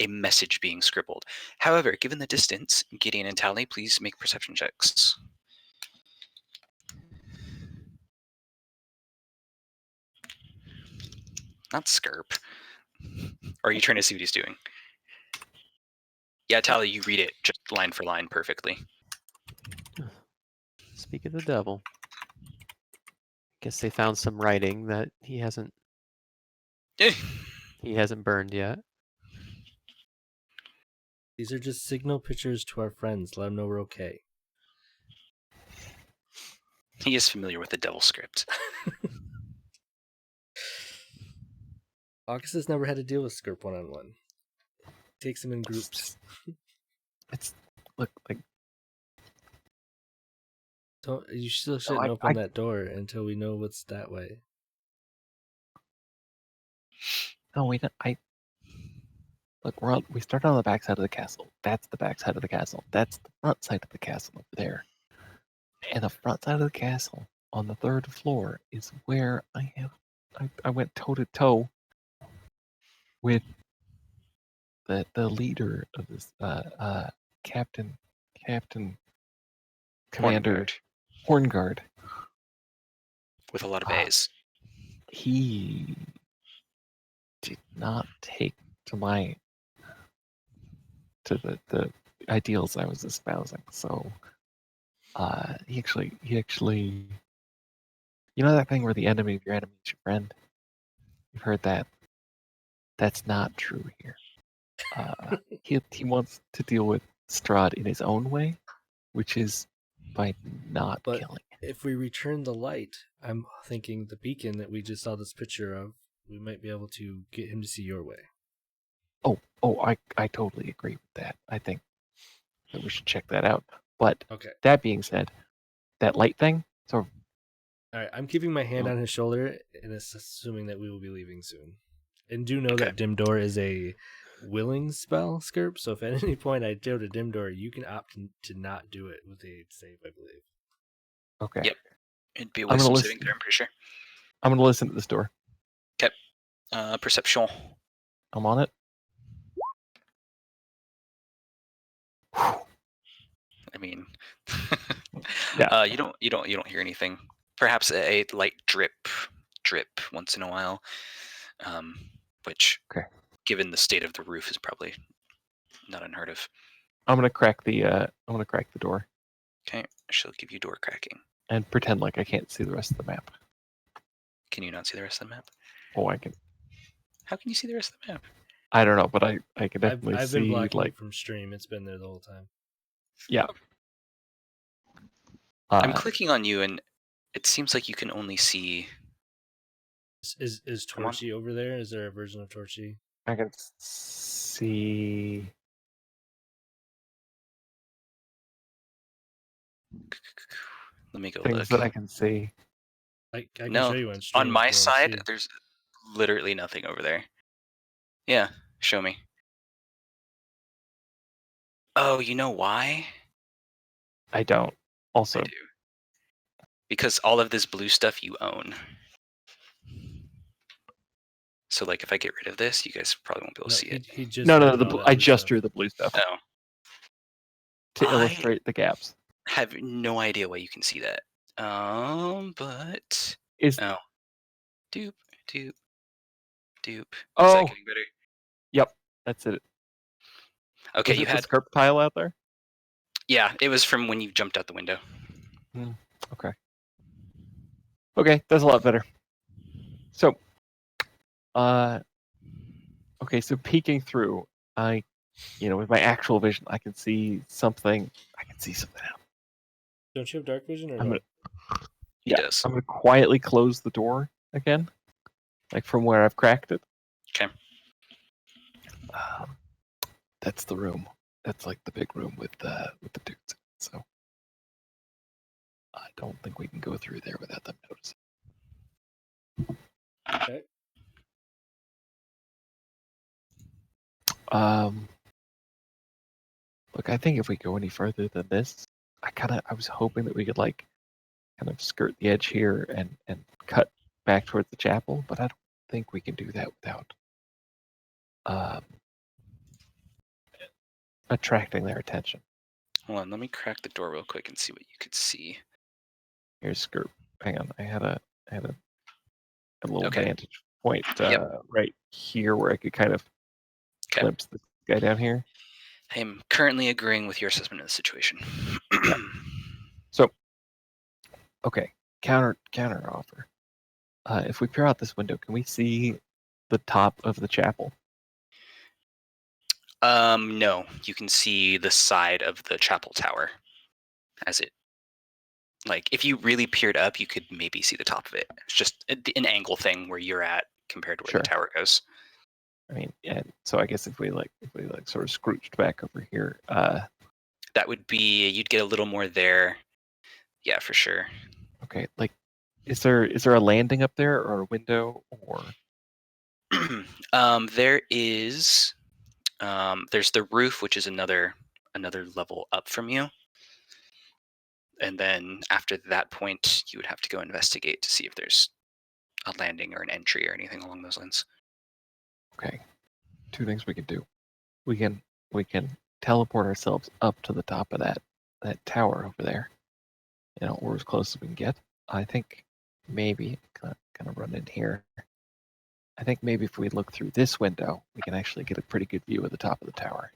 a message being scribbled. However, given the distance, Gideon and Tally, please make perception checks. Not Skirp. Or are you trying to see what he's doing? Yeah, Tally, you read it just line for line perfectly. Speak of the devil. Guess they found some writing that he hasn't burned yet. These are just signal pictures to our friends. Let them know we're okay. He is familiar with the devil script. August has never had to deal with Skirp one-on-one. Takes him in groups. Look like You still shouldn't open that door until we know what's that way. no, we don't. Look. We start on the back side of the castle. That's the back side of the castle. That's the front side of the castle over there. And the front side of the castle on the 3rd floor is where I went toe to toe with the leader of this Captain Commander Hornguard. With a lot of A's. He did not take to the ideals I was espousing. So he actually that thing where the enemy of your enemy is your friend? You've heard that. That's not true here. He wants to deal with Strahd in his own way, which is by not But killing. if we return the light, I'm thinking the beacon that we just saw this picture of, we might be able to get him to see your way. I totally agree with that. I think that we should check that out. But Okay. that being said, that light thing, so All right, I'm keeping my hand on his shoulder, and it's assuming that we will be leaving soon. And do know that Dim Door is a willing spell, Skirp, so if at any point I do to Dim Door, you can opt to not do it with a save, I believe. okay. Yep. It'd be a I'm gonna wisdom listen. saving throw, I'm pretty sure. I'm gonna listen to this door. Perception. I'm on it. I mean, Yeah. you don't hear anything. Perhaps a light drip once in a while, which, Okay. given the state of the roof, is probably not unheard of. I'm gonna crack the door. Okay, she'll give you door cracking. and pretend like I can't see the rest of the map. Can you not see the rest of the map? Oh, I can. How can you see the rest of the map? I don't know, but I can definitely I've see been blocking like it from stream. It's been there the whole time. yeah. I'm clicking on you, and it seems like you can only see. Is Come on. Torchy over there? Is there a version of Torchy? I can see. Let me go Things look. that I can see. I can No, show you on stream. on if my you wanna side, see. there's literally nothing over there. Yeah, show me. Oh, you know why? I don't. Also, I do. Because all of this blue stuff you own. So, like, if I get rid of this, you guys probably won't be able to see it. He just no. moved all that I blue just stuff. drew the blue stuff Oh, to I- illustrate the gaps. have no idea why you can see that. But Is oh, dupe. Is Oh. that getting better? Yep, that's it. Okay, Was you it had the script pile out there? yeah. It was from when you jumped out the window. Okay, that's a lot better. So, okay, so peeking through, with my actual vision, I can see something. I can see something out. Don't you have dark vision or I'm no? gonna, He yeah, does. I'm gonna quietly close the door again, like from where I've cracked it. Okay. That's the room. That's like the big room with the dudes. So I don't think we can go through there without them noticing. Okay. Look, I think if we go any further than this, I was hoping that we could like kind of skirt the edge here and cut back towards the chapel, but I don't think we can do that without attracting their attention. Hold on. Let me crack the door real quick and see what you could see. Here's skirt. Hang on, I had a little Okay. vantage point Yep. right here where I could kind of Okay. glimpse this guy down here. I am currently agreeing with your assessment of the situation. So, okay, counter offer. If we peer out this window, can we see the top of the chapel? No, you can see the side of the chapel tower as it. Like, if you really peered up, you could maybe see the top of it. It's just an angle thing where you're at compared to where Sure. the tower goes. I mean, and so I guess if we sort of scrooched back over here, That would be, you'd get a little more there. Yeah, for sure. okay, like, is there a landing up there or a window or? There is, there's the roof, which is another level up from you. And then after that point, you would have to go investigate to see if there's a landing or an entry or anything along those lines. Okay, two things we can do. We can teleport ourselves up to the top of that tower over there. We're as close as we can get. I think maybe kind of run in here. I think maybe if we look through this window, we can actually get a pretty good view of the top of the tower.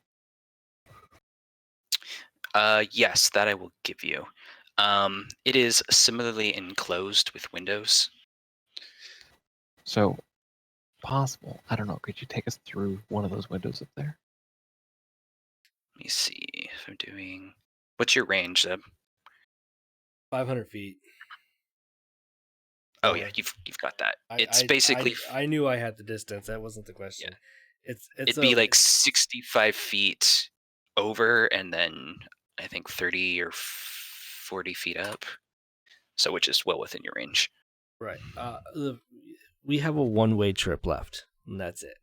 Yes, that I will give you. It is similarly enclosed with windows. So, possible. I don't know. Could you take us through one of those windows up there? Let me see if I'm doing. What's your range, Zeb? 500 feet. Oh yeah, you've got that. It's basically. I knew I had the distance. That wasn't the question. Yeah. It'd be like 65 feet over, and then I think 30 or 40 feet up. So, which is well within your range. Right. We have a one-way trip left, and that's it.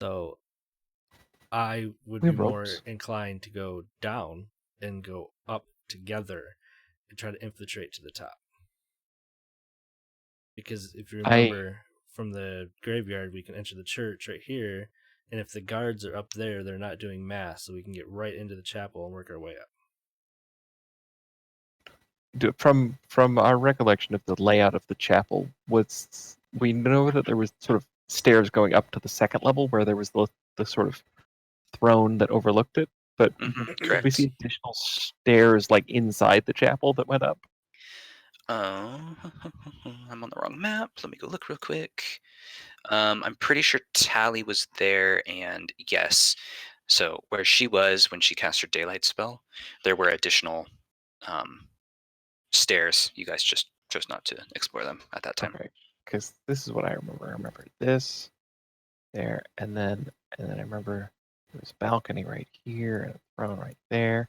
So, I would be more inclined to go down and go up together and try to infiltrate to the top. Because if you remember from the graveyard, we can enter the church right here, and if the guards are up there, they're not doing mass, so we can get right into the chapel and work our way up. From our recollection of the layout of the chapel, we know that there was sort of stairs going up to the second level where there was the sort of throne that overlooked it, but Correct. we see additional stairs like inside the chapel that went up. Oh, I'm on the wrong map. Let me go look real quick. I'm pretty sure Tally was there, and yes. So where she was when she cast her daylight spell, there were additional stairs. You guys just chose not to explore them at that time. Okay, because this is what I remember. I remember this, there, and then I remember there was a balcony right here and a throne right there.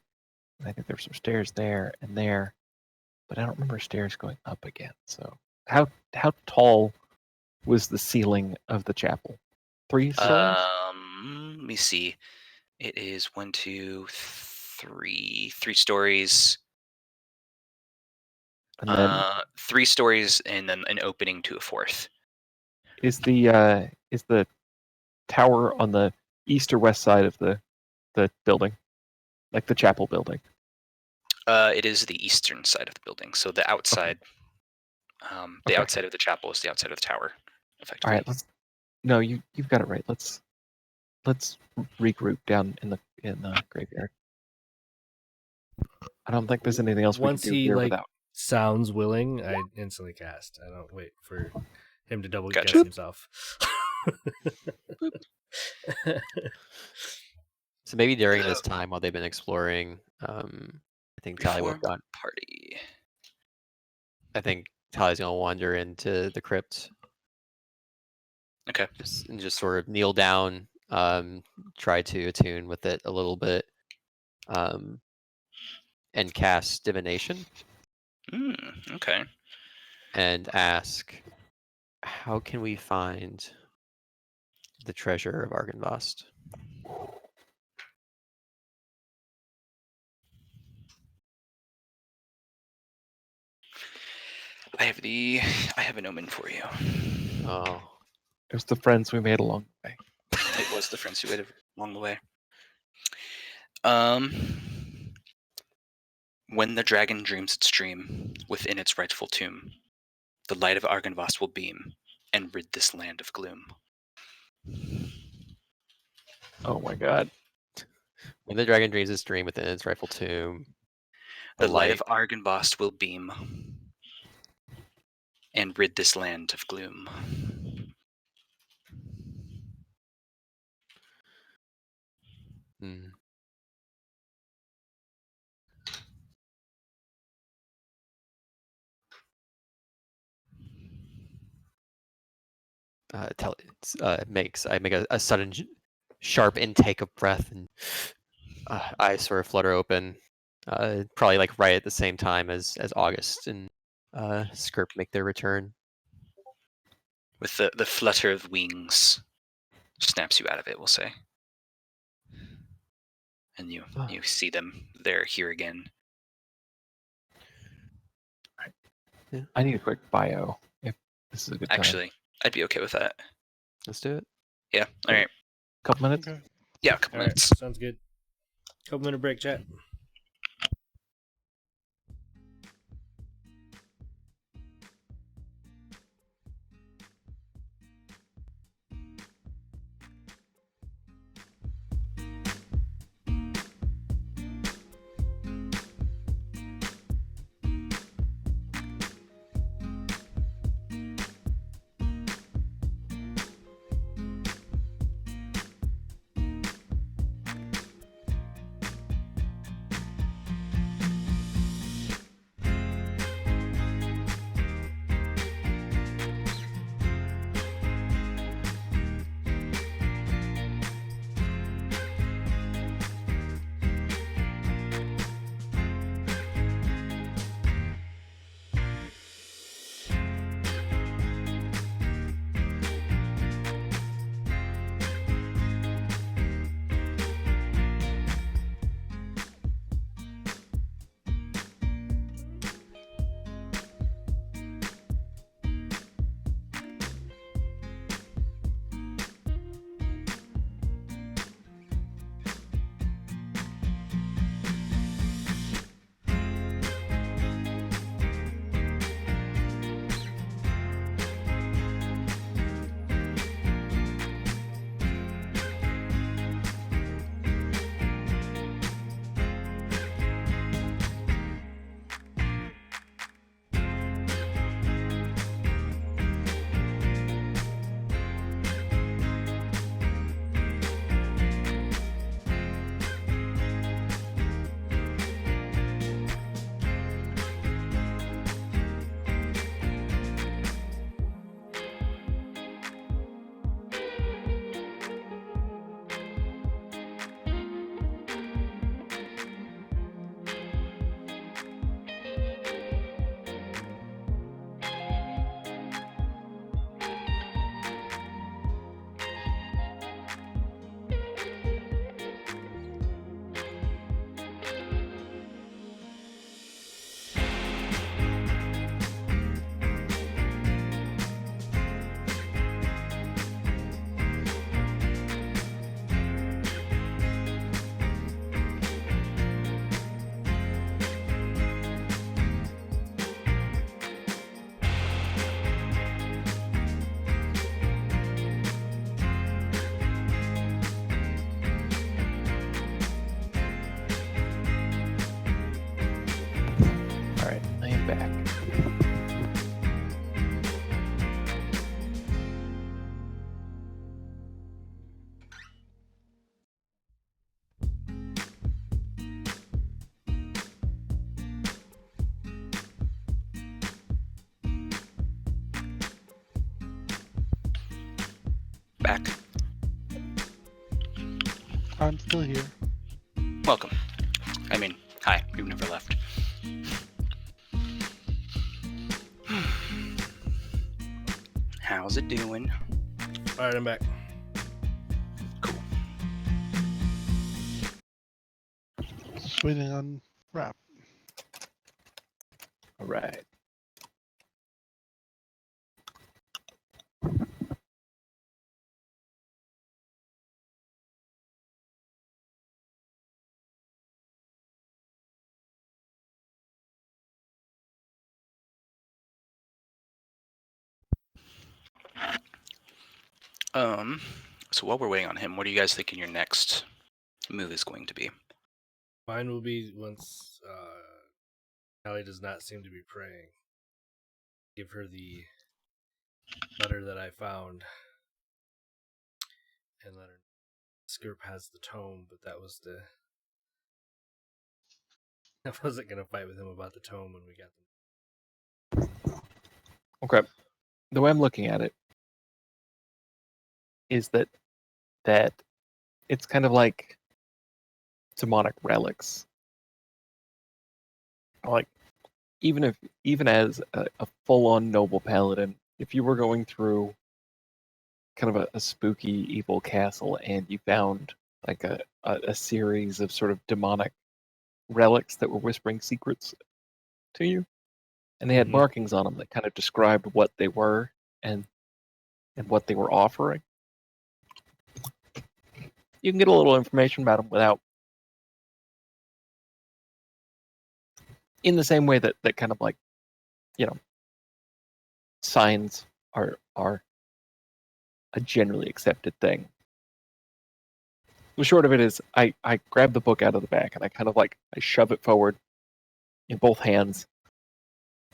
And I think there were some stairs there and there, but I don't remember stairs going up again. So how tall was the ceiling of the chapel? 3 stories? Let me see. It is 1, 2, 3 stories. And then 3 stories, and then an opening to a 4th. is the tower on the east or west side of the building, like the chapel building? It is the eastern side of the building, so the outside. The Okay. outside of the chapel is the outside of the tower, All effectively. right, No, you've got it right. Let's regroup down in the graveyard. I don't think there's anything else Once we can do he here like without. sounds willing, I instantly cast. I don't wait for him to double guess Gotcha. himself. So maybe during this time while they've been exploring, I think Tally will have Reformed gone. party. I think Tally's gonna wander into the crypt. Okay. Just sort of kneel down, try to attune with it a little bit, and cast divination Okay. and ask, how can we find the treasure of Argynvost? I have an omen for you. Oh, It was the friends we made along the way. It was the friends you had along the way. When the dragon dreams its dream within its rightful tomb, the light of Argynvost will beam and rid this land of gloom. Oh my god. when the dragon dreams its dream within its rightful tomb, The light of Argynvost will beam and rid this land of gloom. Hmm. I make a sudden sharp intake of breath, and eyes sort of flutter open, probably like right at the same time as August and Skirp make their return. With the flutter of wings snaps you out of it, we'll say. And you see them. They're here again. I need a quick bio if this is a good time. Actually, I'd be okay with that. Let's do it. Yeah. All right. Couple minutes? Okay. Yeah, a couple All right, minutes. sounds good. Couple minute break, chat. back. I'm still here. Welcome. I mean, hi. You've never left. How's it doing? All right, I'm back. Cool. Just waiting on Rap. All right. So while we're waiting on him, what are you guys thinking your next move is going to be? Mine will be once Callie does not seem to be praying. Give her the letter that I found, and let her. Skirp has the tome, but that was the. I wasn't gonna fight with him about the tome when we got them. Okay. The way I'm looking at it is that it's kind of like demonic relics. Like even as a full-on noble paladin, if you were going through kind of a spooky evil castle and you found like a series of sort of demonic relics that were whispering secrets to you, and they had markings on them that kind of described what they were and what they were offering. You can get a little information about them without, in the same way that kind of like, signs are a generally accepted thing. The short of it is, I grab the book out of the back and I kind of like, I shove it forward in both hands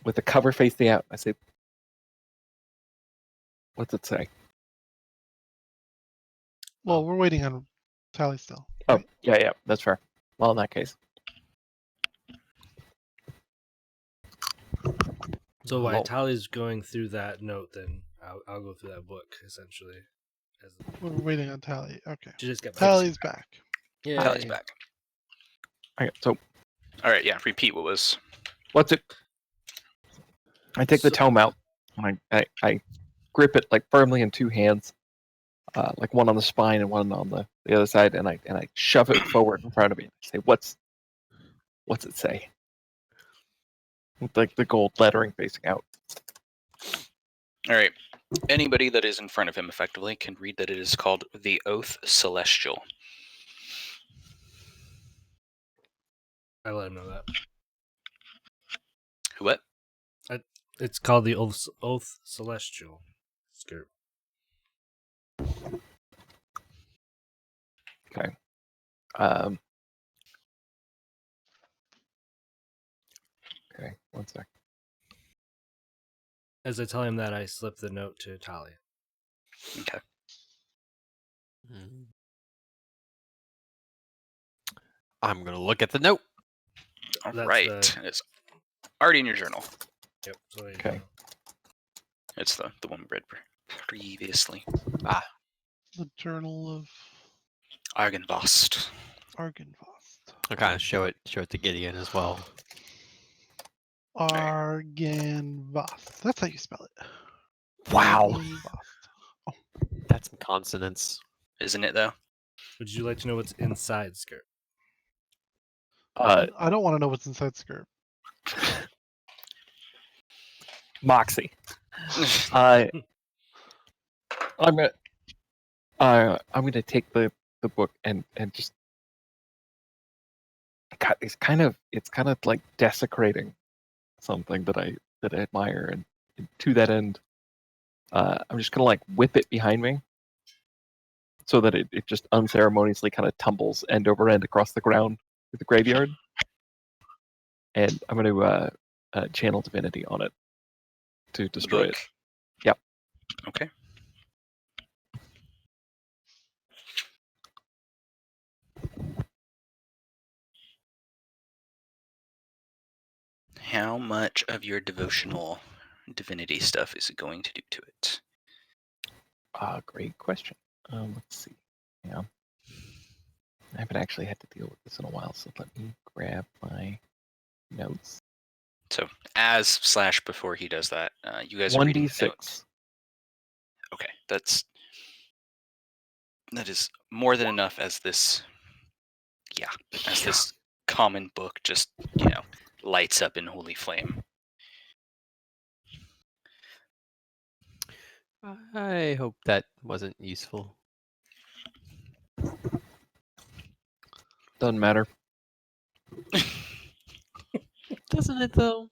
with the cover facing out. I say, what's it say? Well, we're waiting on Tally still. Oh, right? yeah, that's fair. Well, in that case. So while Well, Tally's going through that note, then I'll go through that book essentially. We're waiting on Tally. Okay. She just got back. Tally's back. Yeah. Tally's back. okay, so All right, yeah. Repeat what was. what's it? I take the tome out and I grip it like firmly in two hands, like one on the spine and one on the other side, and I shove it forward in front of me. I say, what's it say? With like the gold lettering facing out. All right. Anybody that is in front of him effectively can read that it is called the Oath Celestial. I let him know that. What? It's called the Oath Celestial. Skirp. Okay. Okay, one sec. As I tell him that, I slip the note to Tally. Okay. I'm gonna look at the note. All That's right. It's already in your journal. Yep. So there you Okay. go. It's the one we read previously. The Journal of Argynvost. Argynvost. I'll kind of show it to Gideon as well. Argynvost. That's how you spell it. Wow, Argynvost. that's some consonants. Isn't it, though? Would you like to know what's inside Skirp? I don't want to know what's inside Skirp. Moxie. I'm gonna take the book and just. God, it's kind of like desecrating something that I admire, and to that end, I'm just gonna like whip it behind me, so that it just unceremoniously kind of tumbles end over end across the ground with the graveyard, and I'm gonna channel divinity on it to destroy it. Yep. Okay. How much of your devotional divinity stuff is it going to do to it? Great question. Let's see. Yeah. I haven't actually had to deal with this in a while, so let me grab my notes. So as / before he does that, you guys are reading the notes. 1d6. Okay, that is more than enough as this common book just, lights up in holy flame. I hope that wasn't useful. Doesn't matter. Doesn't it though?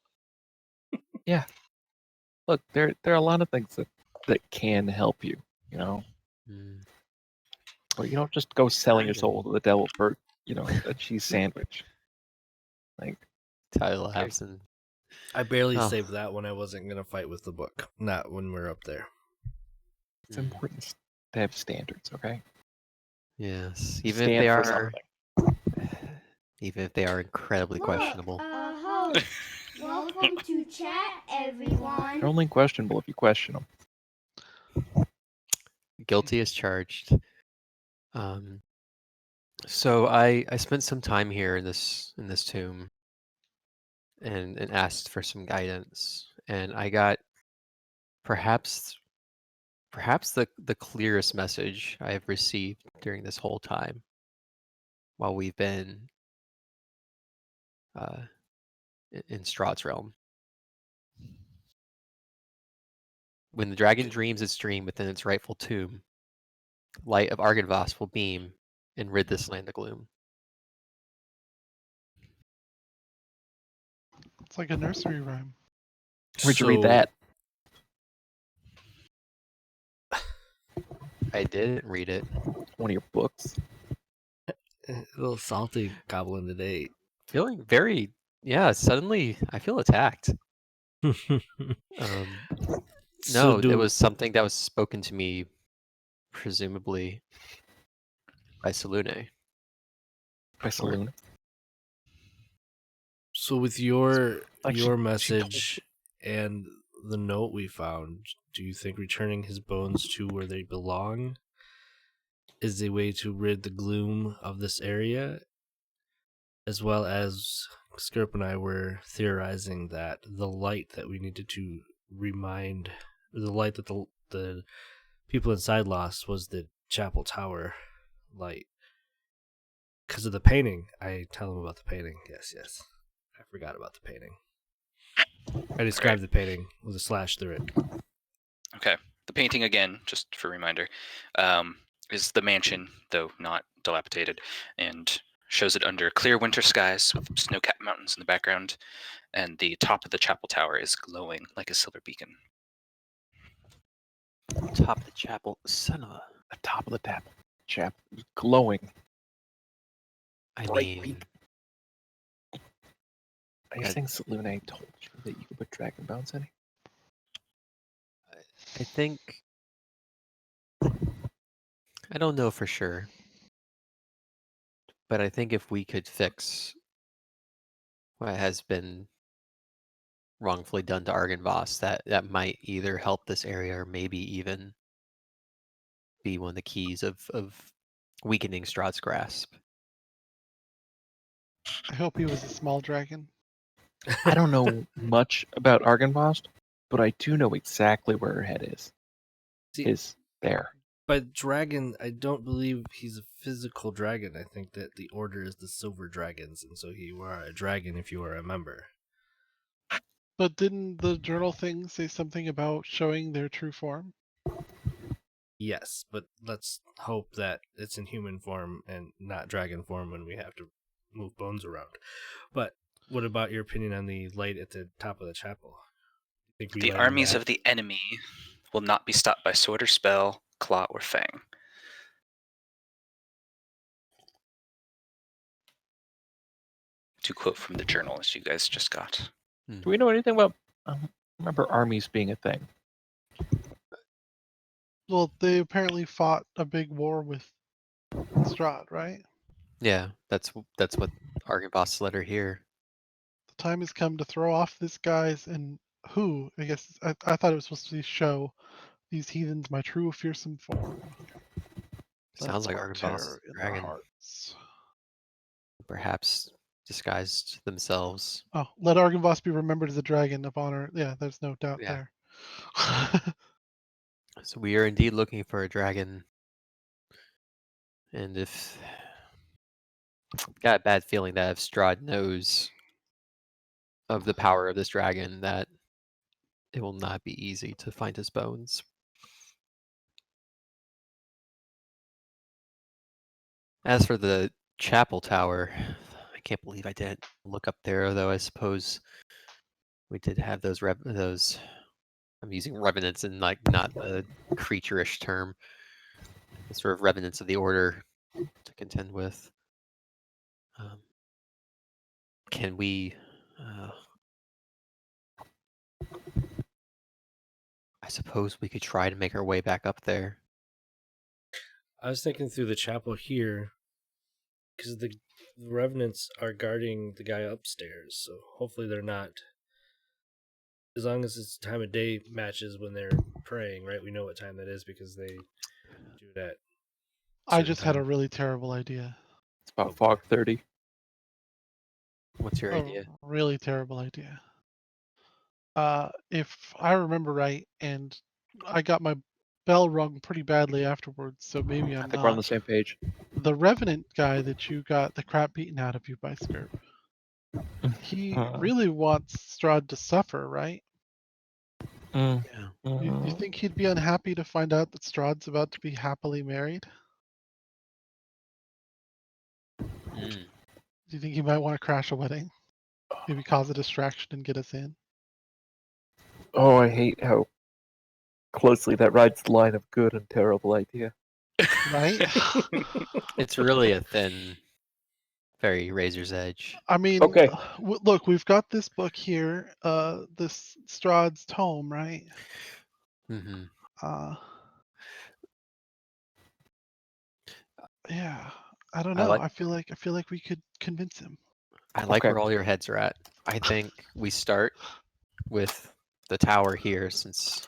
Yeah. Look, there are a lot of things that can help you, you know. Mm. But you don't just go selling your soul to the devil for, a cheese sandwich. Like, Tyler laughs and I barely Oh. saved that when I wasn't gonna fight with the book. Not when we're up there. it's important to have standards, okay? yes, even Stand if they for are, something. even if they are incredibly questionable. Host. Welcome to chat, everyone. They're only questionable if you question them. Guilty as charged. So I spent some time here in this tomb and asked for some guidance, and I got perhaps the clearest message I have received during this whole time while we've been in Strahd's realm. When the dragon dreams its dream within its rightful tomb, light of Argynvost will beam and rid this land of gloom. It's like a nursery rhyme. Where'd you read that? I didn't read it. One of your books? A little salty goblin today. Feeling very, suddenly I feel attacked. No, it was something that was spoken to me, presumably by Selune. By Selune? So with your Like your she message and the note we found, do you think returning his bones to where they belong is a way to rid the gloom of this area? As well as Skirp and I were theorizing that the light that we needed to remind, the light that the people inside lost was the chapel tower light. Because of the painting. I tell them about the painting. Yes. I forgot about the painting. I described the painting with a slash through it. Okay. The painting, again, just for reminder, is the mansion, though not dilapidated, and shows it under clear winter skies with snow-capped mountains in the background, and the top of the chapel tower is glowing like a silver beacon. Top of the chapel, son of a... The top of the chapel is glowing. I Bright mean, pink. Are you saying Selune told you that you could put dragon bones in it? I think... I don't know for sure. But I think if we could fix what has been wrongfully done to Argynvost, that might either help this area or maybe even be one of the keys of weakening Strahd's grasp. I hope he was a small dragon. I don't know much about Argynvost, but I do know exactly where her head is. See, Is there. by dragon, I don't believe he's a physical dragon. I think that the order is the silver dragons, and so you are a dragon if you are a member. But didn't the journal thing say something about showing their true form? Yes, but let's hope that it's in human form and not dragon form when we have to move bones around. But what about your opinion on the light at the top of the chapel? Think we The light armies that? of the enemy will not be stopped by sword or spell, claw or fang. To quote from the journal as you guys just got. Do we know anything about... remember armies being a thing. Well, they apparently fought a big war with Strahd, right? Yeah, that's what Argynvost's letter here. The time has come to throw off this guise and I guess I thought it was supposed to be show, These heathens, my true fearsome form. Sounds like Let Argon Boss terror in their dragon, hearts. perhaps disguised themselves. Oh, let Argonvoss be remembered as a dragon of honor. Yeah, there's no doubt Yeah. there. So we are indeed looking for a dragon, and if got a bad feeling that if Strahd knows of the power of this dragon, that it will not be easy to find his bones. As for the chapel tower, I can't believe I didn't look up there, though I suppose we did have those I'm using revenants in like not a creature-ish term. The sort of revenants of the order to contend with. Can we I suppose we could try to make our way back up there. I was thinking through the chapel here, because the revenants are guarding the guy upstairs, so hopefully they're not. As long as it's time of day matches when they're praying, right? We know what time that is because they do that. I just had a really terrible idea. It's about fog 30. What's your A idea? really terrible idea. If I remember right, and I got my bell rung pretty badly afterwards, so maybe I I'm think we're on the not. same page. The Revenant guy that you got the crap beaten out of you by Spirit, he really wants Strahd to suffer, right? Mm, Yeah. You think he'd be unhappy to find out that Strahd's about to be happily married? Mm. Do you think he might want to crash a wedding? Maybe cause a distraction and get us in? Oh, I hate how closely that rides the line of good and terrible idea. Right? It's really a thin, very razor's edge. I mean, Okay. look, we've got this book here, this Strahd's tome, right? Mm-hmm. Uh, yeah, I don't I know. like I feel like we could convince him. I like Okay. where all your heads are at. I think we start with the tower here, since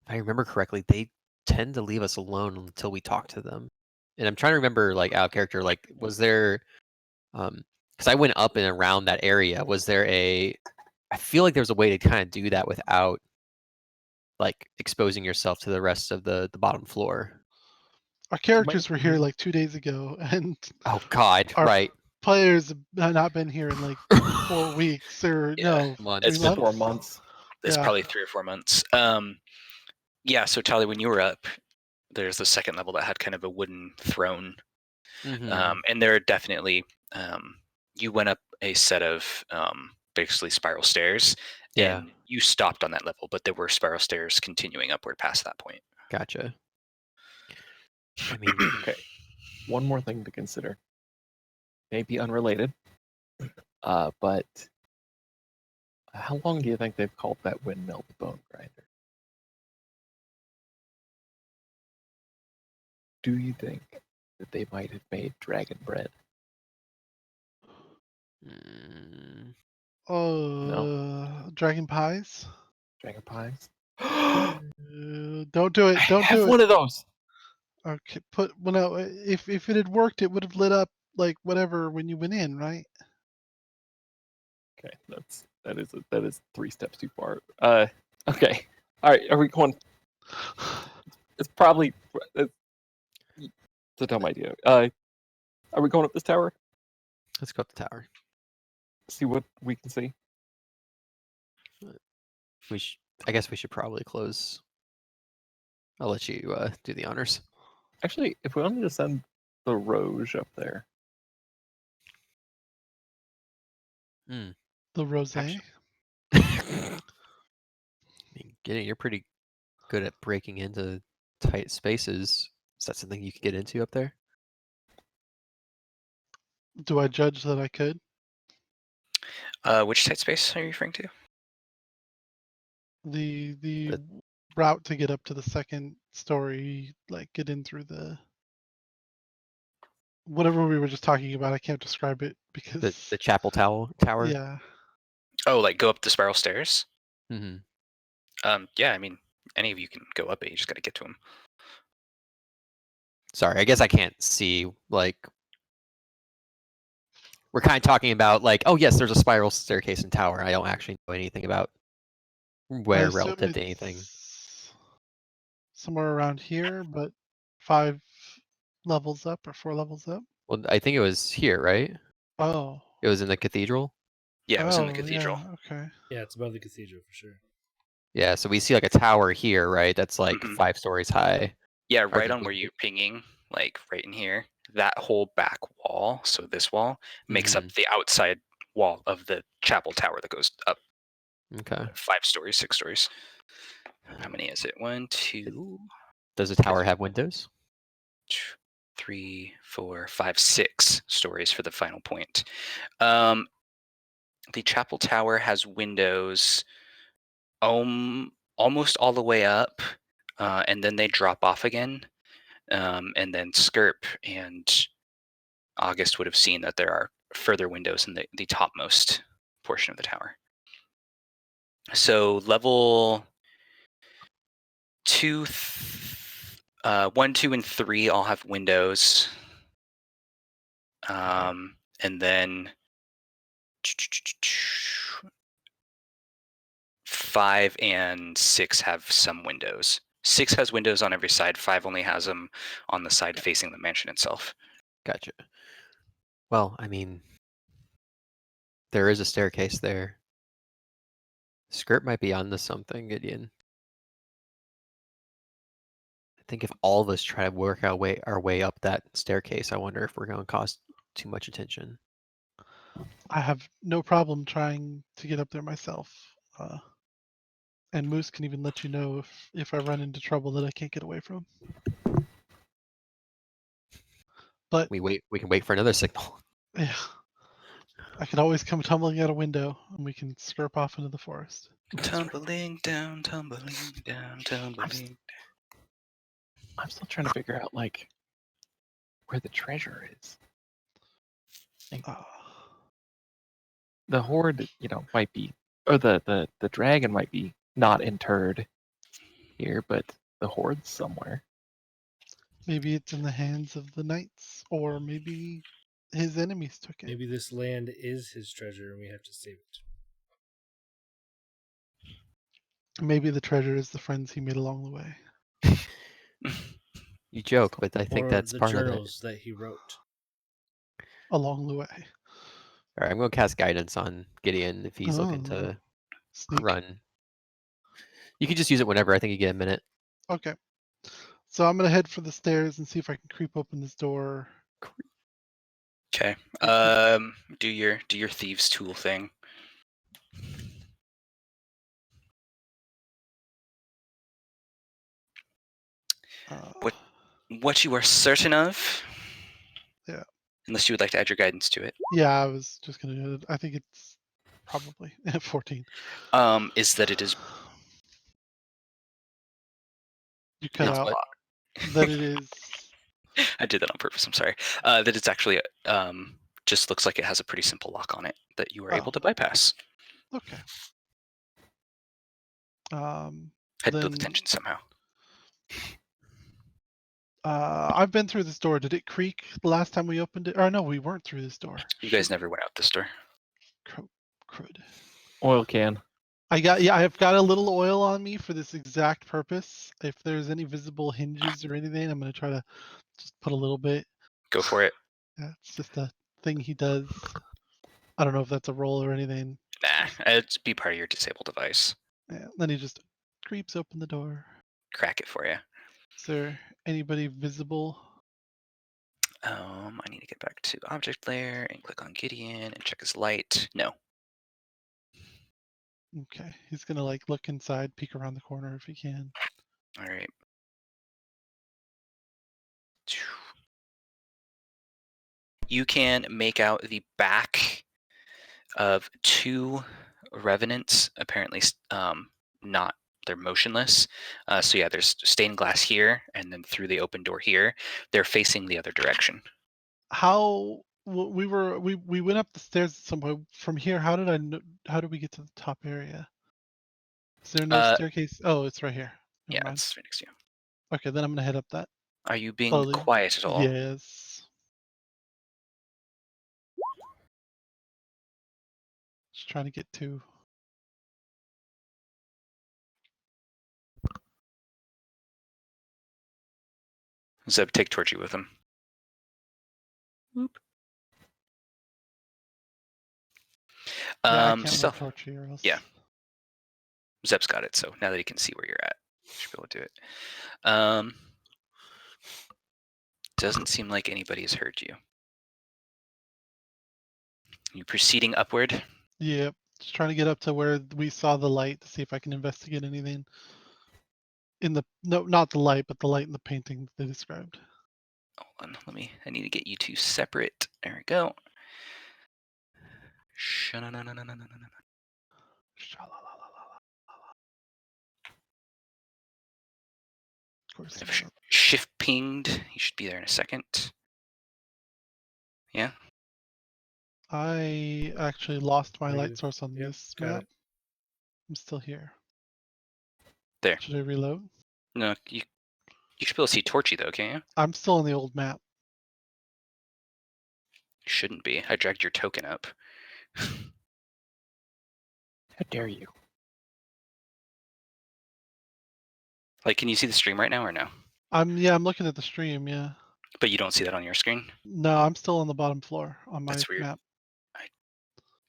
if I remember correctly, they tend to leave us alone until we talk to them. And I'm trying to remember, like, out of character, like, was there because I went up and around that area, was there I feel like there's a way to kind of do that without like exposing yourself to the rest of the bottom floor. Our characters were here like 2 days ago, and Oh God, our right. players have not been here in like 4 weeks or Yeah, no, Months. it's 3 been months. 4 months. It's Yeah. probably 3 or 4 months. Yeah. So Tali, when you were up, there's the second level that had kind of a wooden throne, Mhm. and there are definitely you went up a set of basically spiral stairs, Yeah. and you stopped on that level, but there were spiral stairs continuing upward past that point. Gotcha. I mean, Okay. One more thing to consider. Maybe unrelated. But how long do you think they've called that windmill the bone grinder? Do you think that they might have made dragon bread? mm, Dragon pies. Dragon pies? Don't do it. I Don't have do one it. of those. Okay, well, no. If it had worked, it would have lit up like whatever when you went in, right? Okay, that is 3 steps too far. Okay. All right, are we going? It's probably it's a dumb idea. Are we going up this tower? let's go up the tower. See what we can see. I guess we should probably close. I'll let you do the honors. Actually, if we wanted to send the Roge up there, Mm. The rosé. I mean, you're pretty good at breaking into tight spaces. Is that something you could get into up there? Do I judge that I could? Which tight space are you referring to? The route to get up to the second story, like get in through the whatever we were just talking about. I can't describe it because The chapel tower? yeah. Oh, like go up the spiral stairs? Mm-hmm. Yeah, I mean, Any of you can go up it. You just got to get to them. Sorry, I guess I can't see, like, we're kind of talking about, like, oh yes, there's a spiral staircase and tower. I don't actually know anything about I where assume relative to anything. it's somewhere around here, but 5 levels up or 4 levels up. Well, I think it was here, right? Oh. It was in the cathedral. Yeah, it was in the Oh, cathedral. yeah, okay. Yeah, it's above the cathedral for sure. Yeah, so we see like a tower here, right? That's like Mhm. 5 stories high. Yeah, Or right did on where we- you're pinging, like right in here. That whole back wall, so this wall, makes up the outside wall of the chapel tower that goes up Okay. 5 stories, 6 stories. How many is it? 1, 2, Does the tower have windows? 3, 4, 5, 6 stories for the final point. The chapel tower has windows almost all the way up, and then they drop off again. And then Skirp and August would have seen that there are further windows in the topmost portion of the tower. So level 2, 1, 2, and 3 all have windows. And then 5 and 6 have some windows. 6 has windows on every side. 5 only has them on the side facing the mansion itself. Gotcha. Well, I mean, there is a staircase there. Skirt might be onto something, Gideon. I think if all of us try to work our way up that staircase, I wonder if we're going to cause too much attention. I have no problem trying to get up there myself. And Moose can even let you know if I run into trouble that I can't get away from. But We can wait for another signal. yeah, I can always come tumbling out a window and we can skirp off into the forest. Tumbling down, tumbling down, tumbling. I'm still trying to figure out like where the treasure is. The horde, might be, or the dragon might be not interred here, but the horde's somewhere. Maybe it's in the hands of the knights, or maybe his enemies took it. Maybe this land is his treasure and we have to save it. Maybe the treasure is the friends he made along the way. You joke, but I think Or that's the part of it. journals that he wrote. Along the way. All right, I'm going to cast guidance on Gideon if he's looking to Sneak. run. You can just use it whenever. I think you get a minute. Okay. So I'm gonna head for the stairs and see if I can creep open this door. Okay. Do your thieves' tool thing. What you are certain of? Yeah. Unless you would like to add your guidance to it. Yeah, I was just gonna do it. I think it's probably 14. Is that it is. You cut It's out what? that it is. I did that on purpose. I'm sorry. That it's actually just looks like it has a pretty simple lock on it that you are able to bypass. Okay. Had to build the tension somehow. I've been through this door. Did it creak the last time we opened it? Or no, we weren't through this door. You guys never went out this door. Crud. Oil can. I've got a little oil on me for this exact purpose. If there's any visible hinges or anything, I'm gonna try to just put a little bit. Go for it. Yeah, it's just a thing he does. I don't know if that's a roll or anything. Nah, it'd be part of your disable device. Yeah, then he just creeps open the door. Crack it for you. Is there anybody visible? I need to get back to object layer and click on Gideon and check his light. No. Okay, he's gonna look inside, peek around the corner if he can. All right. You can make out the back of 2 revenants. Apparently, not. They're motionless. So yeah, there's stained glass here, and then through the open door here, they're facing the other direction. How we went up the stairs at some point. From here, how did we get to the top area? Is there no staircase? Oh, it's right here. Yeah, mind. it's right next to you. Okay, then I'm gonna head up that. Are you being Slowly. quiet at all? Yes. Just trying to get to. Zeb, take Torchy with him. Yeah, I can't So move Torchy or else. yeah. Zeb's got it, so now that he can see where you're at, you should be able to do it. Doesn't seem like anybody has heard you. You proceeding upward? Yep. Just trying to get up to where we saw the light to see if I can investigate anything. In the not the light, but the light in the painting they described. Hold on, I need to get you two separate. There we go. Of course. I've shift pinged. You should be there in a second. Yeah. I actually lost my light Negative. source on Yep, this got map. it. I'm still here. There. Should I reload? No, you should be able to see Torchy though, can't you? I'm still on the old map. You shouldn't be. I dragged your token up. How dare you? Like, can you see the stream right now or no? I'm looking at the stream, yeah. But you don't see that on your screen? No, I'm still on the bottom floor on my That's weird. map.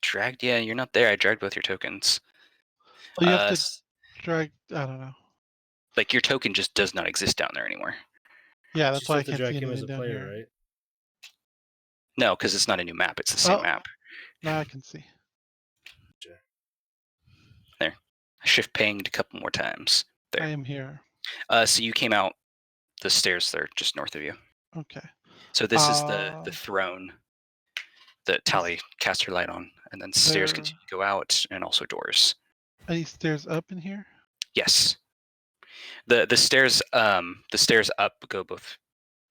Dragged? Yeah, you're not there. I dragged both your tokens. Well, you have to drag. I don't know. Like, your token just does not exist down there anymore. Yeah, You that's still why I have to can't drag see him as anything a down player, here. right? No, because it's not a new map. It's the same Oh. map. Now I can see. There. I shift pinged a couple more times. There. I am here. So you came out the stairs there, just north of you. Okay. So this is the throne that Tally cast her light on, and then stairs There- continue to go out, and also doors. Any stairs up in here? Yes. The stairs up go both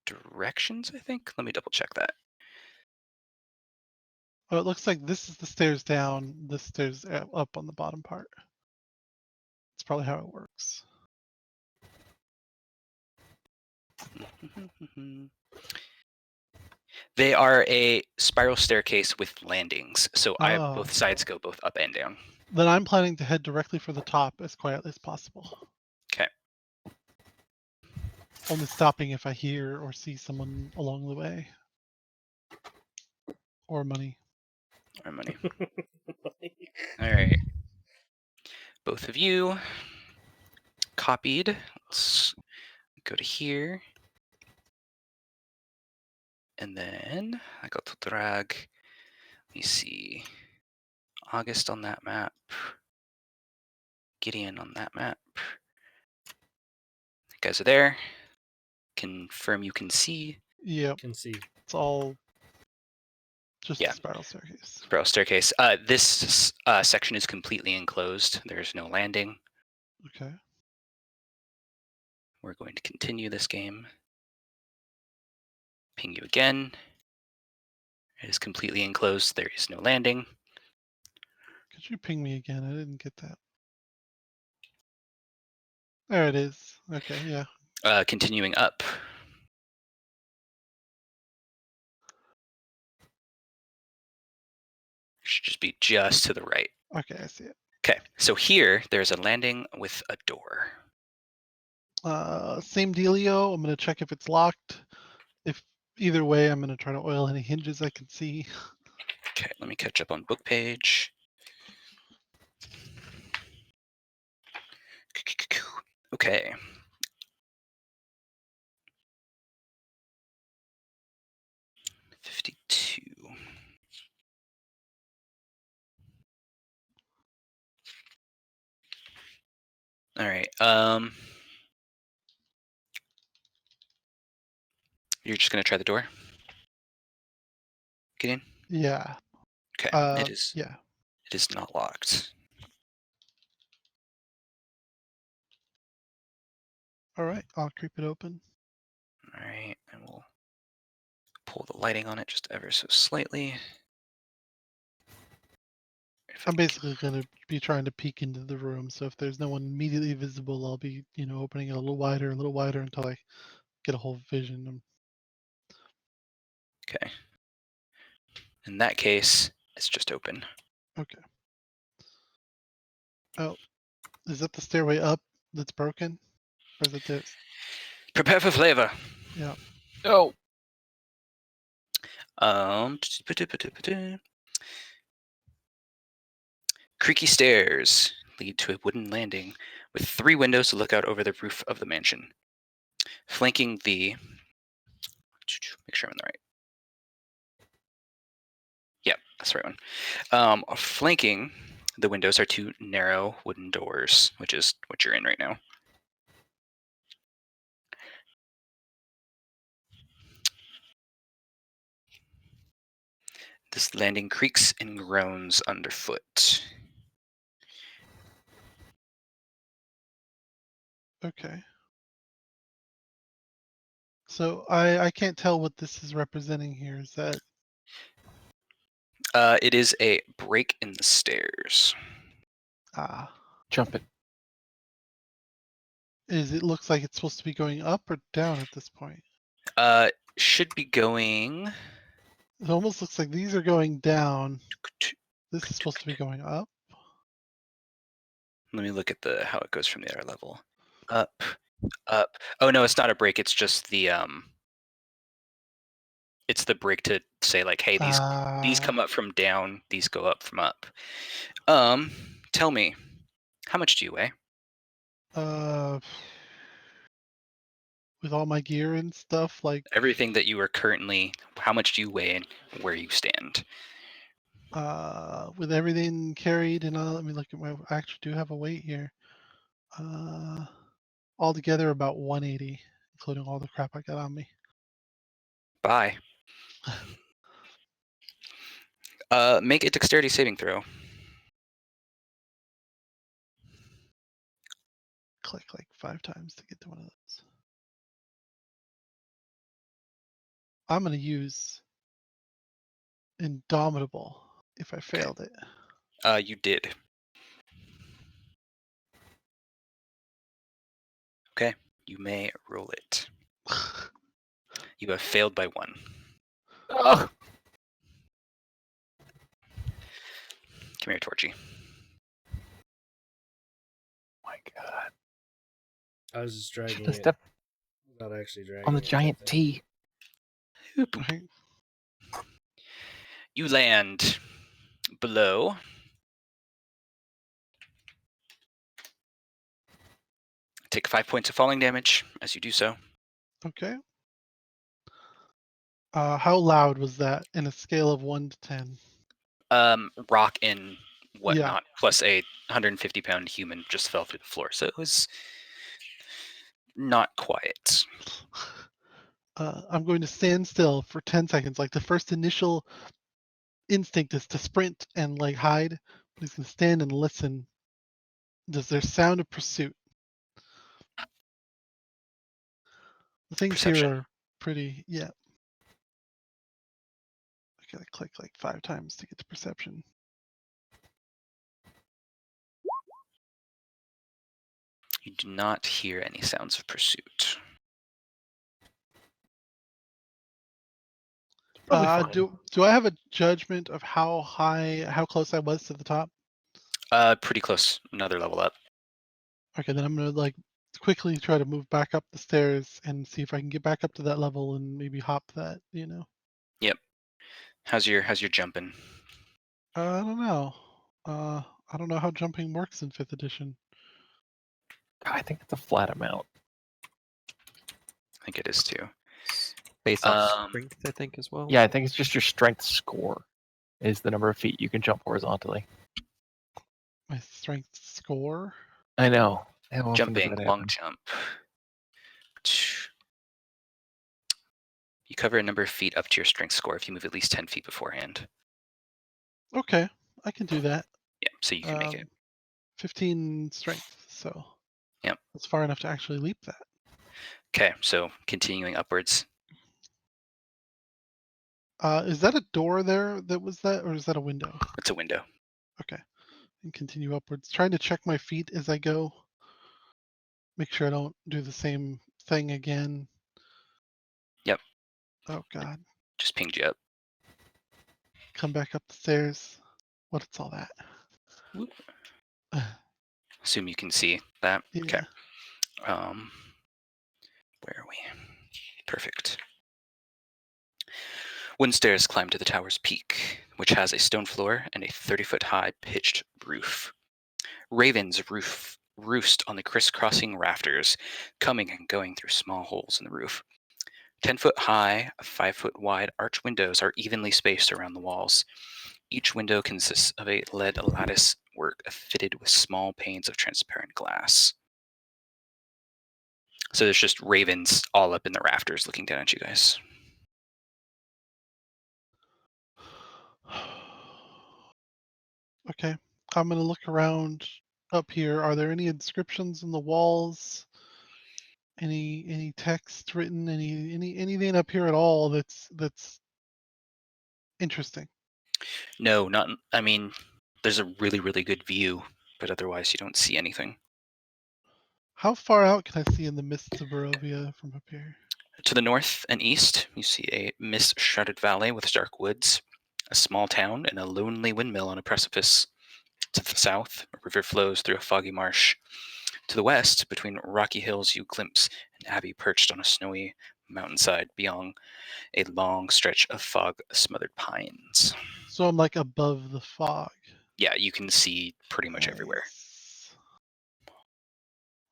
directions, I think. Let me double check that. Oh, it looks like this is the stairs down. This stairs up on the bottom part. It's probably how it works. They are a spiral staircase with landings, so Oh. both sides go both up and down. Then I'm planning to head directly for the top as quietly as possible. Okay. Only stopping if I hear or see someone along the way. Or money. Or money. All right. Both of you copied. Let's go to here. And then I got to drag, let me see, August on that map, Gideon on that map. You guys are there. Confirm you can see. Yep. Can see. It's all just Yeah. a spiral staircase. Spiral staircase. This section is completely enclosed. There's no landing. Okay. We're going to continue this game. Ping you again. It is completely enclosed. There is no landing. Could you ping me again? I didn't get that. There it is. Okay, yeah. Continuing up. Should just be just to the right. Okay, I see it. Okay, so here there's a landing with a door. Same dealio. I'm gonna check if it's locked. If either way, I'm gonna try to oil any hinges I can see. Okay, let me catch up on book page. Okay. $52. All right. You're just gonna try the door. Get in. Yeah. Okay. It is. Yeah. It is not locked. All right. I'll creep it open. All right, and we'll pull the lighting on it just ever so slightly. I'm basically going to be trying to peek into the room. So if there's no one immediately visible, I'll be, opening it a little wider until I get a whole vision. Okay. In that case, it's just open. Okay. Oh, is that the stairway up that's broken? Or is it this? Prepare for flavor. Yeah. Oh, Creaky stairs lead to a wooden landing with 3 windows to look out over the roof of the mansion. Flanking the... Make sure I'm in the right. Yep, that's the right one. Flanking the windows are 2 narrow wooden doors, which is what you're in right now. This landing creaks and groans underfoot. Okay. So I can't tell what this is representing here. Is that It is a break in the stairs. jump it. it looks like it's supposed to be going up or down at this point? Should be going... It almost looks like these are going down. This is supposed to be going up. Let me look at how it goes from the other level. Up, up. Oh no, it's not a break. It's just the It's the break to say like, hey, these come up from down. These go up from up. Tell me, how much do you weigh? With all my gear and stuff, like Everything that you are currently. How much do you weigh and where you stand? with everything carried and all. Let me look at I actually do have a weight here. Altogether about 180, including all the crap I got on me. Bye. Make a dexterity saving throw. Click like 5 times to get to one of those. I'm gonna use Indomitable if I failed it. You did. Okay, you may roll it. You have failed by 1. Oh, Come here, Torchy. my God. I was just dragging Should've it. stepped Not actually dragging on the it, giant I think. T. Right? You land below. Take 5 points of falling damage as you do so. Okay. How loud was that in a scale of 1 to 10? Rock and whatnot, Yeah. plus a 150-pound human just fell through the floor, so it was not quiet. I'm going to stand still for 10 seconds. Like the first initial instinct is to sprint and like hide, but he's going to stand and listen. Does there sound of pursuit? The things Perception. here are pretty, yeah. I gotta click like 5 times to get to perception. You do not hear any sounds of pursuit. Probably fine. Do I have a judgment of how close I was to the top? Pretty close. Another level up. Okay, then I'm gonna like quickly try to move back up the stairs and see if I can get back up to that level and maybe hop that, Yep. How's your jumping? I don't know. I don't know how jumping works in 5th edition. I think it's a flat amount. I think it is too. Based off strength, I think, as well. Yeah, I think it's just your strength score is the number of feet you can jump horizontally. My strength score. I know. How often does Jumping, that long happen? jump. You cover a number of feet up to your strength score if you move at least 10 feet beforehand. Okay, I can do that. Yeah, so you can make it. 15 strength, so Yep. that's far enough to actually leap that. Okay, so continuing upwards. Is that a door there that was that, or is that a window? It's a window. Okay. And continue upwards. Trying to check my feet as I go. Make sure I don't do the same thing again. Yep. Oh god. Just pinged you up. Come back up the stairs. What's all that? Whoop. Assume you can see that. Okay. Yeah. Where are we? Perfect. Wooden stairs climb to the tower's peak, which has a stone floor and a 30-foot high pitched roof. Ravens roost on the crisscrossing rafters, coming and going through small holes in the roof. 10-foot high, 5-foot wide arch windows are evenly spaced around the walls. Each window consists of a lead lattice work fitted with small panes of transparent glass. So there's just ravens all up in the rafters looking down at you guys. Okay. I'm gonna look around up here. Are there any inscriptions on the walls? Any text written? Anything up here at all that's interesting? No, not. I mean, there's a really, really good view, but otherwise you don't see anything. How far out can I see in the mists of Barovia from up here? To the north and east, you see a mist-shrouded valley with dark woods, a small town, and a lonely windmill on a precipice. To the south, a river flows through a foggy marsh. To the west, between rocky hills, you glimpse an abbey perched on a snowy mountainside beyond a long stretch of fog-smothered pines. So I'm like above the fog. Yeah, you can see pretty much everywhere. Nice.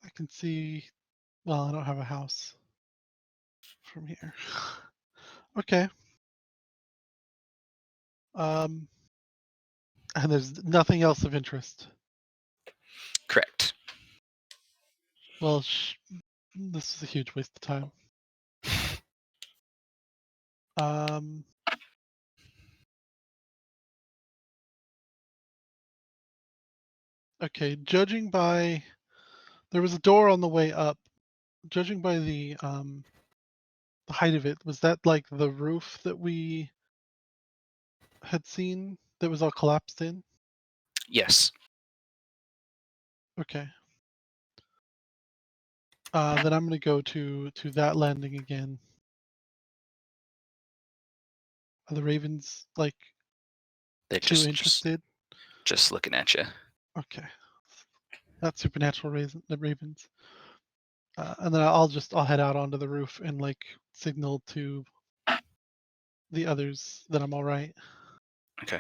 I can see. Well, I don't have a house from here. Okay. And there's nothing else of interest. Correct. Well, this is a huge waste of time. Okay, judging by there was a door on the way up. Judging by the height of it, was that like the roof that we had seen that was all collapsed in? Yes. Okay. Then I'm gonna go to that landing again. Are the ravens like They're too just interested? just looking at you. Okay. Not supernatural the ravens. And then I'll head out onto the roof and like signal to the others that I'm all right. Okay.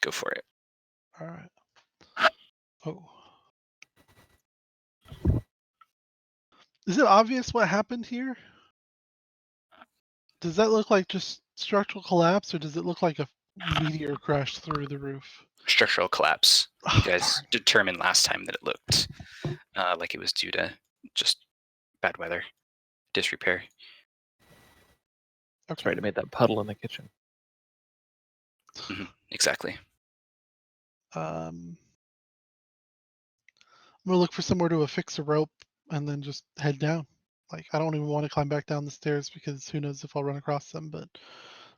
Go for it. All right. Oh. Is it obvious what happened here? Does that look like just structural collapse, or does it look like a meteor crashed through the roof? Structural collapse. You Oh, guys darn. determined last time that it looked like it was due to just bad weather, disrepair. That's right. I made that puddle in the kitchen. Exactly. I'm gonna look for somewhere to affix a rope and then just head down. Like I don't even want to climb back down the stairs because who knows if I'll run across them, but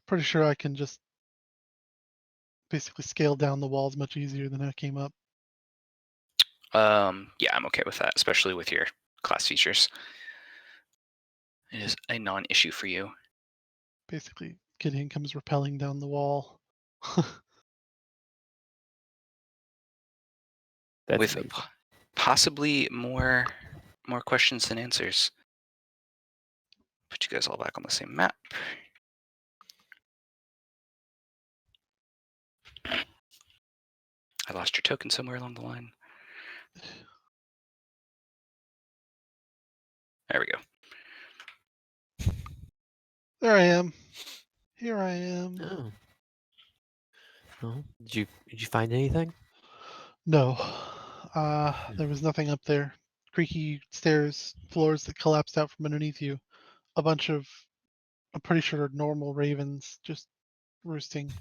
pretty sure I can just basically scale down the walls much easier than I came up. Yeah, I'm okay with that, especially with your class features. It is a non-issue for you. Basically, Gideon comes rappelling down the wall. That's With amazing. possibly more questions than answers. Put you guys all back on the same map. I lost your token somewhere along the line. There we go. There I am. Here I am. Oh. Well, did you find anything? No. There was nothing up there. Creaky stairs, floors that collapsed out from underneath you. A bunch of, I'm pretty sure, normal ravens just roosting.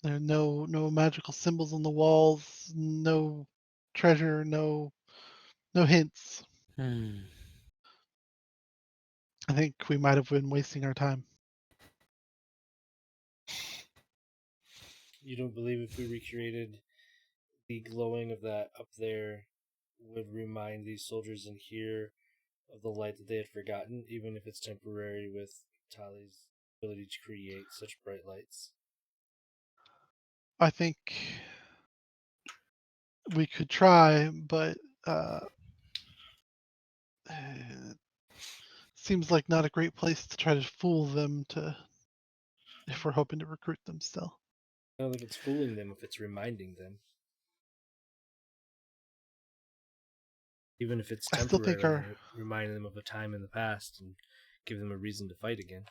There are no magical symbols on the walls. No treasure. No hints. Hmm. I think we might have been wasting our time. You don't believe if we recreated the glowing of that up there would remind these soldiers in here of the light that they had forgotten, even if it's temporary with Tali's ability to create such bright lights? I think we could try, but seems like not a great place to try to fool them to if we're hoping to recruit them still. I don't think it's fooling them if it's reminding them. Even if it's I still think temporarily reminding them of a time in the past and give them a reason to fight again.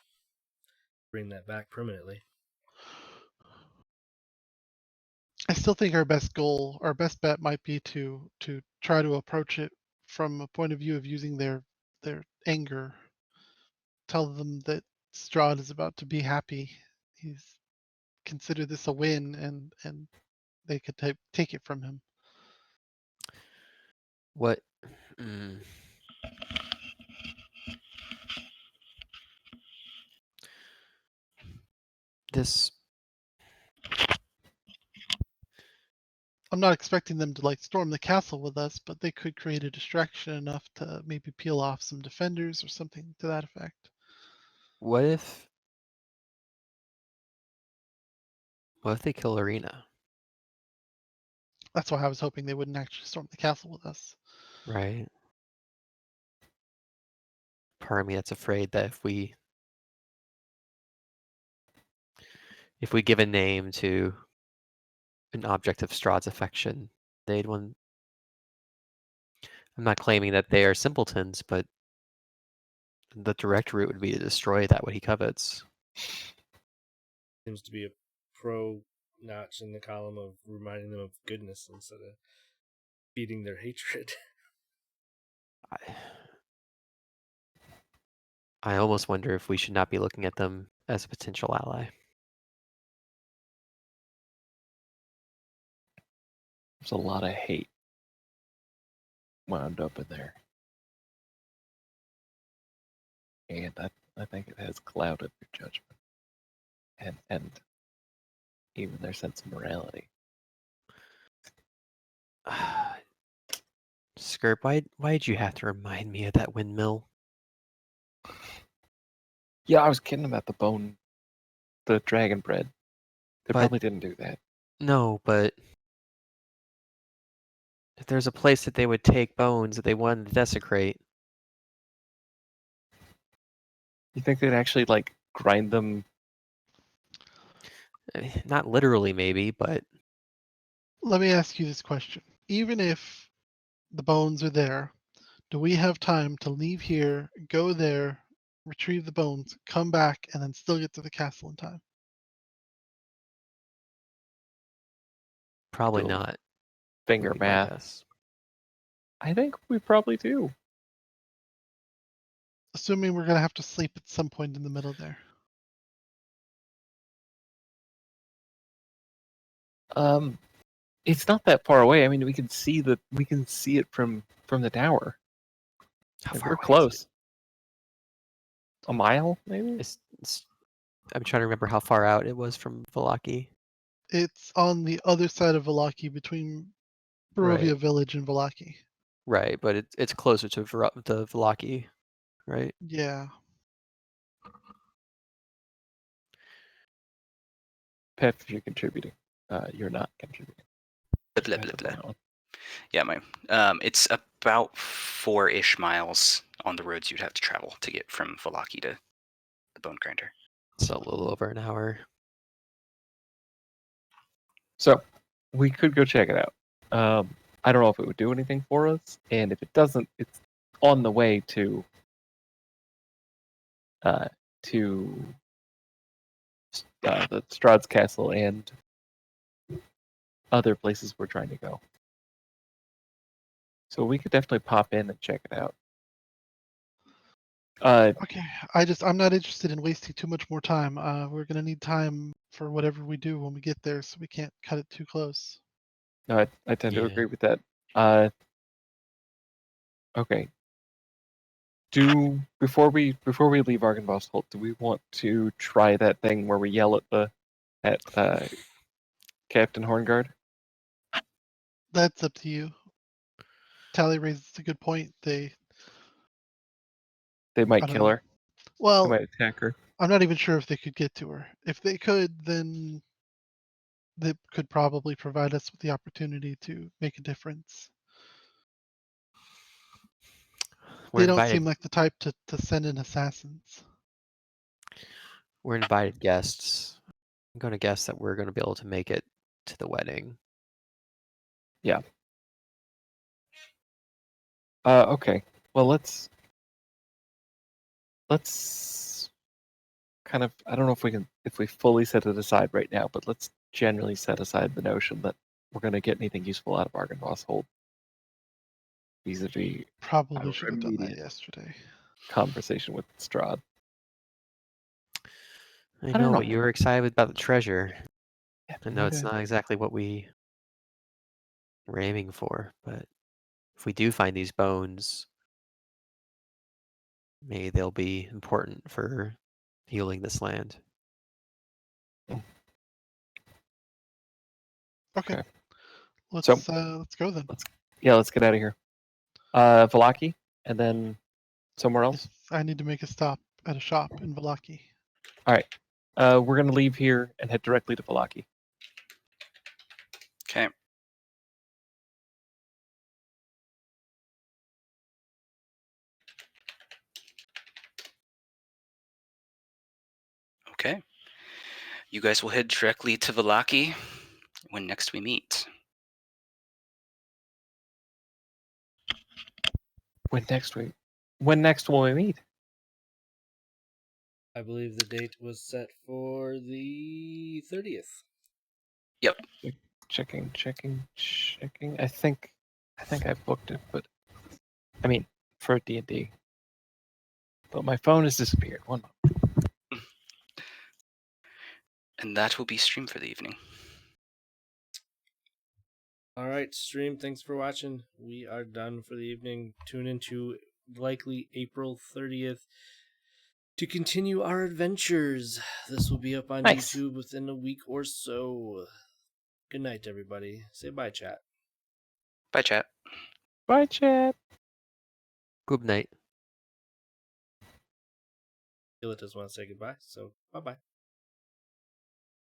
Bring that back permanently. I still think our best goal, our best bet might be to try to approach it from a point of view of using their anger. Tell them that Strahd is about to be happy. He's consider this a win, and they could take it from him. What? Mm, this. I'm not expecting them to like storm the castle with us, but they could create a distraction enough to maybe peel off some defenders or something to that effect. What if? What if they kill Arena? That's why I was hoping they wouldn't actually storm the castle with us. Right. Part of me that's afraid that if we give a name to an object of Strahd's affection, they'd want. I'm not claiming that they are simpletons, but the direct route would be to destroy that what he covets. Seems to be a pro notch in the column of reminding them of goodness instead of feeding their hatred. I almost wonder if we should not be looking at them as a potential ally. There's a lot of hate wound up in there. And I think it has clouded their judgment. And even their sense of morality. Skirp, why'd you have to remind me of that windmill? Yeah, I was kidding about the dragon bread. They But- probably didn't do that. No, but if there's a place that they would take bones that they wanted to desecrate. You think they'd actually like grind them? Not literally, maybe, but Let me ask you this question. Even if the bones are there, do we have time to leave here, go there, retrieve the bones, come back, and then still get to the castle in time? probably Go not. Finger would be my math. guess. I think we probably do. Assuming we're going to have to sleep at some point in the middle there. It's not that far away. I mean, we can see it from the tower. How Like, far we're away is close. A mile, maybe? it? I'm trying to remember how far out it was from Valaki. It's on the other side of Valaki between Barovia Right. Village and Valaki. Right, but it's closer to Valaki, right? Yeah. Pep, if you're contributing. You're not contributing. Blah, blah, blah, blah. Yeah, it's about 4-ish miles on the roads you'd have to travel to get from Valaki to the Bone Grinder. So a little over an hour. So we could go check it out. I don't know if it would do anything for us, and if it doesn't, it's on the way to the Strahd's castle and other places we're trying to go. So we could definitely pop in and check it out. Okay. I'm not interested in wasting too much more time. We're going to need time for whatever we do when we get there, so we can't cut it too close. No, I tend to Yeah. agree with that. Okay. Before we leave Argynvost Holt, do we want to try that thing where we yell at Captain Hornguard? That's up to you. Tally raises a good point. They I might don't kill know. her. They Well, might attack her. I'm not even sure if they could get to her. If they could, then they could probably provide us with the opportunity to make a difference. We're They don't invited. seem like the type to send in assassins. We're invited guests. I'm going to guess that we're going to be able to make it to the wedding. Okay. Well, let's kind of, I don't know if we fully set it aside right now, but let's generally set aside the notion that we're going to get anything useful out of Argynvost Hold vis-a-vis Probably our should have done that immediate yesterday. conversation with Strahd. I don't know, know. but you were excited about the treasure. Yeah, I know it's maybe not exactly what we were aiming for, but if we do find these bones, maybe they'll be important for healing this land. Okay. Okay. Let's So- let's go then. let's get out of here. Valaki, and then somewhere else. Yes, I need to make a stop at a shop in Valaki. We're going to leave here and head directly to Valaki. Okay. Okay. You guys will head directly to Valaki when next we meet. When next will we meet? I believe the date was set for the 30th. Checking. I think I've booked it, but I mean for D&D. But my phone has disappeared. One moment. And that will be stream for the evening. All right, stream. Thanks for watching. We are done for the evening. Tune into likely April 30th to continue our adventures. This will be up on Nice. YouTube within a week or so. Good night, everybody. Say bye, chat. Bye, chat. Bye, chat. Good night. Hila doesn't want to say goodbye, so bye-bye.